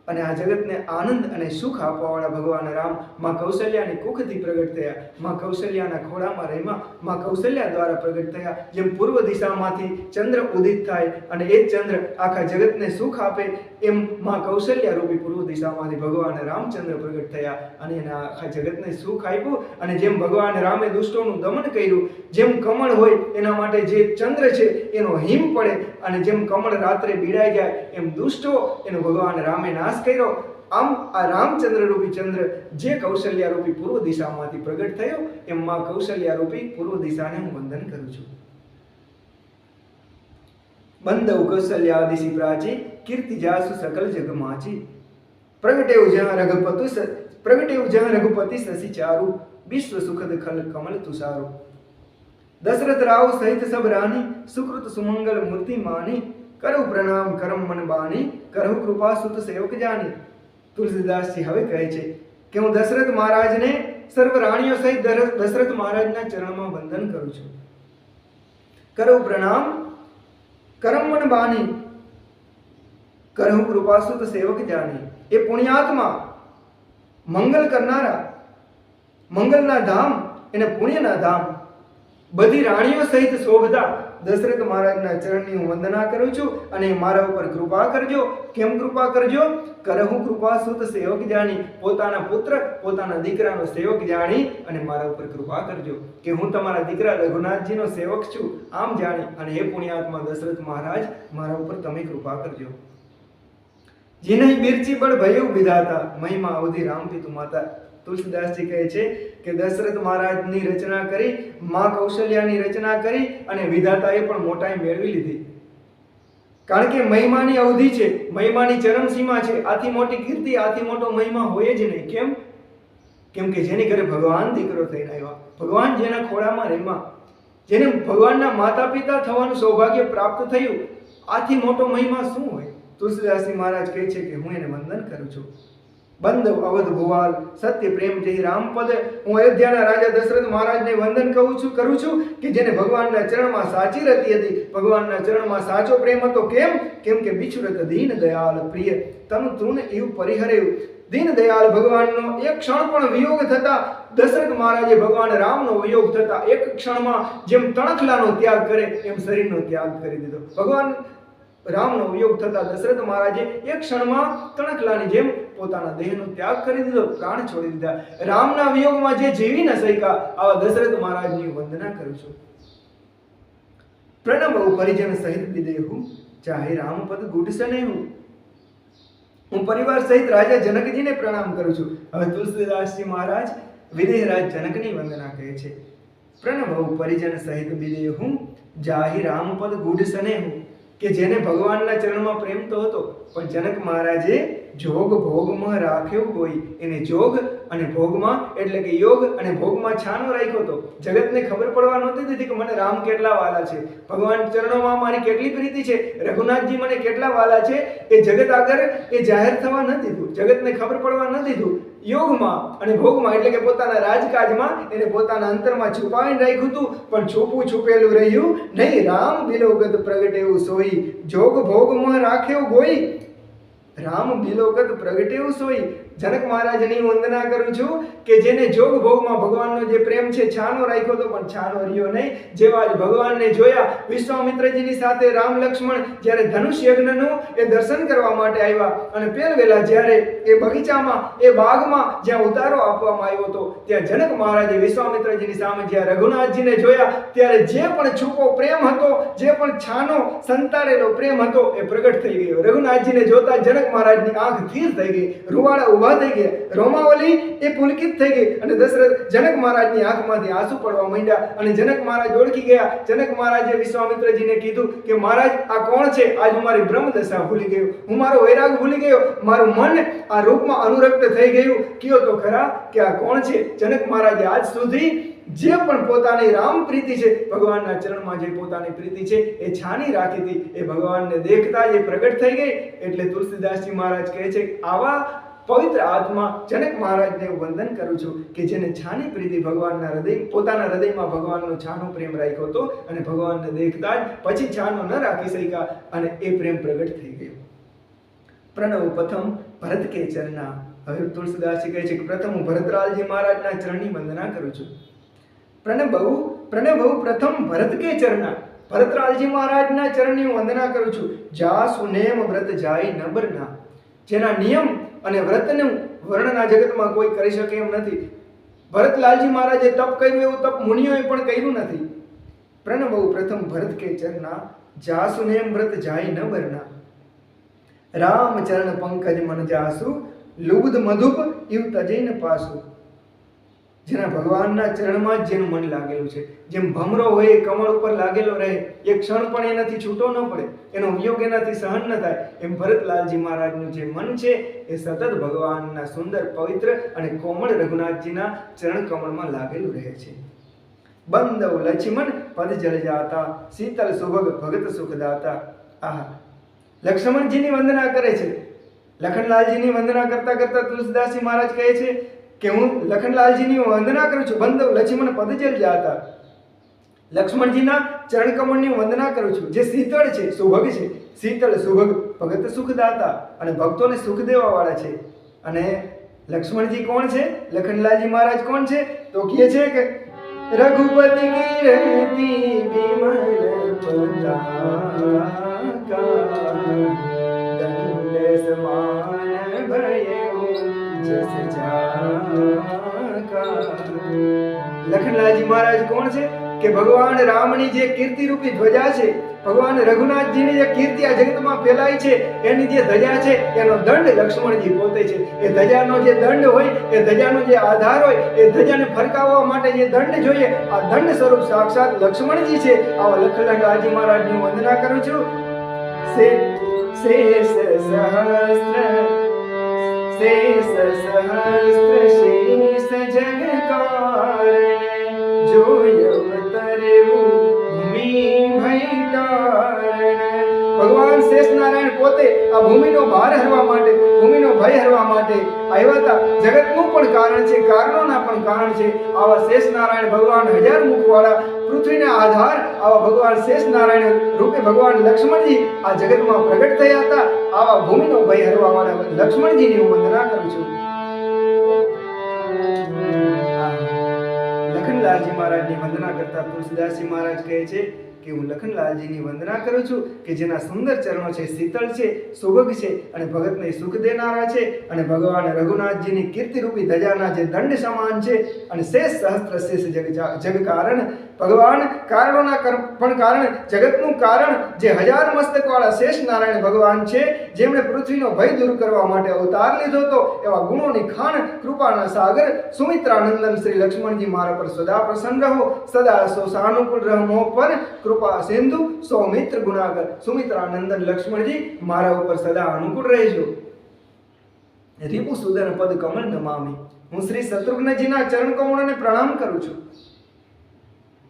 અને આ જગતને આનંદ અને સુખ આપવાવાળા ભગવાન રામ માં કૌશલ્યાની કુખથી પ્રગટ થયા. માં કૌશલ્યાના ખોળામાં રહીમાં માં કૌશલ્યા દ્વારા પ્રગટ થયા. જેમ પૂર્વ દિશામાંથી ચંદ્ર ઉદિત થાય અને એ ચંદ્ર આખા જગતને સુખ આપે, એમ માં કૌશલ્યા રૂપી પૂર્વ દિશામાંથી ભગવાન રામચંદ્ર પ્રગટ થયા અને એના આખા જગતને સુખ આપ્યું. અને જેમ ભગવાન રામે દુષ્ટોનું દમન કર્યું, જેમ કમળ હોય એના માટે જે ચંદ્ર છે એનો હિમ પડે અને જેમ કમળ રાત્રે બીડાઈ જાય, એમ દુષ્ટો એનો ભગવાન રામે નાશ કર્યો. આમ આ રામચંદ્ર રૂપી ચંદ્ર જે કૌશલ્યા રૂપી પૂર્વ દિશામાંથી પ્રગટ થયો, એમ માં કૌશલ્યા રૂપી પૂર્વ દિશાને હું વંદન કરું છું. બંદવ કૌશલ્યા દિશી પ્રાચી કીર્તિ જાસુ સકલ જગ માચી પ્રગટેવ જહ રઘુપતિ શશી ચારુ વિશ્વ સુખદ ખલ કમલ તુષારો દશરથ રાવ સહિત સબ રાની સુકૃત સુમંગલ મૂર્તિ માની કરહુ પ્રણામ કરમ મન બાની કરહુ કૃપા સુત સેવક જાની. તુલસીદાસજી હવે કહે છે કે હું દશરથ મહારાજને સર્વ રાણીઓ સહિત દશરથ મહારાજના ચરણમાં વંદન કરું છું. કરહુ પ્રણામ કરમ મન બાની કરહુ કૃપા સુત સેવક જાની. એ પુણ્યાત્મા, મંગલ કરનારા, મંગલના ધામ એને પુણ્યના ધામ બધી રાણીઓ સહિત શોભતા દશરથ મહારાજના ચરણની હું વંદના કરું છું અને મારા ઉપર કૃપા કરજો. કેમ કૃપા કરજો? કરહુ કૃપા સુત સેવક જાણી, પોતાના પુત્ર પોતાના દીકરાનો સેવક જાણી અને મારા ઉપર કૃપા કરજો કે હું તમારા દીકરા રઘુનાથજીનો સેવક છું, આમ જાણી અને હે પુણ્યાત્મા દશરથ મહારાજ મારા ઉપર તમે કૃપા કરજો. જેને બિરચી બળ ભયુ વિધાતા મહિમા અવધિ રામ પિતુ માતા. તુલસીદાસજી કહે છે કે દશરથ મહારાજની રચના કરી, માં કૌશલ્યાની રચના કરી અને વિધાતાએ પણ મોટાઈ મેળવી લીધી. કારણ કે મહિમાની અવધિ છે, મહિમાની ચરમસીમા છે. આથી મોટી કીર્તિ, આથી મોટો મહિમા હોય જ નહીં. કેમ? કેમ કે જેની ઘરે ભગવાન દીકરો થઈને આવ્યા, ભગવાન જેના ખોળામાં રમ્યા, જેને ભગવાનના માતા પિતા થવાનું સૌભાગ્ય પ્રાપ્ત થયું, આથી મોટો મહિમા શું હોય? તુલસીદાસજી મહારાજ કહે છે કે હું એને વંદન કરું છું. બંધવ અવધ ભુવાલ સત્ય પ્રેમ જય રામપદ. હું અયોધ્યાના રાજા દશરથ મહારાજને વંદન કરું છું કે જેને ભગવાનના ચરણમાં સાચી રતી હતી, ભગવાનના ચરણમાં સાચો પ્રેમ હતો. કેમ કે બિછુરત દીન દયાળ પ્રિય તનુ તૃણ એવું પરિહરેવ. દીન દયાળ ભગવાનનો એક ક્ષણ પણ વિયોગ થતા દશરથ મહારાજે ભગવાન રામનો વિયોગ થતા એક ક્ષણમાં જેમ તણખલાનો ત્યાગ કરે એમ શરીરનો ત્યાગ કરી દીધો. ભગવાન રામનો વિયોગ થતા દશરથ મહારાજે એક ક્ષણમાં તણખલાની જેમ પોતાના દેહનો ત્યાગ કરી દીધો, પ્રાણ છોડી દીધા. રામના વિયોગમાં જે જીવી ન શક્યા આવા દશરથ મહારાજની વંદના કરું છું. પ્રણવ પરિજન સહિત વિદેહુ ચાહે રામપદ ગુડસને હું પરિવાર સહિત રાજા જનકજીને પ્રણામ કરું છું. હવે તુલસીદાસજી મહારાજ વિદેહરાજ જનકની વંદના કહે છે. પ્રણવ પરિજન સહિત વિદેહુ જાહી રામપદ ગુડસને કે જેને ભગવાનના ચરણમાં પ્રેમ તો હતો પણ જનક મહારાજે જોગ ભોગમાં રાખ્યો કોઈ. એને જોગ અને ભોગમાં એટલે કે યોગ અને ભોગમાં છાનો રાખ્યો હતો. જગતને ખબર પડવા નહોતી દીધી કે મને રામ કેટલા વાલા છે, ભગવાન ચરણોમાં મારી કેટલી પ્રીતિ છે, રઘુનાથજી મને કેટલા વાલા છે. એ જગત આગળ એ જાહેર થવા ન દીધું, જગતને ખબર પડવા ન દીધું. યોગમાં અને ભોગમાં એટલે કે પોતાના રાજકાજમાં એને પોતાના અંતરમાં છુપાવીને રાખ્યું હતું, પણ છુપું છુપેલું રહ્યું નહીં. રામ બિલોગત પ્રગટેવું સોઈ જોગ ભોગમાં રાખ્યો ગોઈ. રામ બિલોગત પ્રગટેવું સોઈ. જનક મહારાજની વંદના કરું છું કે જેને જોગ ભોગમાં ભગવાનનો જે પ્રેમ છે છાનો રાખ્યો હતો પણ છાનો રહ્યો નહીં. જેવા જ ભગવાનને જોયા વિશ્વામિત્રજીની સાથે રામ લક્ષ્મણ જ્યારે ધનુષ યજ્ઞનું એ દર્શન કરવા માટે આવ્યા અને પહેલવેલા જ્યારે એ બગીચામાં એ બાગમાં જ્યાં ઉતારો આપવામાં આવ્યો હતો ત્યાં જનક મહારાજે વિશ્વામિત્રજીની સામે જ્યારે રઘુનાથજીને જોયા ત્યારે જે પણ છુપો પ્રેમ હતો, જે પણ છાનો સંતાડેલો પ્રેમ હતો એ પ્રગટ થઈ ગયો. રઘુનાથજીને જોતા જનક મહારાજની આંખ ધીર થઈ ગઈ, રૂવાડા ઉભા થઈ ગયા, રોમાવલી એ પુલકિત થઈ ગઈ અને દશરથ જનક મહારાજની આંખમાંથી આંસુ પડવા માંડ્યા અને જનક મહારાજ ઓળખી ગયા. જનક મહારાજે વિશ્વામિત્રજીને કીધું કે મહારાજ આ કોણ છે? આજ હું મારી બ્રહ્મ દશા ભૂલી ગયો, હું મારો વૈરાગ ભૂલી ગયો, મારું મન આ રૂપમાં અનુરક્ત થઈ ગયું. કયો તો ખરા કે આ કોણ છે? જનક મહારાજે આજ સુધી જે પણ પોતાની રામ પ્રીતિ છે, ભગવાનના ચરણમાં જે પોતાની પ્રીતિ છે એ છાની રાખી હતી, એ ભગવાનને દેખતા એ પ્રગટ થઈ ગઈ. એટલે તુલસીદાસજી મહારાજ કહે છે આવા પવિત્ર આત્મા જનક મહારાજને વંદન કરું છું કે જેને છાની પ્રીતિ ભગવાનના હૃદય પોતાના હૃદયમાં ભગવાનનો છાનો પ્રેમ રાખ્યો હતો અને ભગવાનને દેખતા જ પછી છાનો ન રાખી શક્યા અને એ પ્રેમ પ્રગટ થઈ ગયો. પ્રણવ પ્રથમ ભરત કે ચરણા. હવે તુલસીદાસજી કહે છે કે પ્રથમ હું ભરતલાલજી મહારાજના ચરણની વંદના કરું છું. પ્રણવ પ્રથમ ભરત કે ચરણા. ભરતલાલજી મહારાજના ચરણની વંદના કરું છું. જા સુનેમ વ્રત જાય નબરના. જેના નિયમ અને વ્રતનું વર્ણના જગતમાં કોઈ કરી શકે એમ નથી. ભરતલાલજી મહારાજે તપ કર્યું એવું તપ મુનિઓએ પણ કર્યું નથી. પ્રણવ પ્રથમ ભરત કે ચરણા જા સુનેમ વ્રત જાય નબરના. રામ ચરણ પંકજ મન જાસુ લુબ્ધ મધુપ ઇવ તજૈન પાસુ. જેના ભગવાનના ચરણમાં જ જેનું મન લાગેલું છે, જેમ ભમરો હોય એ કમળ ઉપર લાગેલો રહે, એક ક્ષણ પણ એનાથી છૂટો ન પડે, એનો વિયોગ એનાથી સહન ન થાય, એમ ભરતલાલજી મહારાજનું જે મન છે એ સતત ભગવાનના સુંદર પવિત્ર અને કોમળ રઘુનાથજીના ચરણ કમળમાં લાગેલું રહે છે. બંધવ લક્ષ્મણ પદ જળ જાતા શીતલ સુભગ ભગત સુખદાતા. આહા, લક્ષ્મણજીની વંદના કરે છે. લખનલાલજીની વંદના કરતા કરતા તુલસીદાસજી મહારાજ કહે છે કે હું લખનલાલજીની વંદના કરું છું. બંધવ લક્ષ્મણ પદજલ જાતા. લક્ષ્મણજીના ચરણ કમળની વંદના કરું છું જે શીતળ છે, સુભગ છે. શીતળ સુભગ ભગત સુખદાતા અને ભક્તોને સુખ દેવા વાળા છે. અને લક્ષ્મણજી કોણ છે? લખનલાલજી મહારાજ કોણ છે? તો કહે છે કે રઘુપતિ કી રહેતી બિમલ પતાકા દંડ સમાન ભયઉ જસ જાકા. લખનલાલજી મહારાજ કોણ છે? કે ભગવાન રામની જે કીર્તિ રૂપી ધ્વજા છે, ભગવાન રઘુનાથજીની જે કીર્તિ આ જગતમાં ફેલાઈ છે એની જે ધજા છે એનો દંડ લક્ષ્મણજી પોતે છે. એ ધજાનો જે દંડ હોય, એ ધજાનો જે આધાર હોય, એ ધજાને ફરકાવવા માટે જે દંડ જોઈએ, આ દંડ સ્વરૂપ સાક્ષાત લક્ષ્મણજી છે. આવા લખનલાલજી મહારાજની વંદના કરું છું. શેષ સહસ્ત્ર શેષ જગ કારણ જોયમ તરેવું ભૂમિ ભય ટારણ. ભગવાન શેષ નારાયણ પોતે આ ભૂમિનો ભાર હરવા માટે, ભૂમિનો ભય હરવા માટે આવ્યા હતા. જગતનું પણ કારણ છે, કારણોના પણ કારણ છે. આવા શેષ નારાયણ ભગવાન 1000 મુખવાળા પૃથ્વીના આધાર આવા ભગવાન શેષ નારાયણ રૂપે ભગવાન લક્ષ્મણજી આ જગતમાં પ્રગટ થયા હતા. આવા ભૂમિનો ભય હરવા વાળા લક્ષ્મણજીની હું વંદના કરું છું. લખનલાલજી મહારાજની વંદના કરતા તુલસીદાસજી મહારાજ કહે છે કે હું લખનલાલજીની વંદના કરું છું કે જેના સુંદર ચરણો છે, શીતળ છે, સુભગ છે અને ભગતને સુખ દેનારા છે, અને ભગવાન રઘુનાથજીની કીર્તિરૂપી ધજાના જે દંડ સમાન છે, અને શેષ સહસ્ત્ર શેષ જગ કારણ ભગવાન કારણોના પણ કારણ, જગતનું કારણ જે 1000 મસ્તકવાળા શેષ નારાયણ ભગવાન છે, જેમણે પૃથ્વીનો ભય દૂર કરવા માટે અવતાર લીધો હતો, એવા ગુણોની ખાણ કૃપાના સાગર સુમિત્રાનંદન શ્રી લક્ષ્મણજી મારા પર સદા પ્રસન્ન રહો. સદા સો સાનુકૂળ રહો મોહ પર કૃપા સિંધુ સૌમિત્ર ગુણાગર. સુમિત્રાનંદન લક્ષ્મણજી મારા ઉપર સદા અનુકૂળ રહેજો. રીપુ સુદન પદ કમલ નમામી. હું શ્રી શત્રુઘ્નજીના ચરણ કમળોને પ્રણામ કરું છું.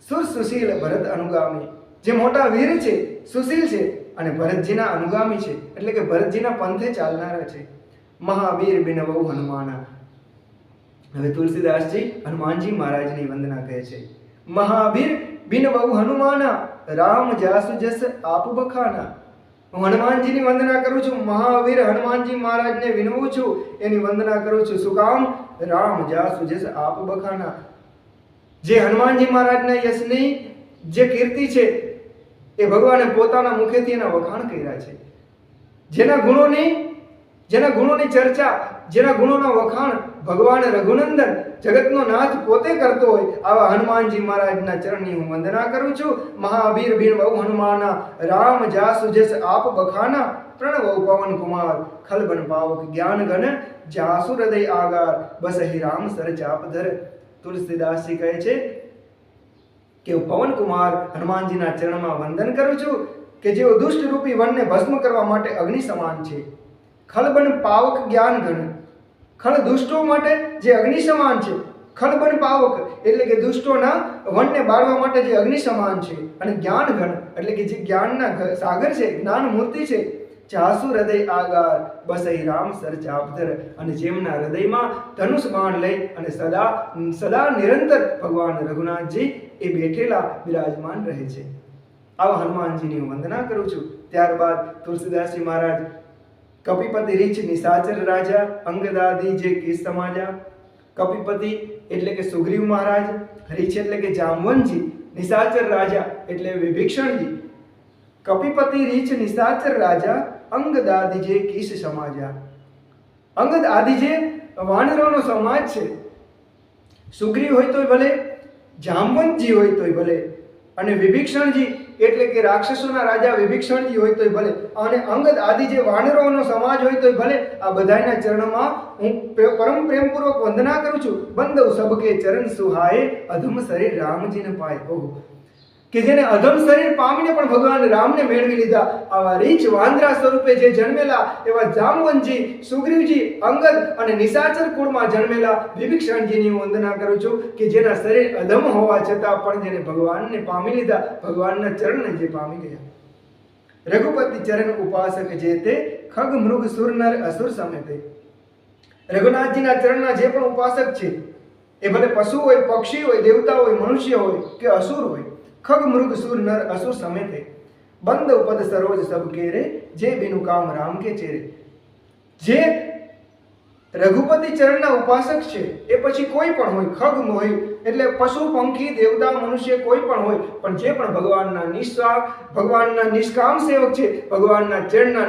સુર સુશીલ ભરત અનુગામી. જે મોટા વીર છે, સુશીલ છે અને ભરતજીના અનુગામી છે, એટલે કે ભરતજીના પંથે ચાલનારા છે. મહાવીર બિનવઉ હનુમાના. હવે તુલસીદાસજી હનુમાનજી મહારાજની વંદના કહે છે. મહાવીર બિનવઉ હનુમાના, રામ જાસુ જસ આપ બખાના. હું હનુમાનજીની વંદના કરું છું. મહાવીર હનુમાનજી મહારાજને વિનવું છું, એની વંદના કરું છું. શું કામ? રામ જાસુ જસ આપ બખાના. જે હનુમાનજી મહારાજના યશની જે કીર્તિ છે એ ભગવાને પોતાના મુખેથી એના વખાણ કર્યા છે. જેના ગુણોની ચર્ચા, જેના ગુણોના વખાણ ભગવાન રઘુનંદન જગતનો નાથ પોતે કરતો હોય, આવા હનુમાનજી મહારાજના ચરણની હું વંદના કરું છું. મહાવીર બિનવઉ હનુમાના, રામ જાસુ જસ આપ બખાના. પ્રણવ પવન કુમાર, ખલબન પાવક જ્ઞાન ઘન, જાસુ હૃદય આગાર, બસહી રામ સર ચાપધર. તુલસીદાસજી કહે છે કે હું પવન કુમાર હનુમાનજીના ચરણમાં વંદન કરું છું કે જેઓ દુષ્ટ રૂપી વનને ભસ્મ કરવા માટે અગ્નિ સમાન છે. ખલબન પાવક જ્ઞાન ઘન. ખળ દુષ્ટો માટે જે અગ્નિ સમાન છે. ખલબન પાવક એટલે કે દુષ્ટોના વનને બાળવા માટે જે અગ્નિ સમાન છે. અને જ્ઞાન ઘન એટલે કે જે જ્ઞાનના સાગર છે, જ્ઞાન મૂર્તિ છે. જાસુ હૃદય આગાર, બસઈ રામ સર ચાપધર. અને જેમના હૃદયમાં ધનુષ બાણ લઈ અને સદા નિરંતર ભગવાન રઘુનાથજી એ બેઠેલા બિરાજમાન રહે છે. આવા હનુમાનજીની હું વંદના કરું છું. ત્યારબાદ તુલસીદાસજી મહારાજ કપિપતિ રીછ નિશાચર રાજા, અંગદાદી જે કિસ સમાજા. કપિપતિ એટલે કે સુગ્રીવ મહારાજ, રીછ એટલે કે જામવંતજી, નિશાચર રાજા એટલે વિભીષણજી. કપિપતિ રીછ નિશાચર રાજા, અંગદાદી જે કિસ સમાજા. અંગદ આદિ જે વાનરોનો સમાજ છે. સુગ્રીવ હોય તોય ભલે, જામવંતજી હોય તોય ભલે, અને વિભીષણજી એટલે કે રાક્ષસોના રાજા વિભીષણજી હોય તોય ભલે, અને અંગદ આદિ જે વાનરોનો સમાજ હોય તોય ભલે, આ બધાના ચરણોમાં હું પરમ પ્રેમપૂર્વક વંદના કરું છું. બંદવ સબકે ચરણ સુહાય, અધમ શરીર રામજીને પાય. ઓહો, કે જેને અધમ શરીર પામીને પણ ભગવાન રામને મેળવી લીધા, આવા રીછ વાંદરા સ્વરૂપે જે જન્મેલા એવા જામવંતજી, સુગ્રીવજી, અંગદ અને નિશાચર કુળમાં જન્મેલા વિભીષણજીની હું વંદના કરું છું કે જેના શરીર અધમ હોવા છતાં પણ જેને ભગવાનને પામી લીધા, ભગવાનના ચરણને જે પામી ગયા. રઘુપતિ ચરણ ઉપાસક જે તે, ખગ મૃગ સુર નર અસુર સમેતે. રઘુનાથજીના ચરણના જે પણ ઉપાસક છે એ ભલે પશુ હોય, પક્ષી હોય, દેવતા હોય, મનુષ્ય હોય કે અસુર હોય, ખગ મૃગ સુર નર અસુર સમેતે. બંધ પદ સરોજ સબ કેરે, જે બિनु કામ રામ કે ચેરે. જે રઘુપતિ ચરણના ઉપાસક છે એ પછી કોઈ પણ હોય, ખગ હોય એટલે પશુ, પંખી, દેવતા, મનુષ્ય કોઈ પણ હોય, પણ જે પણ ભગવાનના નિષ્કામ સેવક છે, ભગવાનના ચરણના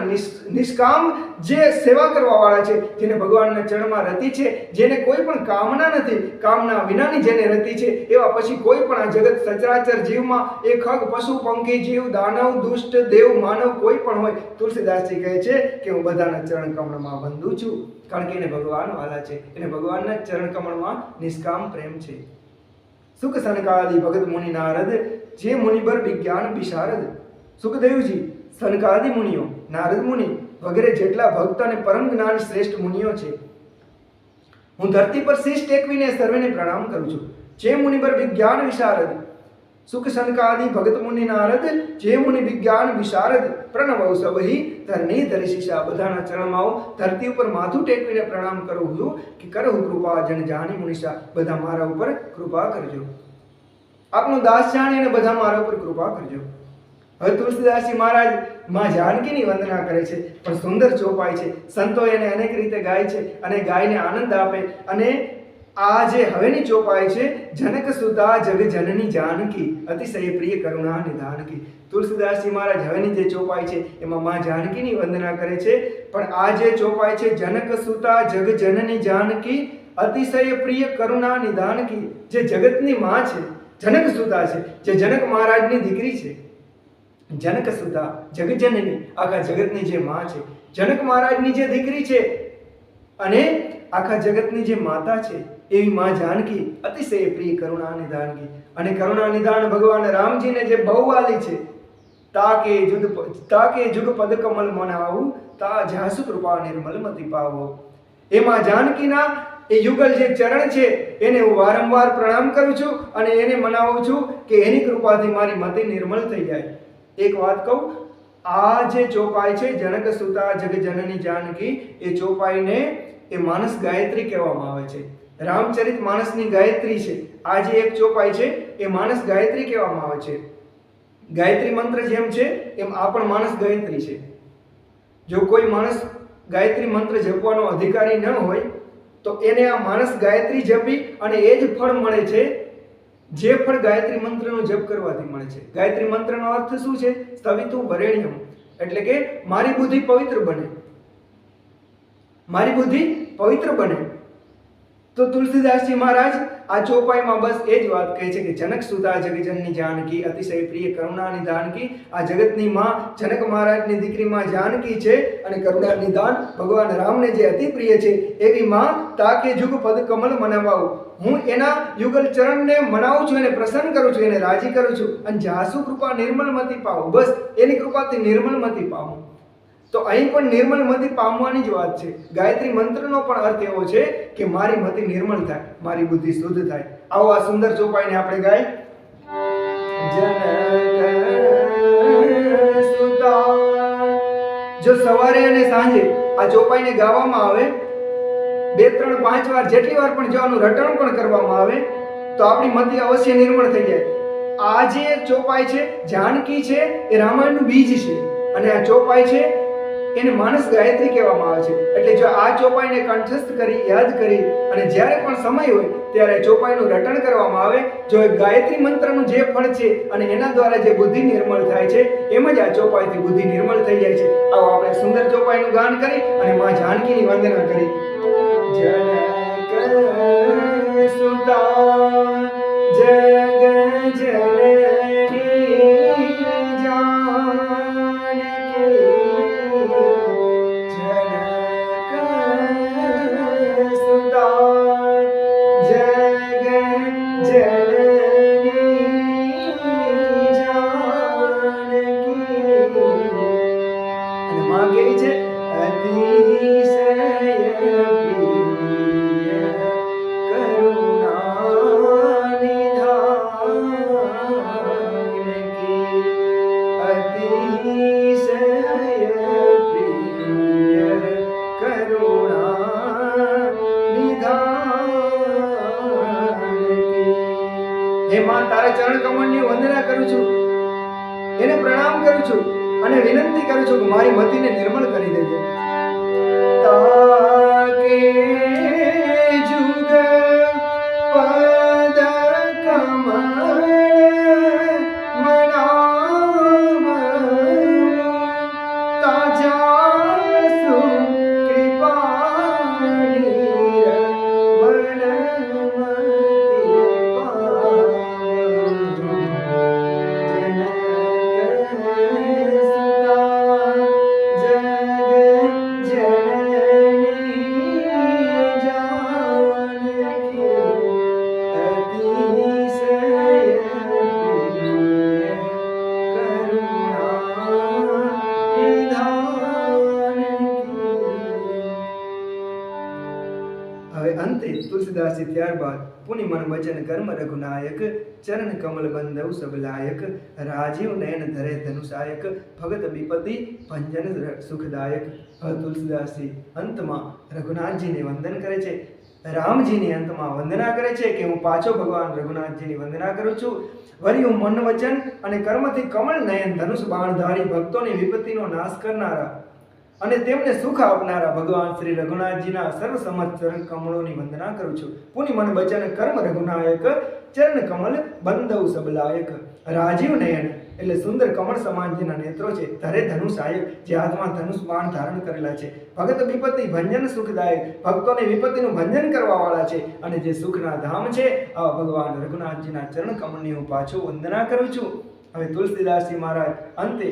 નિષ્કામ જે સેવા કરવા વાળા છે, જેને ભગવાનના ચરણમાં રતિ છે, જેને કોઈ પણ કામના નથી, કામના વિનાની જેને રતિ છે, એવા પછી કોઈ પણ આ જગત સચરાચર જીવમાં એ ખગ, પશુ, પંખી, જીવ, દાનવ, દુષ્ટ, દેવ, માનવ કોઈ પણ હોય, તુલસીદાસજી કહે છે કે હું બધાના ચરણ કમળમાં બંધુ છું. કારણ કે એને ભગવાન વાલા છે, એને ભગવાનના ચરણ કમળમાં નિષ્કામ પ્રેમ છે. સુખ સનકાદિ ભગત મુનિ નારદ, જે મુનિબર વિજ્ઞાન વિશારદ. સુખદેવજી, સનકાદિ મુનિઓ, નારદ મુનિ વગેરે જેટલા ભક્ત અને પરમ જ્ઞાન શ્રેષ્ઠ મુનિઓ છે, હું ધરતી પર શીશ ટેકવીને સર્વેને પ્રણામ કરું છું. જે મુનિબર વિજ્ઞાન વિશારદ, સુખ સનકાદि ભગત મુનિ નારદ જે મુનિ વિજ્ઞાન વિશારદ પ્રણવ સબહી ધરણી ધરિશિષા બધાના ચરણમાં આવું ધરતી ઉપર માથું ટેકવીને પ્રણામ કરું છું કે કરહુ કૃપા જન જાણી મુનિષા બધા મારા ઉપર કૃપા કરજો આપનો દાસ જાણી અને બધા મારા ઉપર કૃપા કરજો હવે તુલસીદાસજી મહારાજ માં જાનકીની વંદના કરે છે પણ સુંદર ચોપાઈ છે સંતો એને અનેક રીતે ગાય છે અને ગાયને આનંદ આપે અને આ જે હવેની ચોપાઈ છે જનક સુતા જગ જનની જાનકી અતિશય પ્રિય કરુણા નિધાનકી તુલસીદાસજી મહારાજ હવેની જે ચોપાઈ છે એમાં માં જાનકીની વંદના કરે છે પણ આ જે ચોપાઈ છે જનક સુતા જગ જનની જાનકી અતિશય પ્રિય કરુણા નિધાનકી જે જગતની માં છે જનક સુતા છે જે જનક મહારાજની દીકરી છે જનક સુતા જગજનની આખા જગતની જે માં છે જનક મહારાજની જે દીકરી છે અને આખા જગતની જે માતા છે એવી માં જાનકી અતિશય પ્રિય કરુણા નિધાનકી અને કરુણા નિધાન ભગવાન રામજીને જે બહુ વાલી છે તાકે જુગ પદ કમલ મનાવું તા જાસુ કૃપા નિર્મલ મતિ પાવો એ માં જાનકીના એ યુગલ જે ચરણ છે એને હું વારંવાર પ્રણામ કરું છું અને એને મનાવું છું કે એની કૃપાથી મારી મતિ નિર્મલ થઈ જાય એક વાત કહું આ જે ચોપાઈ છે જનક સુતા જગજનની જાનકી એ ચોપાઈને એ માનસ ગાયત્રી કહેવામાં આવે છે રામચરિત માનસની ગાયત્રી છે આ જે એક ચોપાઈ છે એ માનસ ગાયત્રી કહેવામાં આવે છે ગાયત્રી મંત્ર જેમ છે એમ આ પણ માનસ ગાયત્રી છે જો કોઈ માણસ ગાયત્રી મંત્ર જપવાનો અધિકારી ન હોય તો એને આ માનસ ગાયત્રી જપી અને એ જ ફળ મળે છે જે ફળ ગાયત્રી મંત્રનો જપ કરવાથી મળે છે ગાયત્રી મંત્રનો અર્થ શું છે સ્થવિતુ વરેણ્યમ એટલે કે મારી બુદ્ધિ પવિત્ર બને મારી બુદ્ધિ પવિત્ર બને તો તુલસીદાસજી મહારાજ આ ચોપાઈમાં બસ એ જ વાત કહે છે કે જનક સુતા જગજનની જાનકી અતિશય પ્રિય કરુણા નિધાનકી આ જગતની માં જનક મહારાજની દીકરી માં જાનકી છે અને કરુણા નિધાન ભગવાન રામને જે અતિ પ્રિય છે એવી માં તાકે જુગ પદ કમલ મનાવાવું હું એના યુગલ ચરણને મનાવું છું એને પ્રસન્ન કરું છું એને રાજી કરું છું અને જાસુ કૃપા નિર્મલમતી પાવું બસ એની કૃપાથી નિર્મલમતી પાવું તો અહીં પણ નિર્મલમતી પામવાની જ વાત છે ગાયત્રી મંત્રનો પણ અર્થ એવો છે કે મારી મતિ નિર્મળ થાય મારી બુદ્ધિ શુદ્ધ થાય આવો આ સુંદર ચોપાઈને આપણે ગાય જનક સુતા જો સવારે અને સાંજે આ ચોપાઈને ગાવામાં આવે 2 3 5 વાર જેટલી વાર પણ જો આનું રટણ પણ કરવામાં આવે તો આપણી મતિ અવશ્ય નિર્મળ થઈ જાય આ જે ચોપાઈ છે જાનકી છે એ રામાયણનું બીજ છે અને આ ચોપાઈ છે એને માનસ ગાયત્રી કહેવામાં આવે છે એટલે જો આ ચોપાઈને કંઠસ્થ કરી યાદ કરી અને જ્યારે પણ સમય હોય ત્યારે ચોપાઈનું રટણ કરવામાં આવે જો ગાયત્રી મંત્રનું જે ફળ છે અને એના દ્વારા જે બુદ્ધિ નિર્મળ થાય છે એમ જ આ ચોપાઈથી બુદ્ધિ નિર્મળ થઈ જાય છે આવો આપણે સુંદર ચોપાઈનું ગાન કરી અને માં જાનકીની વંદના કરી જનક સુતા જગ જનની હે માં તારા ચરણ કમળની વંદના કરું છું એને પ્રણામ કરું છું અને વિનંતી કરું છું કે મારી મતિને નિર્મળ કરી દેજે તાકે જુગ પદ કમળ મનાવ તાજાસુ હવે અંતે તુલસીદાસજી ત્યારબાદ પુનિ મન વચન કર્મ રઘુનાયક ચરણ કમલ બંધવ સબ લાયક રાજીવ નયન ધરે ધનુષાયક ભગત વિપતિ ભંજન સુખદાયક. હવે તુલસીદાસજી અંતમાં રઘુનાથજીને વંદન કરે છે, રામજીની અંતમાં વંદના કરે છે કે હું પાછો ભગવાન રઘુનાથજીની વંદના કરું છું. વળી હું મન વચન અને કર્મથી કમળ નયન ધનુષ બાણધારી ભક્તોની વિપત્તિનો નાશ કરનારા અને તેમને સુખ આપનારા ભગવાન શ્રી રઘુનાથજીના સર્વસમત ચરણ કમળોની વંદના કરું છું. પુનિ મન વચન કર્મ રઘુનાયક ચરણ કમલ બંધવ સબલાયક. રાજીવ નયન એટલે સુંદર કમળ સમાન જેના નેત્રો છે, ધરે ધનુષાયક જે હાથમાં ધનુષ બાણ ધારણ કરેલા છે, ભગત વિપત્તિ ભંજન સુખદાયક ભક્તોની વિપત્તિનું ભંજન કરવા વાળા છે અને જે સુખના ધામ છે, આવા ભગવાન રઘુનાથજીના ચરણ કમળની હું પાછો વંદના કરું છું. હવે તુલસીદાસજી મહારાજ અંતે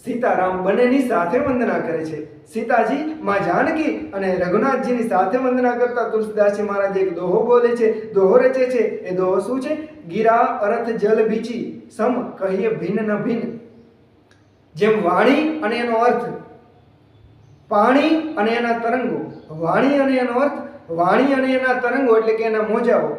સીતારામ બંનેની સાથે વંદના કરે છે. સીતાજી માં જાનકી અને રઘુનાથજીની સાથે વંદના કરતા તુલસીદાસજી મહારાજ એક દોહો બોલે છે, દોહો રચે છે. એ દોહો શું છે? ગીરા અરથ જલ બીચી સમ કહીએ ભિન્ન ન ભિન્ન. જેમ વાણી અને એનો અર્થ, પાણી અને એના તરંગો, વાણી અને એનો અર્થ, વાણી અને એના તરંગો એટલે કે એના મોજાઓ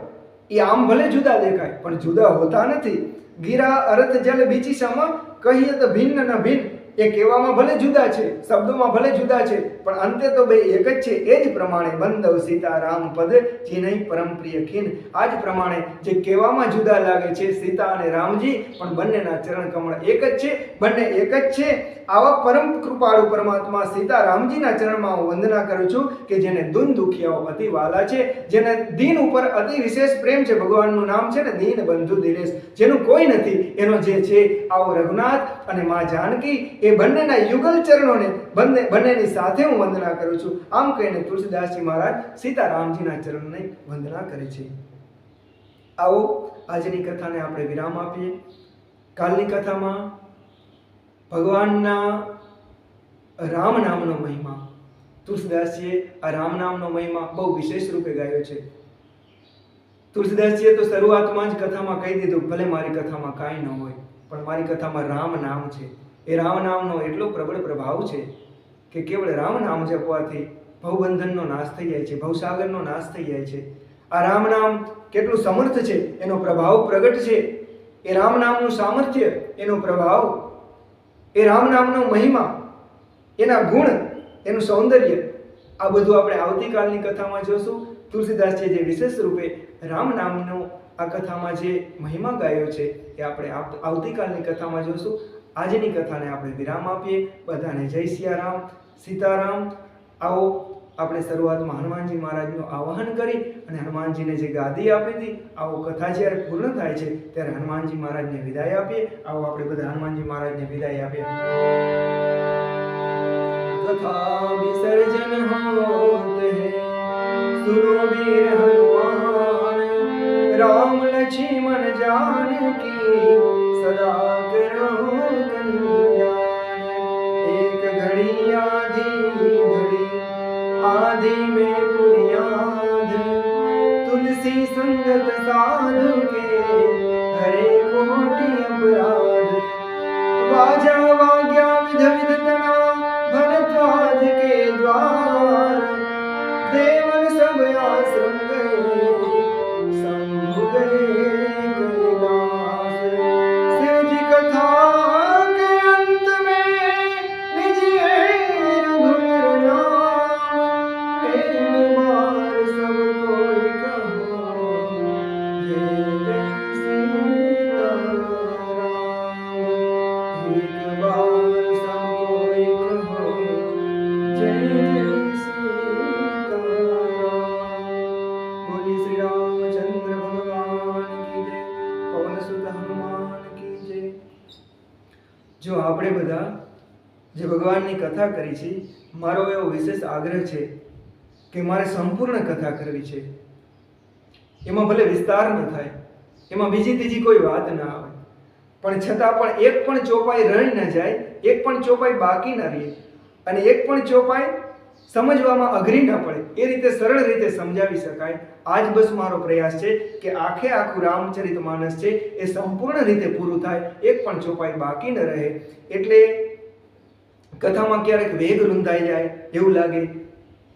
એ આમ ભલે જુદા દેખાય પણ જુદા હોતા નથી. ગીરા અરથ જલ બીચી સમ કહીએ તો ભિન્ન ન ભિન્ન. એ કહેવામાં ભલે જુદા છે, શબ્દોમાં ભલે જુદા છે, પણ અંતે તો બે એક જ છે. એ જ પ્રમાણે બંધવ સીતારામ પદ ચિહ્નઈ પરમ પ્રિય ખીન. આ જ પ્રમાણે જે કહેવામાં જુદા લાગે છે સીતા અને રામજી, પણ બંનેના ચરણ કમળ એક જ છે, બંને એક જ છે. આવા પરમ કૃપાળુ પરમાત્મા સીતારામજીના ચરણમાં હું વંદના કરું છું કે જેને દુન દુખિયાઓ અતિ વાલા છે, જેને દીન ઉપર અતિ વિશેષ પ્રેમ છે. ભગવાનનું નામ છે ને દીન બંધુ દિનેશ, જેનું કોઈ નથી એનો જે છે આવો રઘુનાથ અને માં જાનકી એ બંનેના યુગલ ચરણોને બંનેની સાથે હું વંદના કરું છું. આમ કહીને તુલસીદાસજી મહારાજ સીતારામજીના ચરણને વંદના કરે છે. આવો આજની કથાને આપણે વિરામ આપીએ. કાલની કથામાં ભગવાનના રામ નામનો મહિમા, તુલસીદાસજીએ આ રામ નામનો મહિમા બહુ વિશેષ રૂપે ગાયો છે. તુલસીદાસજીએ તો શરૂઆતમાં જ કથામાં કહી દીધું, ભલે મારી કથામાં કાંઈ ન હોય પણ મારી કથામાં રામ નામ છે. એ રામ નામનો એટલો પ્રબળ પ્રભાવ છે કે કેવળ રામ નામ જપવાથી ભવબંધનનો નાશ થઈ જાય છે, ભવસાગરનો નાશ થઈ જાય છે. આ રામ નામ કેટલું સમર્થ છે એનો પ્રભાવ પ્રગટ છે. એ રામ નામનું સામર્થ્ય, એનો પ્રભાવ, એ રામ નામનો મહિમા, એના ગુણ, એનું સૌંદર્ય, આ બધું આપણે આવતીકાલની કથામાં જોશું. તુલસીદાસજીએ જે વિશેષ રૂપે રામ નામનો આ કથામાં જે મહિમા ગાયો છે એ આપણે આવતીકાલની કથામાં જોશું. આજની કથાને આપણે વિરામ આપીએ. બધાને જય સિયારામ, સીતારામ. આવો આપણે શરૂઆતમાં હનુમાનજી મહારાજનું આવાહન કરી અને હનુમાનજીને જે ગાદી આપી હતી, આવો કથા જ્યારે પૂર્ણ થાય છે ત્યારે હનુમાનજી મહારાજને વિદાય આપીએ. આવો આપણે બધા હનુમાનજી મહારાજને વિદાય આપીએ. કથા વિસર્જન હોત હૈ સુનો વીર હનુમાન, राम लक्ष्मण जानकी सदा करो कल्याण। एक घड़ी आधी में पुनियाद, तुलसी संगत साधु के हरे कोटि अपराध। वाजा वाग्या विध विध तना भरद्वाज के द्वार, देवन सब आश्रम गए शंभु गए कैलाश। शिव जी कथा के अंत में लीजिए रघुवीर नाम, एक बार सब कोई कहो जय जय सीताराम। एक बार सब कोई कहो जय जय सीताराम। बोली श्री रामचंद्र भगवान की जय, पवन सुत हनुमान की जय। जो આપણે બધા જે ભગવાનની કથા કરી છે, મારો એવો વિશેષ આગ્રહ છે કે મારે સંપૂર્ણ કથા કરવી છે. એમાં ભલે વિસ્તાર ન થાય, એમાં બીજી ત્રીજી કોઈ વાત ના આવે, પણ છતાં પણ એક પણ ચોપાઈ રહી ન જાય, એક પણ ચોપાઈ બાકી ન રહે અને એક પણ ચોપાઈ સમજવામાં અઘરી ન પડે, એ રીતે સરળ રીતે સમજાવી શકાય. આજ બસ મારો પ્રયાસ છે કે આખે આખું રામચરિતમાનસ છે એ સંપૂર્ણ રીતે પૂરું થાય, એક પણ ચોપાઈ બાકી ન રહે. એટલે કથામાં ક્યારેક વેગ રૂંધાઈ જાય એવું લાગે,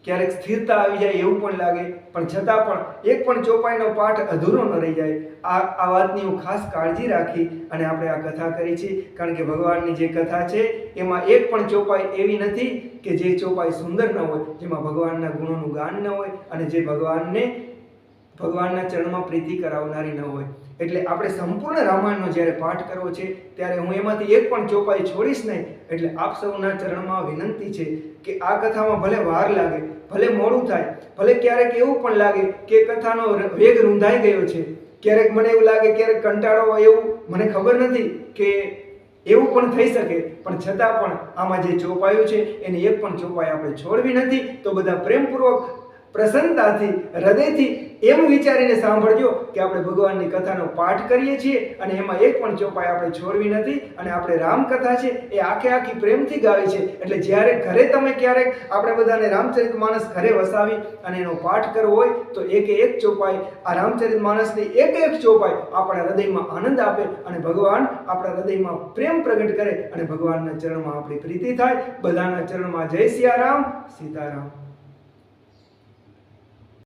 ક્યારેક સ્થિરતા આવી જાય એવું પણ લાગે, પણ છતાં પણ એક પણ ચોપાઈનો પાઠ અધૂરો ન રહી જાય. આ વાતની હું ખાસ કાળજી રાખી અને આપણે આ કથા કરી છે. કારણ કે ભગવાનની જે કથા છે એમાં એક પણ ચોપાઈ એવી નથી કે જે ચોપાઈ સુંદર ન હોય, જેમાં ભગવાનના ગુણોનું ગાન ન હોય અને જે ભગવાનના ચરણમાં પ્રીતિ કરાવનારી ન હોય. એટલે આપણે સંપૂર્ણ રામાયણનો જ્યારે પાઠ કરવો છે ત્યારે હું એમાંથી એક પણ ચોપાઈ છોડીશ નહીં. એટલે આપ સૌના ચરણમાં વિનંતી છે કે આ કથામાં ભલે વાર લાગે, ભલે મોડું થાય, ભલે ક્યારેક એવું પણ લાગે કે કથાનો વેગ રૂંધાઈ ગયો છે, ક્યારેક મને એવું લાગે, ક્યારેક કંટાળો હોય, એવું મને ખબર નથી કે એવું પણ થઈ શકે, પણ છતાં પણ આમાં જે ચોપાયું છે એની એક પણ ચોપાઈ આપણે છોડવી નથી. તો બધા પ્રેમપૂર્વક, પ્રસન્નતાથી, હૃદયથી એમ વિચારીને સાંભળજો કે આપણે ભગવાનની કથાનો પાઠ કરીએ છીએ અને એમાં એક પણ ચોપાઈ આપણે છોડવી નથી. અને આપણે રામકથા છે એ આખી પ્રેમથી ગાવી છે. એટલે જ્યારે ઘરે તમે ક્યારેક આપણે બધાને રામચરિતમાનસ ઘરે વસાવી અને એનો પાઠ કરવો હોય તો એક ચોપાઈ, આ રામચરિતમાનસની એક ચોપાઈ આપણા હૃદયમાં આનંદ આપે અને ભગવાન આપણા હૃદયમાં પ્રેમ પ્રગટ કરે અને ભગવાનના ચરણમાં આપણી પ્રીતિ થાય. બધાના ચરણમાં જય સિયારામ, સીતારામ.